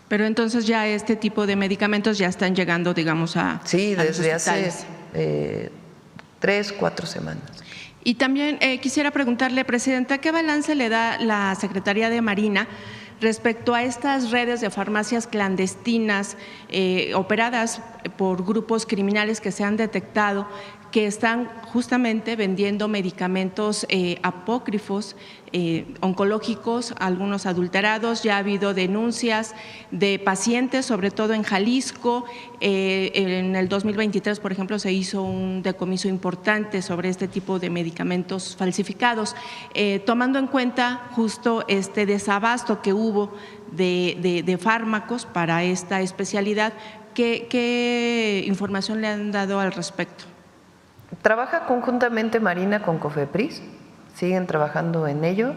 Pero entonces ya este tipo de medicamentos ya están llegando, digamos,
sí, desde hace 3, 4 semanas.
Y también quisiera preguntarle, Presidenta, ¿qué balance le da la Secretaría de Marina respecto a estas redes de farmacias clandestinas operadas por grupos criminales que se han detectado, que están justamente vendiendo medicamentos apócrifos, oncológicos, algunos adulterados? Ya ha habido denuncias de pacientes, sobre todo en Jalisco. En el 2023, por ejemplo, se hizo un decomiso importante sobre este tipo de medicamentos falsificados. Tomando en cuenta justo este desabasto que hubo de fármacos para esta especialidad, ¿qué información le han dado al respecto?
Trabaja conjuntamente Marina con COFEPRIS, siguen trabajando en ello,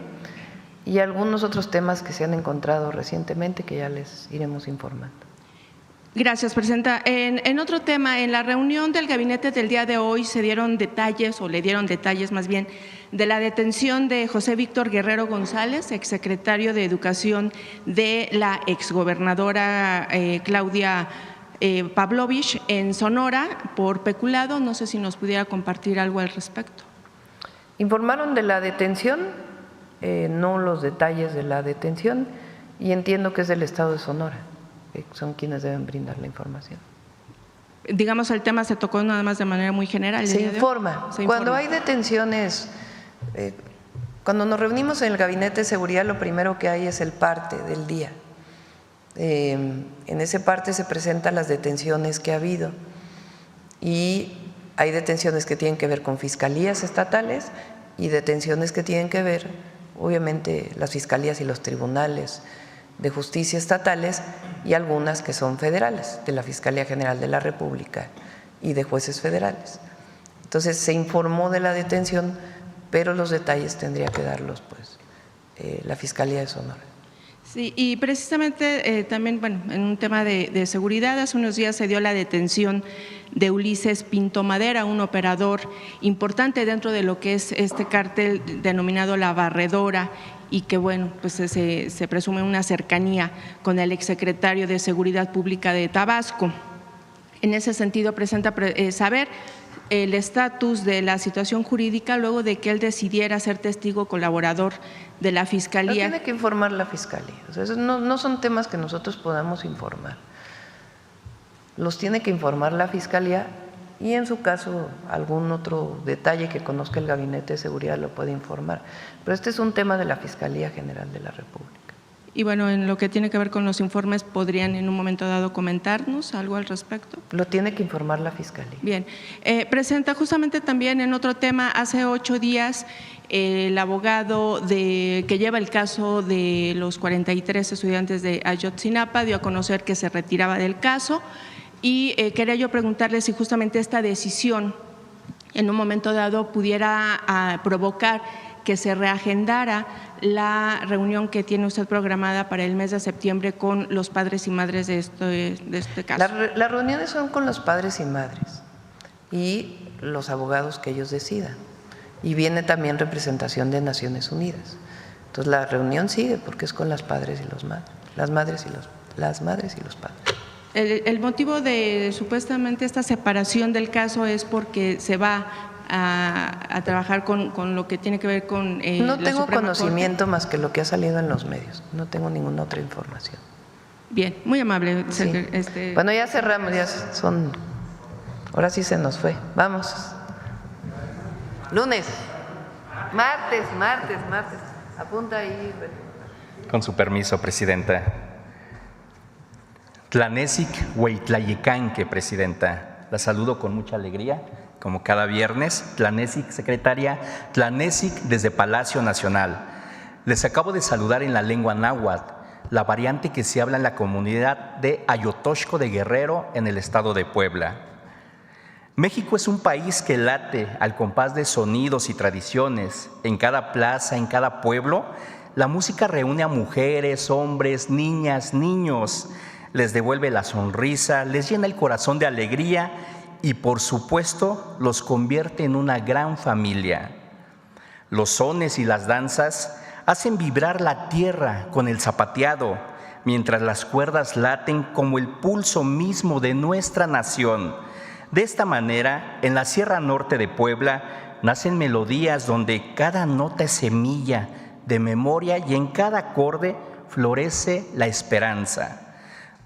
y algunos otros temas que se han encontrado recientemente que ya les iremos informando.
Gracias, Presidenta. En otro tema, en la reunión del gabinete del día de hoy se dieron detalles, o le dieron detalles más bien, de la detención de José Víctor Guerrero González, exsecretario de Educación de la exgobernadora Claudia Pavlovich, en Sonora, por peculado. No sé si nos pudiera compartir algo al respecto.
Informaron de la detención, no los detalles de la detención, y entiendo que es del estado de Sonora, son quienes deben brindar la información.
Digamos, el tema se tocó nada más de manera muy general.
Se informa. Cuando hay detenciones, cuando nos reunimos en el Gabinete de Seguridad, lo primero que hay es el parte del día. En ese parte se presentan las detenciones que ha habido, y hay detenciones que tienen que ver con fiscalías estatales y detenciones que tienen que ver, obviamente, las fiscalías y los tribunales de justicia estatales, y algunas que son federales, de la Fiscalía General de la República y de jueces federales. Entonces se informó de la detención, pero los detalles tendría que darlos pues la Fiscalía de Sonora.
Sí, y precisamente también, bueno, en un tema de seguridad, hace unos días se dio la detención de Ulises Pinto Madera, un operador importante dentro de lo que es este cártel denominado La Barredora, y que, bueno, pues se presume una cercanía con el exsecretario de Seguridad Pública de Tabasco. En ese sentido, presenta saber el estatus de la situación jurídica luego de que él decidiera ser testigo colaborador de la Fiscalía.
Lo tiene que informar la Fiscalía, o sea, esos no son temas que nosotros podamos informar. Los tiene que informar la Fiscalía, y en su caso algún otro detalle que conozca el Gabinete de Seguridad lo puede informar. Pero este es un tema de la Fiscalía General de la República.
Y bueno, en lo que tiene que ver con los informes, ¿podrían en un momento dado comentarnos algo al respecto?
Lo tiene que informar la Fiscalía.
Bien. Presidenta, justamente también en otro tema, hace 8 días el abogado que lleva el caso de los 43 estudiantes de Ayotzinapa dio a conocer que se retiraba del caso, y quería yo preguntarle si justamente esta decisión en un momento dado pudiera provocar que se reagendara la reunión que tiene usted programada para el mes de septiembre con los padres y madres de este caso.
Las reuniones son con los padres y madres y los abogados que ellos decidan, y viene también representación de Naciones Unidas. Entonces la reunión sigue porque es con las padres y los madres, las madres y los padres.
El motivo de supuestamente esta separación del caso es porque se va a trabajar con lo que tiene que ver con
no tengo conocimiento más que lo que ha salido en los medios, no tengo ninguna otra información.
Bien, muy amable.
Sí. Bueno, ya cerramos, ahora sí se nos fue. Vamos. Lunes, martes. Apunta ahí.
Con su permiso, Presidenta. Tlanesic Hueytlayecanque, Presidenta. La saludo con mucha alegría, como cada viernes. Tlanesic, secretaria. Tlanesic desde Palacio Nacional. Les acabo de saludar en la lengua náhuatl, la variante que se habla en la comunidad de Ayotoxco de Guerrero, en el estado de Puebla. México es un país que late al compás de sonidos y tradiciones. En cada plaza, en cada pueblo, La música reúne a mujeres, hombres, niñas, niños, les devuelve la sonrisa, les llena el corazón de alegría y, por supuesto, los convierte en una gran familia. Los sones y las danzas hacen vibrar la tierra con el zapateado, mientras las cuerdas laten como el pulso mismo de nuestra nación. De esta manera, en la Sierra Norte de Puebla, nacen melodías donde cada nota es semilla de memoria y en cada acorde florece la esperanza.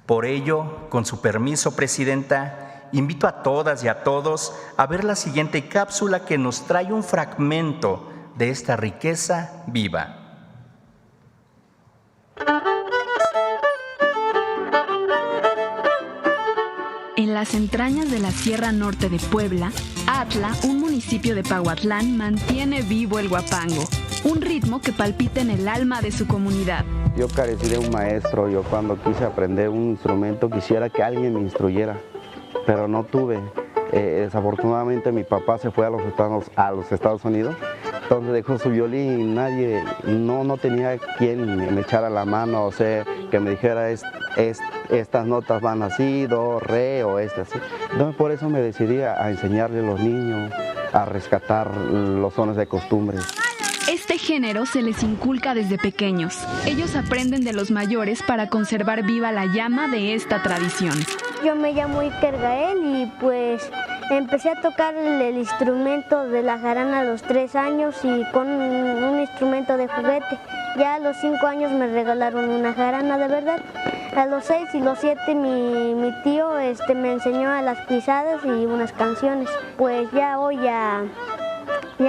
Por ello, con su permiso, Presidenta, invito a todas y a todos a ver la siguiente cápsula que nos trae un fragmento de esta riqueza viva.
En las entrañas de la Sierra Norte de Puebla, Atla, un municipio de Pahuatlán, mantiene vivo el huapango, un ritmo que palpita en el alma de su comunidad.
Yo carecí de un maestro. Yo cuando quise aprender un instrumento quisiera que alguien me instruyera, pero no tuve. Desafortunadamente mi papá se fue a los Estados Unidos, entonces dejó su violín y nadie, no tenía quien me echara la mano, o sea, que me dijera estas notas van así, do, re o así. Entonces por eso me decidí a enseñarle a los niños a rescatar los sones de costumbre.
Este género se les inculca desde pequeños. Ellos aprenden de los mayores para conservar viva la llama de esta tradición.
Yo me llamo Iker Gael y pues empecé a tocar el instrumento de la jarana a los 3 años y con un instrumento de juguete. Ya a los 5 años me regalaron una jarana de verdad. A los 6 y los 7 mi tío me enseñó a las pisadas y unas canciones. Pues ya hoy ya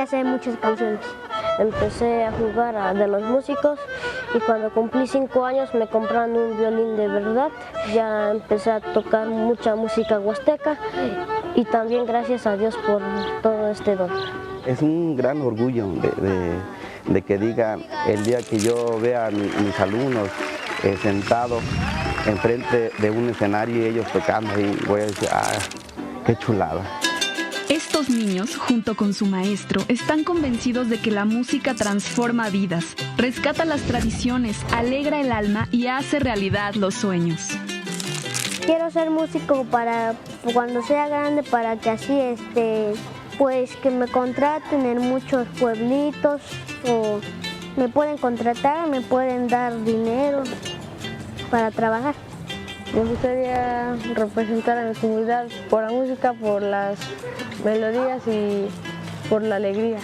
sé muchas canciones.
Empecé a jugar de los músicos y cuando cumplí 5 años me compraron un violín de verdad. Ya empecé a tocar mucha música huasteca y también gracias a Dios por todo este don.
Es un gran orgullo de que digan el día que yo vea a mis alumnos sentados enfrente de un escenario y ellos tocando y voy a decir, qué chulada.
Estos niños, junto con su maestro, están convencidos de que la música transforma vidas, rescata las tradiciones, alegra el alma y hace realidad los sueños.
Quiero ser músico para cuando sea grande, para que así, pues que me contraten en muchos pueblitos o me pueden contratar, me pueden dar dinero para trabajar.
Me gustaría representar a mi comunidad por la música, por las melodías y por la alegría.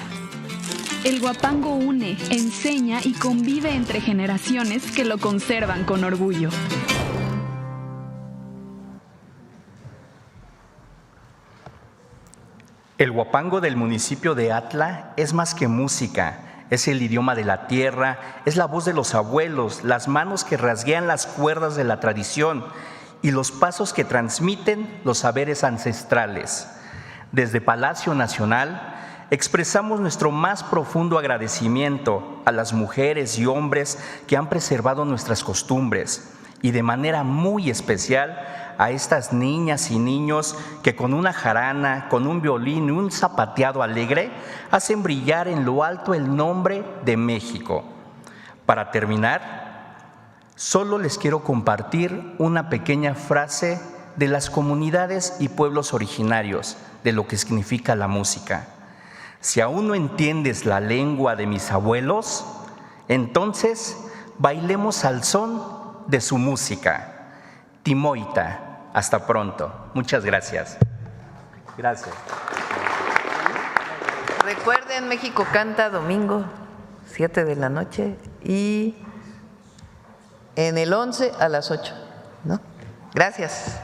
El huapango une, enseña y convive entre generaciones que lo conservan con orgullo.
El huapango del municipio de Atla es más que música. Es el idioma de la tierra, es la voz de los abuelos, las manos que rasguean las cuerdas de la tradición y los pasos que transmiten los saberes ancestrales. Desde Palacio Nacional expresamos nuestro más profundo agradecimiento a las mujeres y hombres que han preservado nuestras costumbres y de manera muy especial a estas niñas y niños que con una jarana, con un violín y un zapateado alegre hacen brillar en lo alto el nombre de México. Para terminar, solo les quiero compartir una pequeña frase de las comunidades y pueblos originarios de lo que significa la música. Si aún no entiendes la lengua de mis abuelos, entonces bailemos al son de su música. Timoita. Hasta pronto. Muchas gracias. Gracias.
Recuerden, México canta domingo, 7 de la noche y en el 11 a las 8, ¿no? Gracias.